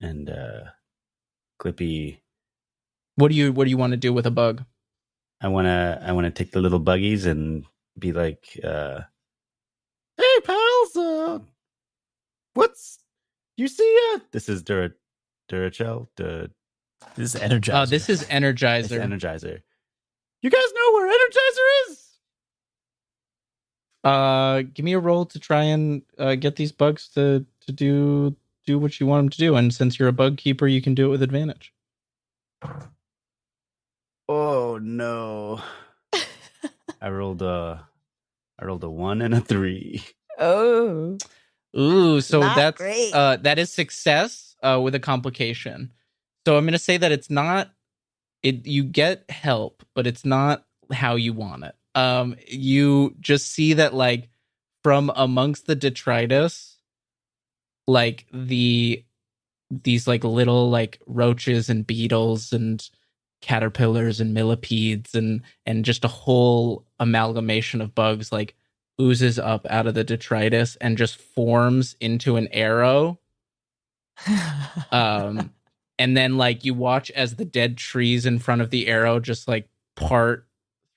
And Clippy, What do you want to do with a bug? I wanna take the little buggies and be like, Hey, pals, what's you see? this is Duracell, This is Energizer. This is it's Energizer. Energizer. You guys know where Energizer is? Give me a roll to try and get these bugs to do what you want them to do. And since you're a bug keeper, you can do it with advantage. Oh no! I rolled a 1 and a 3. Oh. Ooh, so Not that's great. that is success with a complication. So I'm gonna say that it's not it. You get help, but it's not how you want it. You just see that like from amongst the detritus, like these like little like roaches and beetles and caterpillars and millipedes and just a whole amalgamation of bugs like oozes up out of the detritus and just forms into an arrow. And then like you watch as the dead trees in front of the arrow just like part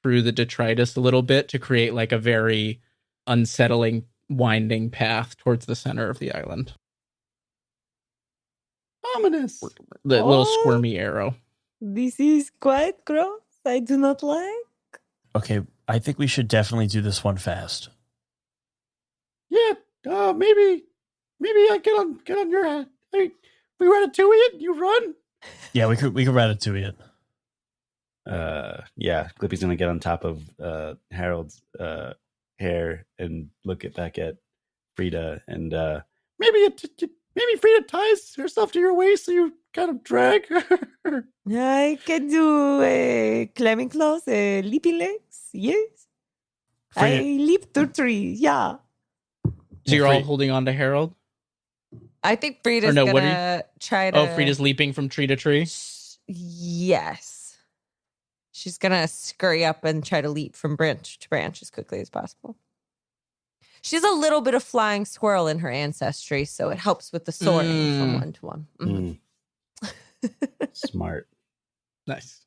through the detritus a little bit to create like a very unsettling winding path towards the center of the island. Ominous. The little squirmy arrow. This is quite gross. I do not like. Okay, I think we should definitely do this one fast. Yeah, maybe I get on your head. Hey, we Ratatouille it, you run. Yeah, we could Ratatouille it. Yeah, Clippy's gonna get on top of Harold's hair and look back at Frida, and Maybe Frida ties herself to your waist so you kind of drag her. I can do climbing claws, leaping legs. Yes. Frida- I leap through trees. Yeah. So you're all Frida- holding on to Harold? I think Frida's no, what gonna try to. Oh, Frida's leaping from tree to tree? Yes. She's gonna scurry up and try to leap from branch to branch as quickly as possible. She's a little bit of flying squirrel in her ancestry, so it helps with the soaring from one to one. Mhm. smart. Nice.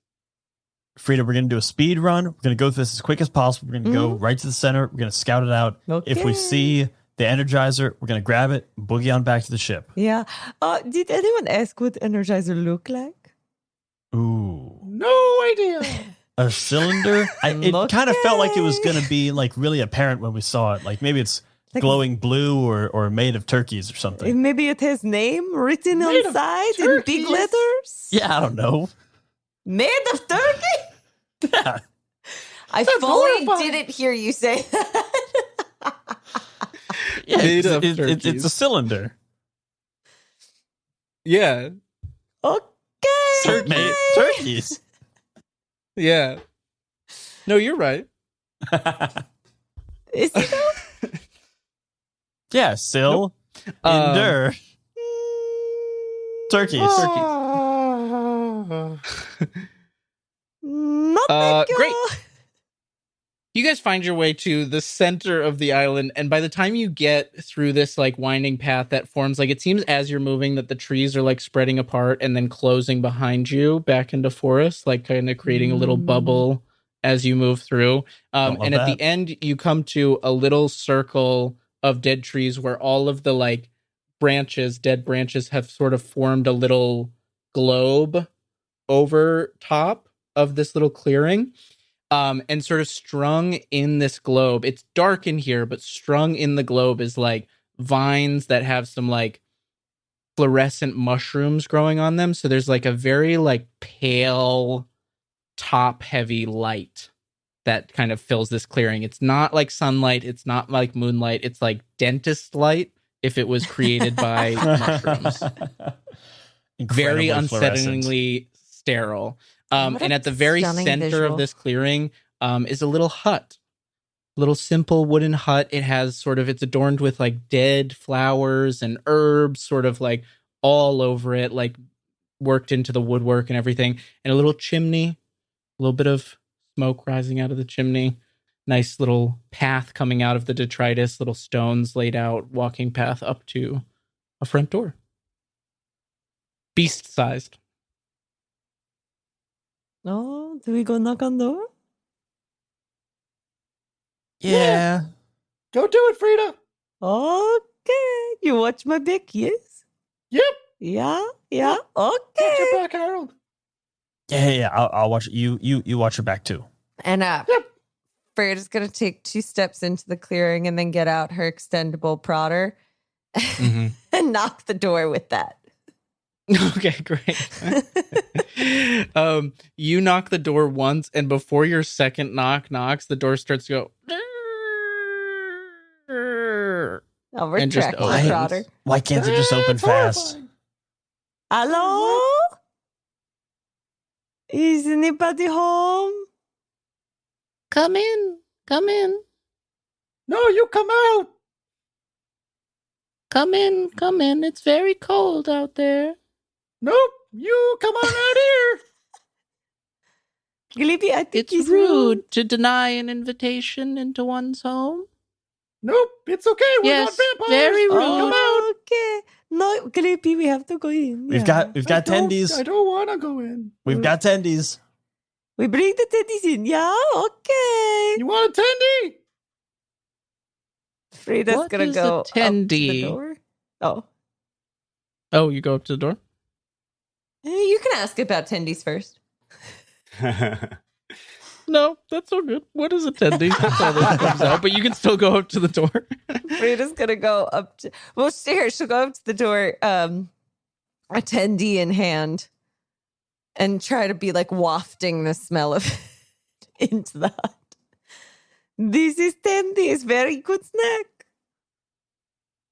Frida, we're going to do a speed run. We're going to go through this as quick as possible. We're going to go right to the center. We're going to scout it out. If we Okay. see the Energizer, we're going to grab it, boogie on back to the ship. Yeah. Did anyone ask what Energizer look like? Ooh. No idea. A cylinder? It kind of felt like it was Okay. going to be like really apparent when we saw it. Like maybe it's Like- glowing blue or made of turkeys or something. Maybe it has name written Made on of side in big turkeys? letters. Yeah, I don't know. Made of turkey? Yeah. I That's fully horrifying. didn't hear you say that. Yeah, Made of it's turkeys. a cylinder. Yeah. Okay. Made turkeys. Yeah. No, you're right. Is it though? Yeah, sill, Um, endure, turkeys. Not thank you. Great. You guys find your way to the center of the island, and by the time you get through this like winding path that forms, like it seems as you're moving that the trees are like spreading apart and then closing behind you back into forest, like kind of creating a little bubble as you move through. Don't love And at that. the end, you come to a little circle of dead trees where all of the like dead branches have sort of formed a little globe over top of this little clearing. And sort of strung in this globe, it's dark in here, but strung in the globe is like vines that have some like fluorescent mushrooms growing on them. So there's like a very like pale, top heavy light that kind of fills this clearing. It's not like sunlight, it's not like moonlight, it's like dentist light if it was created by mushrooms. Very Incredibly fluorescent. unsettlingly sterile. What And a at the very stunning center visual. of this clearing is a little hut, little simple wooden hut. It has sort of, it's adorned with like dead flowers and herbs, sort of like all over it, like worked into the woodwork and everything. And a little chimney, a little bit of smoke rising out of the chimney. Nice little path coming out of the detritus, little stones laid out, walking path up to a front door. Beast sized. Oh, do we go knock on door? Yeah. Go do it, Frida. Okay. You watch my back, yes? Yep. Yeah. Watch Okay. your back, Harold. Yeah. I'll watch it. You watch your back too. And Yep. Frida's gonna take 2 steps into the clearing and then get out her extendable prodder Mm-hmm. and knock the door with that. Okay, great. You knock the door once, and before your second knock knocks, the door starts to go. I'll And just retract my opens. prodder. Why can't it just open That's fast? horrifying. Hello? Is anybody home? Come in. No, you come out. Come in. It's very cold out there. Nope, you come on out here. Glippy, I think It's he's rude to deny an invitation into one's home. Nope, it's okay. We're Yes, not vampires. very rude. Come out. Okay. No, Glippy, we have to go in. We've got tendies. I don't want to go in. We've got tendies. We bring the tendies in. Yeah, okay. You want a tendy? Frida's What gonna is go a up to the tendy? door. Oh. Oh, you go up to the door? You can ask about tendies first. No, that's all good. What is a tendy? That's all that comes out, but you can still go up to the door. Frida's gonna go up to she'll go up to the door, attendee in hand, and try to be like wafting the smell of it into the hut. This is tendies, very good snack.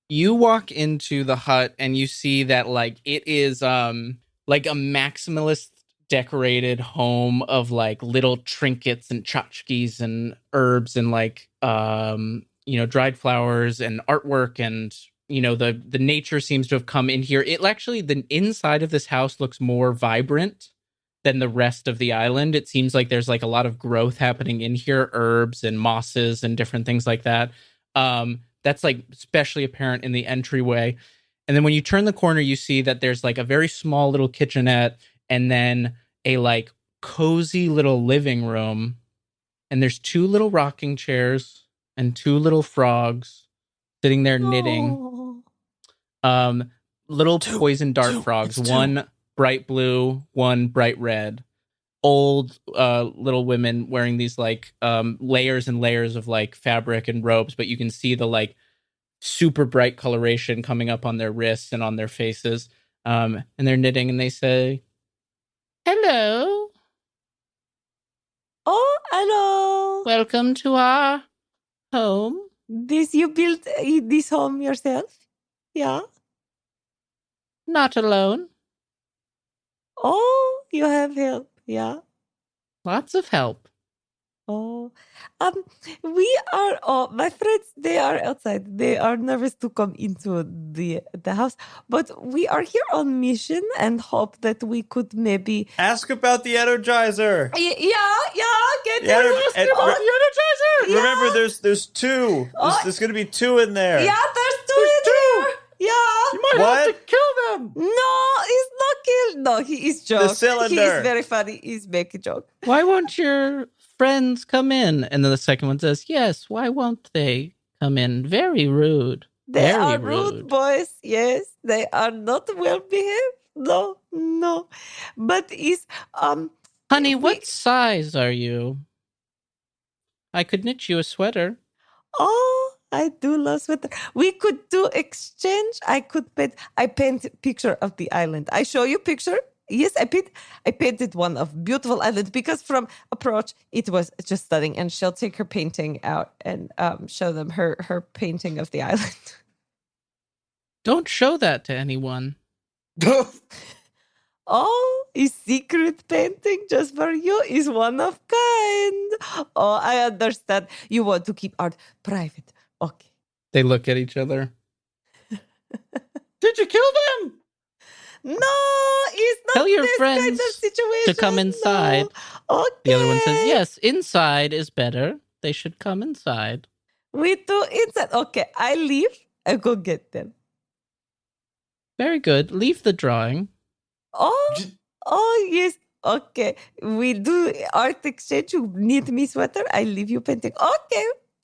You walk into the hut and you see that like it is like a maximalist decorated home of like little trinkets and tchotchkes and herbs and like dried flowers and artwork, and the nature seems to have come in here. It actually, the inside of this house looks more vibrant than the rest of the island. It seems like there's like a lot of growth happening in here, herbs and mosses and different things like that. That's like especially apparent in the entryway. And then when you turn the corner, you see that there's like a very small little kitchenette and then a like cozy little living room. And there's 2 little rocking chairs and 2 little frogs sitting there knitting. Little poison dart frogs, one bright blue, one bright red. Old little women wearing these like layers and layers of like fabric and robes, but you can see the like super bright coloration coming up on their wrists and on their faces. And they're knitting and they say, "Hello. Oh, hello. Welcome to our home." You built this home yourself? Yeah. Not alone. Oh, you have help. Yeah. Lots of help. Oh, we are. Oh, my friends, they are outside. They are nervous to come into the house, but we are here on mission and hope that we could maybe Ask about the Energizer. Get Yeah, the Energizer. Yeah. Remember, there's 2. There's going to be 2 in there. Yeah, there's 2 in there. Yeah. You might have to kill them. No, he's not killed. No, he is joking. cylinder. He is very funny. He's making joke. Why won't your friends come in? And then the second one says, yes, why won't they come in? Very rude. They Very are rude boys. Yes, they are not well behaved. No. But is Honey, what size are you? I could knit you a sweater. Oh, I do love sweater. We could do exchange. I paint picture of the island. I show you picture. Yes, I painted one of beautiful island because from approach it was just stunning. And she'll take her painting out and show them her painting of the island. Don't show that to anyone. Oh, his secret painting just for you is one of kind. Oh, I understand. You want to keep art private. Okay. They look at each other. Did you kill them? No, it's not Tell your this friends kind of situation. to come inside. No. Okay. The other one says, yes, inside is better. They should come inside. We do inside. Okay, I leave. I go get them. Very good. Leave the drawing. Oh, yes. Okay. We do art exchange. You knit me sweater. I leave you painting.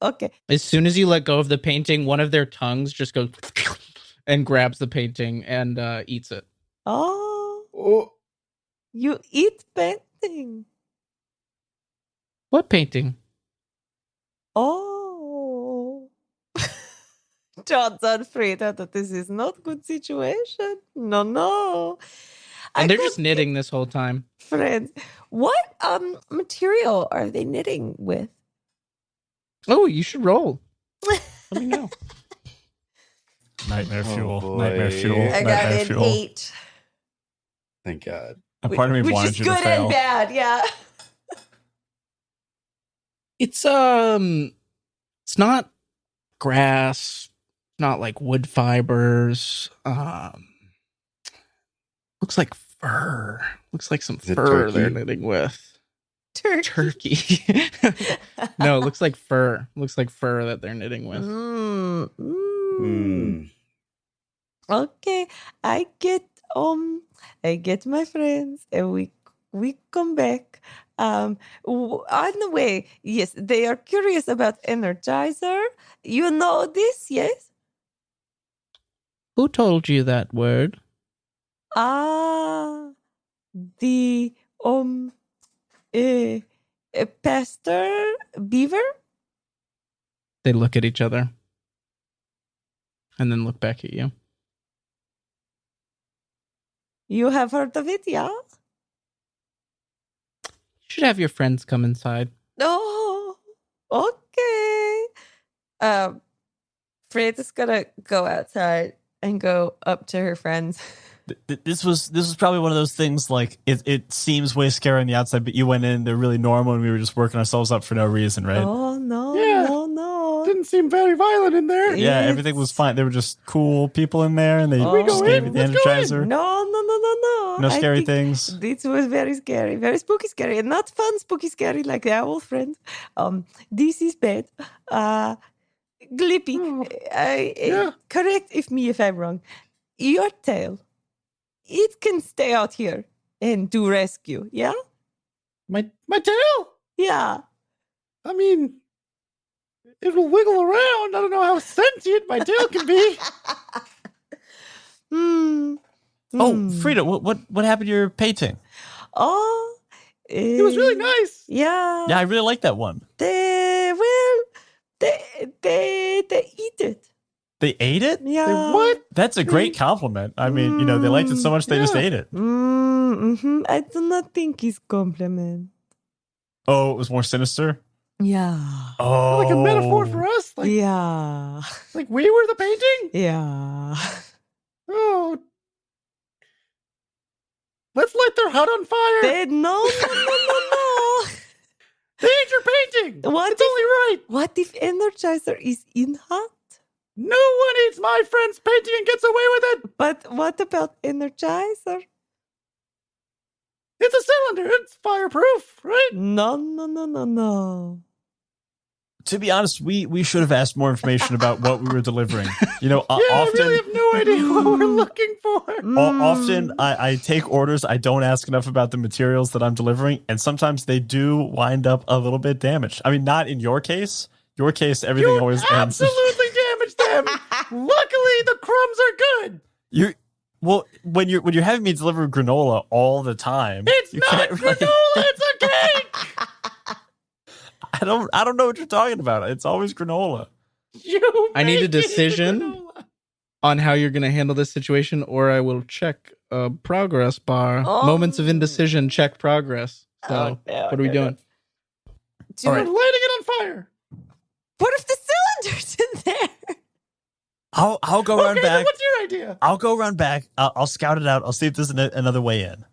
Okay. As soon as you let go of the painting, one of their tongues just goes and grabs the painting and eats it. Oh. You eat painting. What painting? Oh. John's afraid that this is not good situation. No. And they're just knitting this whole time. Friends, what material are they knitting with? Oh, you should roll. Let me know. Nightmare fuel. boy. Nightmare fuel. I got Nightmare an fuel. 8. Thank God. A part of me which wanted is you to good fail. and bad, yeah. It's not grass, not like wood fibers. Looks like fur. Looks like some Is it fur turkey? they're knitting with. turkey. No, it looks like fur. Looks like fur that they're knitting with. Okay, I get my friends, and we come back. On the way, yes, they are curious about Energizer. You know this, yes? Who told you that word? The Pastor Beaver. They look at each other and then look back at you. You have heard of it, yeah? You should have your friends come inside. Oh, okay. Fred is gonna go outside and go up to her friends. This was probably one of those things like it seems way scary on the outside, but you went in, they're really normal, and we were just working ourselves up for no reason, right? Oh no, Yeah. no. Didn't seem very violent in there. Yeah, everything was fine. They were just cool people in there, and they We just go gave in? you the Let's go in. Energizer. No. No I scary think things. This was very scary, very spooky scary, and not fun spooky scary like the owl friend. This is bad. Glippy, Yeah. correct me if I'm wrong. Your tail, it can stay out here and do rescue, yeah? My tail. Yeah. I mean, it'll wiggle around. I don't know how sentient my tail can be. Oh, Frida, what happened to your painting? Oh, It was really nice. Yeah. Yeah, I really like that one. They eat it. They ate it? Yeah. What? That's a great compliment. I mean, they liked it so much they just Yeah. ate it. I do not think it's compliment. Oh, it was more sinister? Yeah. Oh. Like a metaphor for us. Like, Yeah. like we were the painting. Yeah. Oh. Let's light their hut on fire. No. They ate your painting. What It's if- only right. What if Energizer is in hot? No one eats my friend's painting and gets away with it. But what about Energizer? It's a cylinder. It's fireproof, right? No. To be honest, we should have asked more information about what we were delivering. Yeah, Often, I really have no idea what we're looking for. often I take orders. I don't ask enough about the materials that I'm delivering, and sometimes they do wind up a little bit damaged. I mean, not in your case. Your case, everything You always ends. absolutely damaged them. Luckily, the crumbs are good. When you're having me deliver granola all the time, It's you not can't really- granola. It's a cake. I don't know what you're talking about. It's always granola. I need a make it into decision. granola. On how you're going to handle this situation, or I will check a progress bar. Oh. Moments of indecision, check progress. So, Oh, no, what are we no, doing? We're All right. lighting it on fire. What if the cylinder's in there? I'll go around Okay, then back. what's your idea? I'll go around back. I'll scout it out. I'll see if there's another way in. Okay,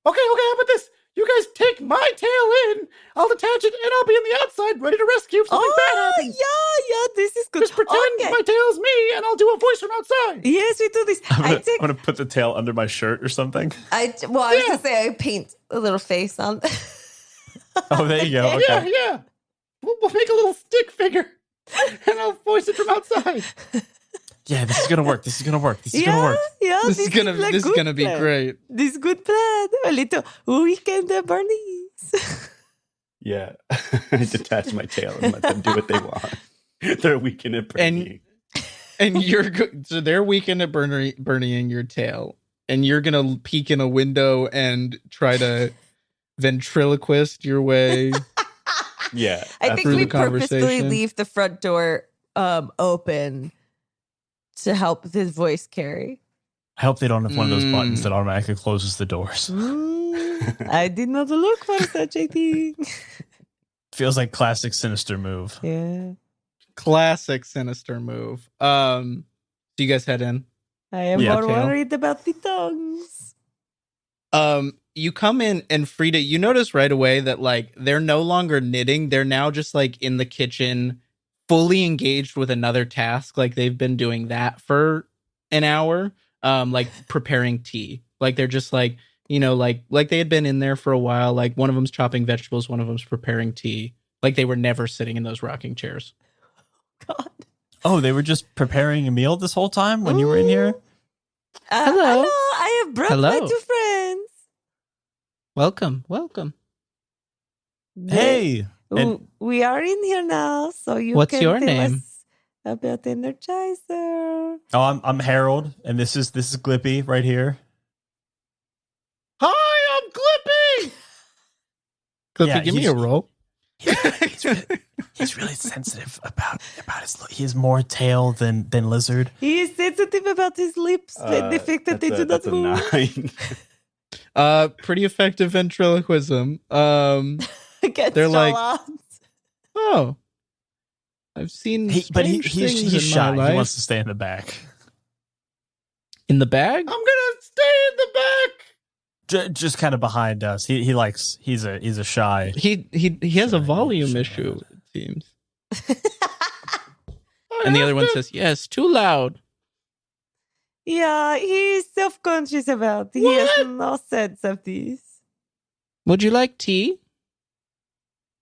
how about this? You guys take my tail in, I'll detach it, and I'll be on the outside ready to rescue if something bad happens. yeah, this is good. Just pretend Okay. my tail's me, and I'll do a voice from outside. Yes, we do this. I'm gonna put the tail under my shirt or something. I was gonna say I paint a little face on. Oh, there you go. Okay. Yeah. We'll make a little stick figure, and I'll voice it from outside. Yeah, this is gonna work. This is gonna work. This is gonna work. Yeah, This is gonna a this is good gonna be plan. great. This is good plan. A little weekend at Bernie's. Yeah. I detach my tail and let them do what they want. They're weekend at Bernie. And so they're weekend at Bernieing your tail, and you're gonna peek in a window and try to ventriloquist your way. Yeah. I think Through we the purposely conversation. leave the front door open to help this voice carry. I hope they don't have one of those buttons that automatically closes the doors. I did not look for such a thing. Feels like classic sinister move. Yeah, Classic sinister move. So you guys head in. I am Yeah, more tail. worried about the tongues. You come in, and Frida, you notice right away that like they're no longer knitting. They're now just like in the kitchen, fully engaged with another task. Like they've been doing that for an hour, like preparing tea. Like they're just like You know, like they had been in there for a while. Like one of them's chopping vegetables, one of them's preparing tea. Like they were never sitting in those rocking chairs. God. Oh, they were just preparing a meal this whole time when you were in here? Hello. I have brought my Hello. 2 friends. Welcome. Hey. And We are in here now, so you What's can your tell name? us about Energizer. I'm Harold, and this is Glippy right here. Hi, I'm Glippy. Clippy, Yeah, give me he's- a roll. He's really sensitive about his look. He has more tail than lizard. He is sensitive about his lips, the fact that they do not that's a move. 9. Pretty effective ventriloquism. Against They're all like- odds. Oh, I've seen He's strange things he's in shy. my life. He wants to stay in the back. In the bag? I'm gonna stay in the back. Just kind of behind us. He's a shy. He has a Sure, volume sure. issue, it seems. And the other one says, "Yes, too loud." Yeah, he is self-conscious about it. He has no sense of this. Would you like tea?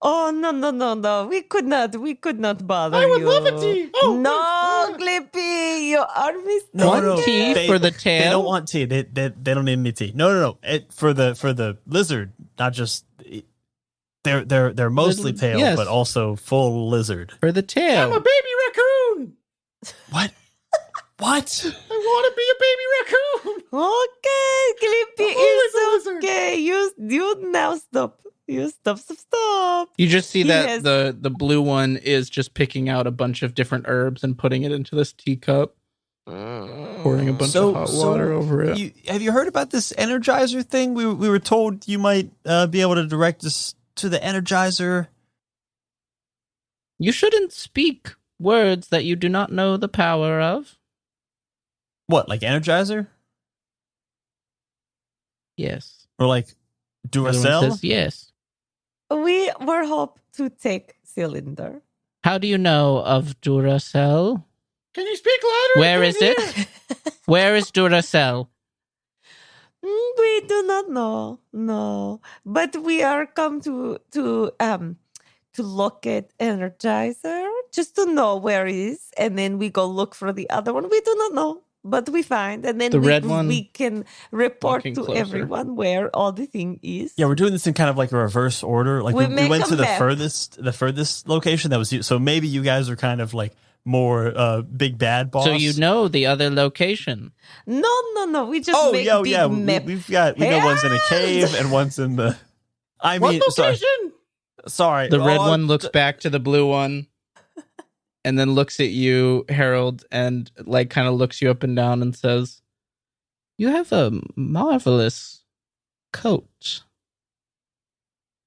Oh, no. We could not bother you. I would love a tea. Oh, no, Glippy, you are mistaken. One tea They- for the They tail. don't want tea. They don't need any tea. No. For the lizard, not just they're mostly Lizard, tail, yes. but also full lizard. For the I'm a tail. baby raccoon. What? What? I want to be a baby raccoon. Okay, Glippy, I'm always it's a lizard. okay. You now stop. You stop. You just see He that has- the blue one is just picking out a bunch of different herbs and putting it into this teacup, pouring a bunch of hot water over it. Have you heard about this Energizer thing? We were told you might be able to direct us to the Energizer. You shouldn't speak words that you do not know the power of. What, like Energizer? Yes. Or like The other one Duracell? says yes. We were hope to take cylinder. How do you know of Duracell? Can you speak louder? Where I is can't it? hear. Where is Duracell? We do not know, no. But we are come to look at Energizer just to know where it is, and then we go look for the other one. We do not know, but we find, and then The red one we can report walking to closer. everyone where all the thing is. Yeah, we're doing this in kind of like a reverse order. Like We we make went a to the map. furthest location that was you. So maybe you guys are kind of like more big bad boss. So you know the other location. No. We just Oh make yeah, big yeah. map. We know one's in a cave and one's in the. I What mean, location? sorry. The red Oh, one looks back to the blue one and then looks at you, Harold, and like kind of looks you up and down and says, "You have a marvelous coat."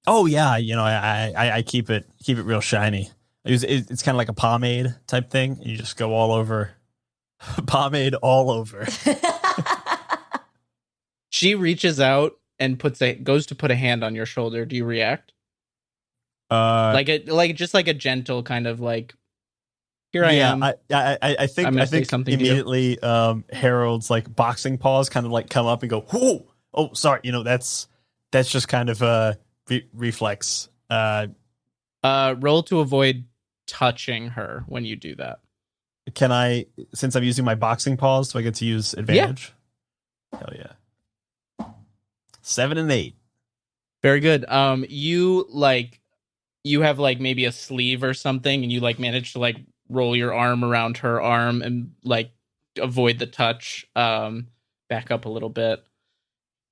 Oh yeah, you know I keep it real shiny. It's kind of like a pomade type thing. You just go all over, pomade all over. She reaches out and goes to put a hand on your shoulder. Do you react? Like a gentle kind of like, here I am. I think I'm gonna I say think something to you. immediately Harold's like boxing paws kind of like come up and go, whoa, oh sorry, you know that's just kind of a reflex. Roll to avoid touching her when you do that. Can I, since I'm using my boxing paws, do I get to use advantage? Hell yeah. 7 and 8. Very good. You have like maybe a sleeve or something, and you like manage to like roll your arm around her arm and like avoid the touch. Back up a little bit.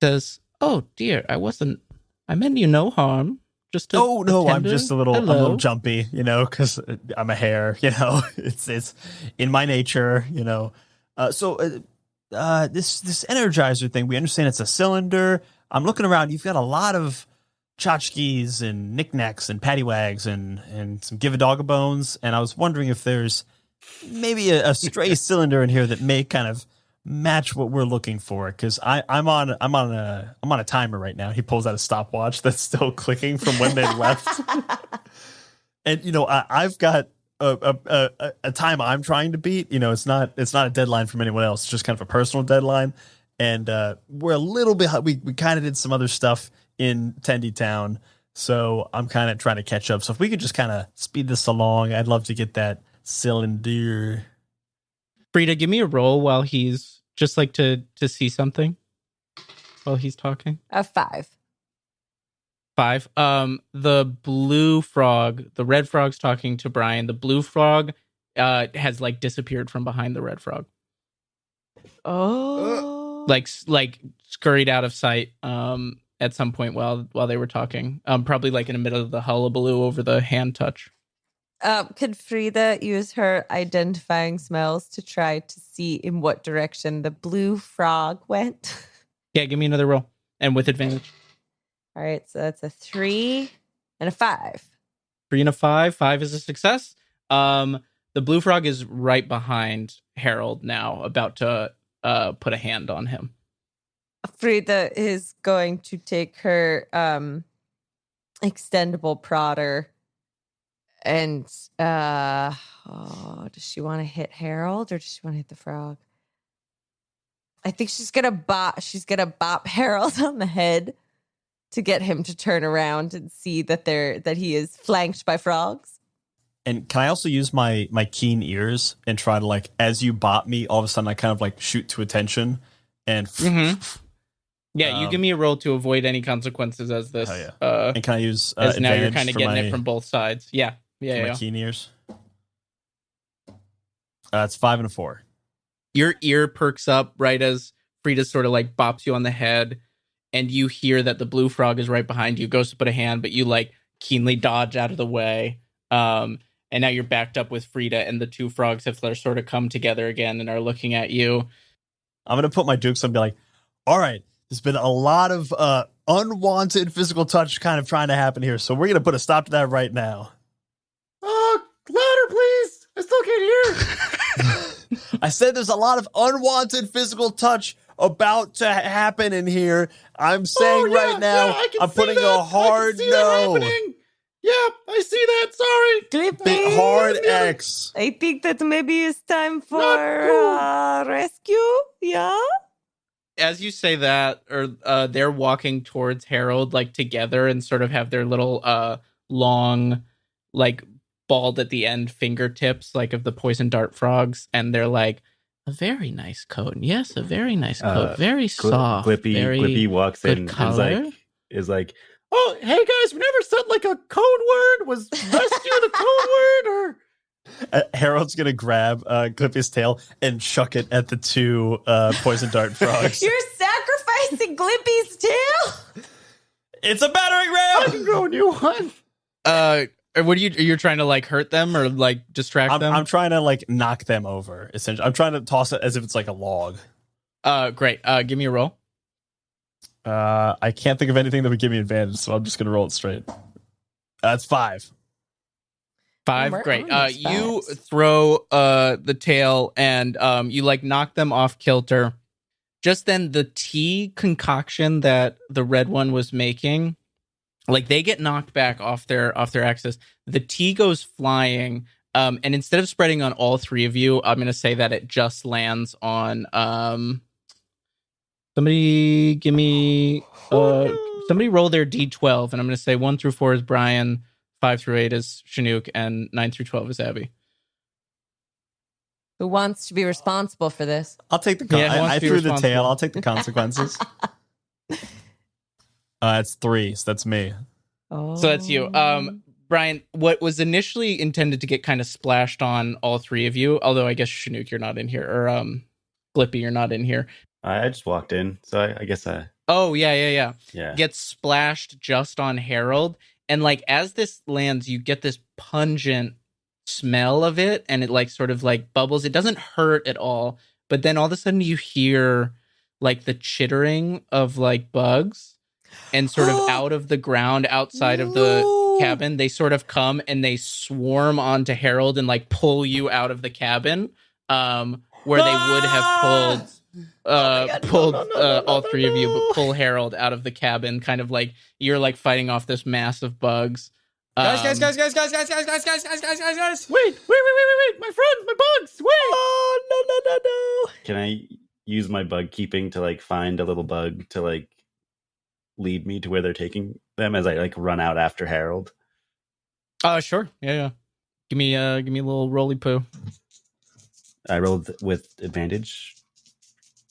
Says, "Oh dear, I meant you no harm. Just a Oh no, I'm tender just I'm a hello." little jumpy, you know, because I'm a hare, you know. It's in my nature, you know. So this Energizer thing, we understand it's a cylinder. I'm looking around. You've got a lot of tchotchkes and knickknacks and pattywags and some give a dog a bones. And I was wondering if there's maybe a stray cylinder in here that may kind of match what we're looking for. Because I'm on a timer right now. He pulls out a stopwatch that's still clicking from when they left. And you know, I've got a time I'm trying to beat. You know, it's not a deadline from anyone else. It's just kind of a personal deadline. and we're a little bit. We kind of did some other stuff in Tendy Town, so I'm kind of trying to catch up. So if we could just kind of speed this along, I'd love to get that cylinder. Frida, give me a roll while he's just like to see something while he's talking. A 5. 5. The blue frog, the red frog's talking to Brian. The blue frog has like disappeared from behind the red frog. Oh. Like scurried out of sight at some point while they were talking. Probably like in the middle of the hullabaloo over the hand touch. Could Frida use her identifying smells to try to see in what direction the blue frog went? Yeah, give me another roll. And with advantage. All right, so that's a 3 and a 5. 3 and a 5. 5 is a success. The blue frog is right behind Harold now, about to put a hand on him. Frida is going to take her extendable prodder and does she want to hit Harold or does she want to hit the frog? I think she's gonna bop Harold on the head to get him to turn around and see that he is flanked by frogs. And can I also use my keen ears and try to, like, as you bop me, all of a sudden I kind of like shoot to attention and Yeah, you give me a roll to avoid any consequences as this. Oh, yeah. And can I use as now you're advantage kind of for getting it from both sides. Yeah. my keen ears? It's 5 and a 4. Your ear perks up right as Frida sort of like bops you on the head, and you hear that the blue frog is right behind you, goes to put a hand, but you like keenly dodge out of the way. And now you're backed up with Frida, and the two frogs have sort of come together again and are looking at you. I'm going to put my dukes on and be like, all right, there's been a lot of unwanted physical touch kind of trying to happen here, so we're going to put a stop to that right now. Louder, please. I still can't hear. I said there's a lot of unwanted physical touch about to happen in here. I'm saying right now, I'm putting a hard no. Yeah, I see that. Sorry. Big hard X. I think that maybe it's time for Not rescue. Yeah. As you say that, or they're walking towards Harold like together and sort of have their little long, like bald at the end fingertips, like of the poison dart frogs, and they're like, a very nice coat. Yes, a very nice coat. Very soft. Glippy walks in and is like, oh, hey guys, we never said like a code word. Was rescue the code word or? Harold's gonna grab Glippy's tail and chuck it at the two poison dart frogs. You're sacrificing Glippy's tail? It's a battering I ram. can grow a new one. What you're trying to like hurt them or like distract them? I'm trying to like knock them over. Essentially, I'm trying to toss it as if it's like a log. Great. Give me a roll. I can't think of anything that would give me advantage, so I'm just gonna roll it straight. That's 5. 5. Great. You throw the tail and you like knock them off kilter. Just then, the tea concoction that the red one was making, like they get knocked back off their axis. The tea goes flying, and instead of spreading on all three of you, I'm going to say that it just lands on. Somebody give me. Somebody roll their D12, and I'm going to say 1 through 4 is Brian, 5 through 8 is Shenuque, and 9 through 12 is Abby. Who wants to be responsible for this? I'll take the. I threw the tail. I'll take the consequences. It's 3, so that's me. Oh. So that's you. Brian, what was initially intended to get kind of splashed on all three of you, although I guess Shenuque, you're not in here, or Glippy, you're not in here. I just walked in, so I guess Oh, yeah. Yeah. Gets splashed just on Harold. And like as this lands, you get this pungent smell of it, and it like sort of like bubbles. It doesn't hurt at all, but then all of a sudden you hear like the chittering of like bugs, and sort of out of the ground outside of the cabin, they sort of come and they swarm onto Harold and like pull you out of the cabin, where they would have pulled all three of you, but pull Harold out of the cabin, kind of like you're like fighting off this mass of bugs. Guys. Wait. My friends, my bugs. Wait. Oh, no. Can I use my bug keeping to like find a little bug to like lead me to where they're taking them as I like run out after Harold? Sure. Yeah. Give me a little roly poo. I rolled with advantage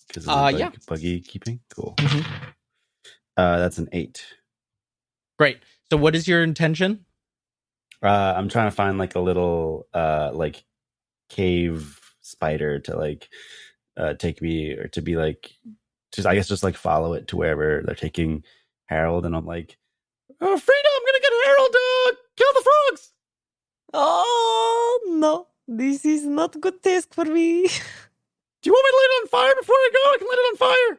because of yeah. buggy keeping. Cool. Mhm. That's an 8. Great. So what is your intention? I'm trying to find like a little like cave spider to like take me, or to be like just like follow it to wherever they're taking Harold. And I'm like, Frida, I'm gonna get Harold to kill the frogs. Oh no, this is not good taste for me. Do you want me to light it on fire before I go? I can light it on fire.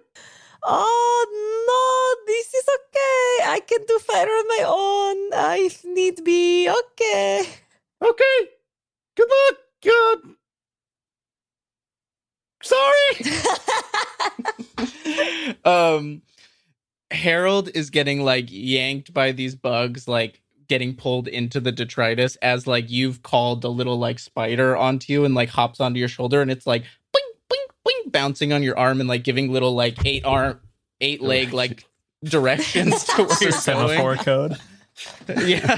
Oh no, this is okay. I can do fire on my own if need be. Okay. Okay. Good luck. Good. Sorry. Harold is getting like yanked by these bugs, like getting pulled into the detritus as like you've called the little like spider onto you and like hops onto your shoulder, and it's like boing boing boing bouncing on your arm and like giving little like 8 leg like directions to where you're Semaphore going. code. Yeah.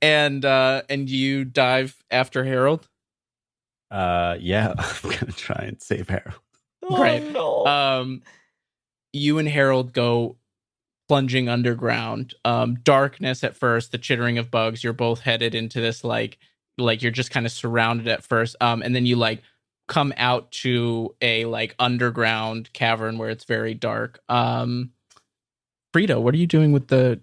And you dive after Harold. Yeah, I'm gonna try and save Harold. Oh Right. no. You and Harold go plunging underground. Darkness at first, the chittering of bugs. You're both headed into this like you're just kind of surrounded at first. And then you like come out to a like underground cavern where it's very dark. Frida, what are you doing with the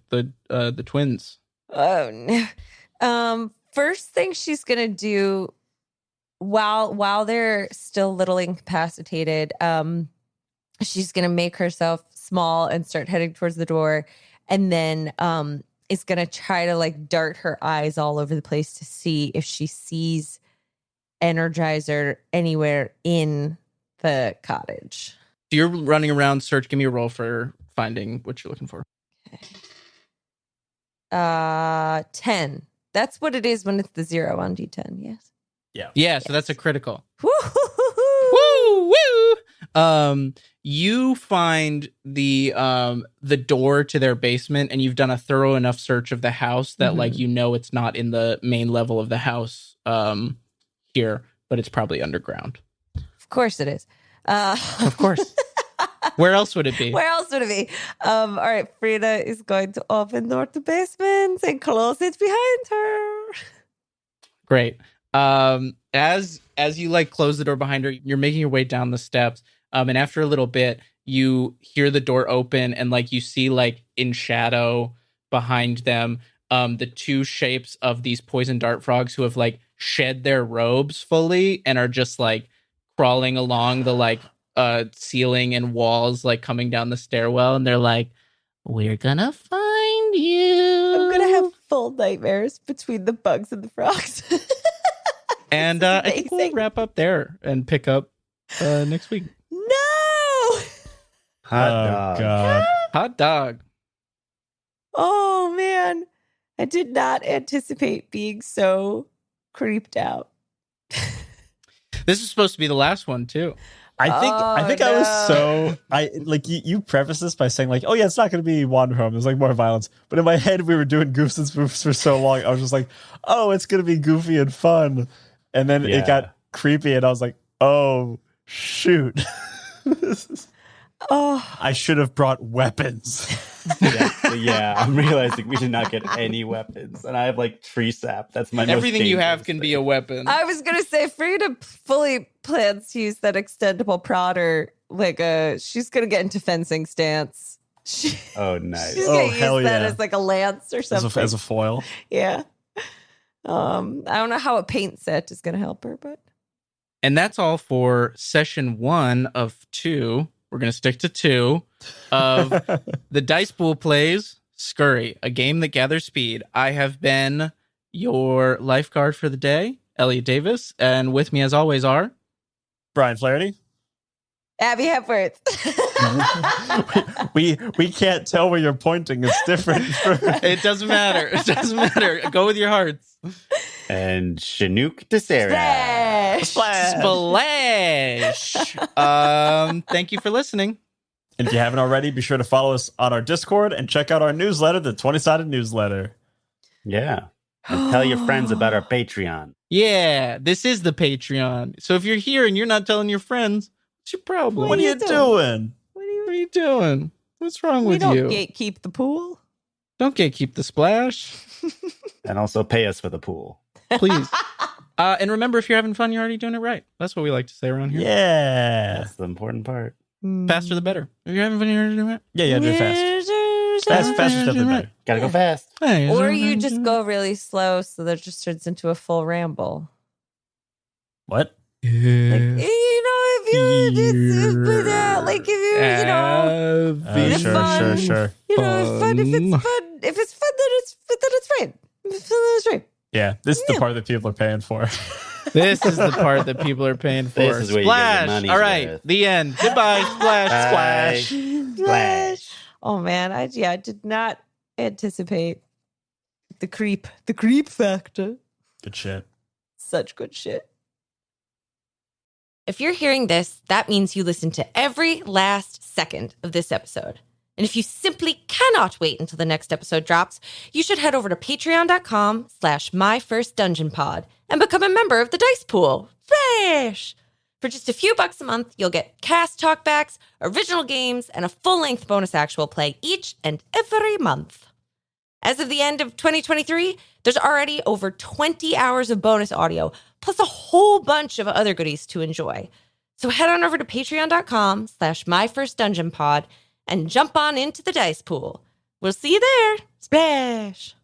twins? Oh no. First thing she's gonna do while they're still a little incapacitated, she's gonna make herself small and start heading towards the door, and then is gonna try to like dart her eyes all over the place to see if she sees Energizer anywhere in the cottage. So you're running around, search. Give me a roll for finding what you're looking for. 10. That's what it is when it's the 0 on D10. Yes. Yeah, so that's a critical. Woo-hoo-hoo-hoo. Woo! You find the door to their basement, and you've done a thorough enough search of the house that like you know it's not in the main level of the house here, but it's probably underground. Of course it is. Of course. Where else would it be? Where else would it be? All right, Frida is going to open the door to basement and close it behind her. Great. As you like close the door behind her, you're making your way down the steps. And after a little bit, you hear the door open and like you see like in shadow behind them, the two shapes of these poison dart frogs who have like shed their robes fully and are just like crawling along the like ceiling and walls, like coming down the stairwell. And they're like, "We're gonna find you. I'm gonna have full nightmares between the bugs and the frogs." And I think we'll wrap up there and pick up next week. No! Hot dog. God. Hot dog. Oh man, I did not anticipate being so creeped out. This is supposed to be the last one too. I think I was so you preface this by saying like, oh yeah, it's not going to be Wanderhome. There's like more violence. But in my head, we were doing Goofs and Spoofs for so long. I was just like, oh, it's going to be goofy and fun. And then it got creepy, and I was like, oh shoot. I should have brought weapons. Yeah, I'm realizing we did not get any weapons, and I have like tree sap. That's my Everything most you have dangerous can thing. be a weapon. I was gonna say Frida fully plans to use that extendable prodder. Like she's gonna get into fencing stance. Oh, nice. She's gonna use hell that yeah. as like a lance or something. as a foil. Yeah. I don't know how a paint set is gonna help her, but And that's all for session 1 of 2. We're going to stick to 2 of the Dice Pool Plays Scurry, a game that gathers speed. I have been your lifeguard for the day, Elliot Davis, and with me as always are Brian Flaherty. Abby Hepworth. we can't tell where you're pointing. It's different. It doesn't matter. It doesn't matter. Go with your hearts. And Shenuque to Sarah. Splash. Thank you for listening. And if you haven't already, be sure to follow us on our Discord and check out our newsletter, the 20-sided newsletter. Yeah. And tell your friends about our Patreon. Yeah, this is the Patreon. So if you're here and you're not telling your friends, what's your problem? What are you doing? What are you doing? What's wrong We with don't you? gatekeep the pool. Don't gatekeep the splash, And also pay us for the pool. please. And remember, if you're having fun, you're already doing it right. That's what we like to say around here. Yeah. That's the important part. Faster the better. If you're having fun, you're already doing it. Yeah, do it fast. Faster stuff the better. Gotta go fast. Or you just go really slow so that it just turns into a full ramble. What? Like, if it's fun. Sure. If it's fun, then it's right. If it's fun, then it's right. Yeah, this is the part that people are paying for. This is the part that people are paying for. This is where you get your Splash. money's All right, worth. the end. Goodbye. Splash. Bye. Splash. Splash. Oh man, I did not anticipate the creep factor. Good shit. Such good shit. If you're hearing this, that means you listened to every last second of this episode. And if you simply cannot wait until the next episode drops, you should head over to patreon.com/myfirstdungeonpod and become a member of the Dice Pool. Splash! For just a few bucks a month, you'll get cast talkbacks, original games, and a full-length bonus actual play each and every month. As of the end of 2023, there's already over 20 hours of bonus audio, plus a whole bunch of other goodies to enjoy. So head on over to patreon.com/myfirstdungeonpod and jump on into the Dice Pool. We'll see you there. Splash!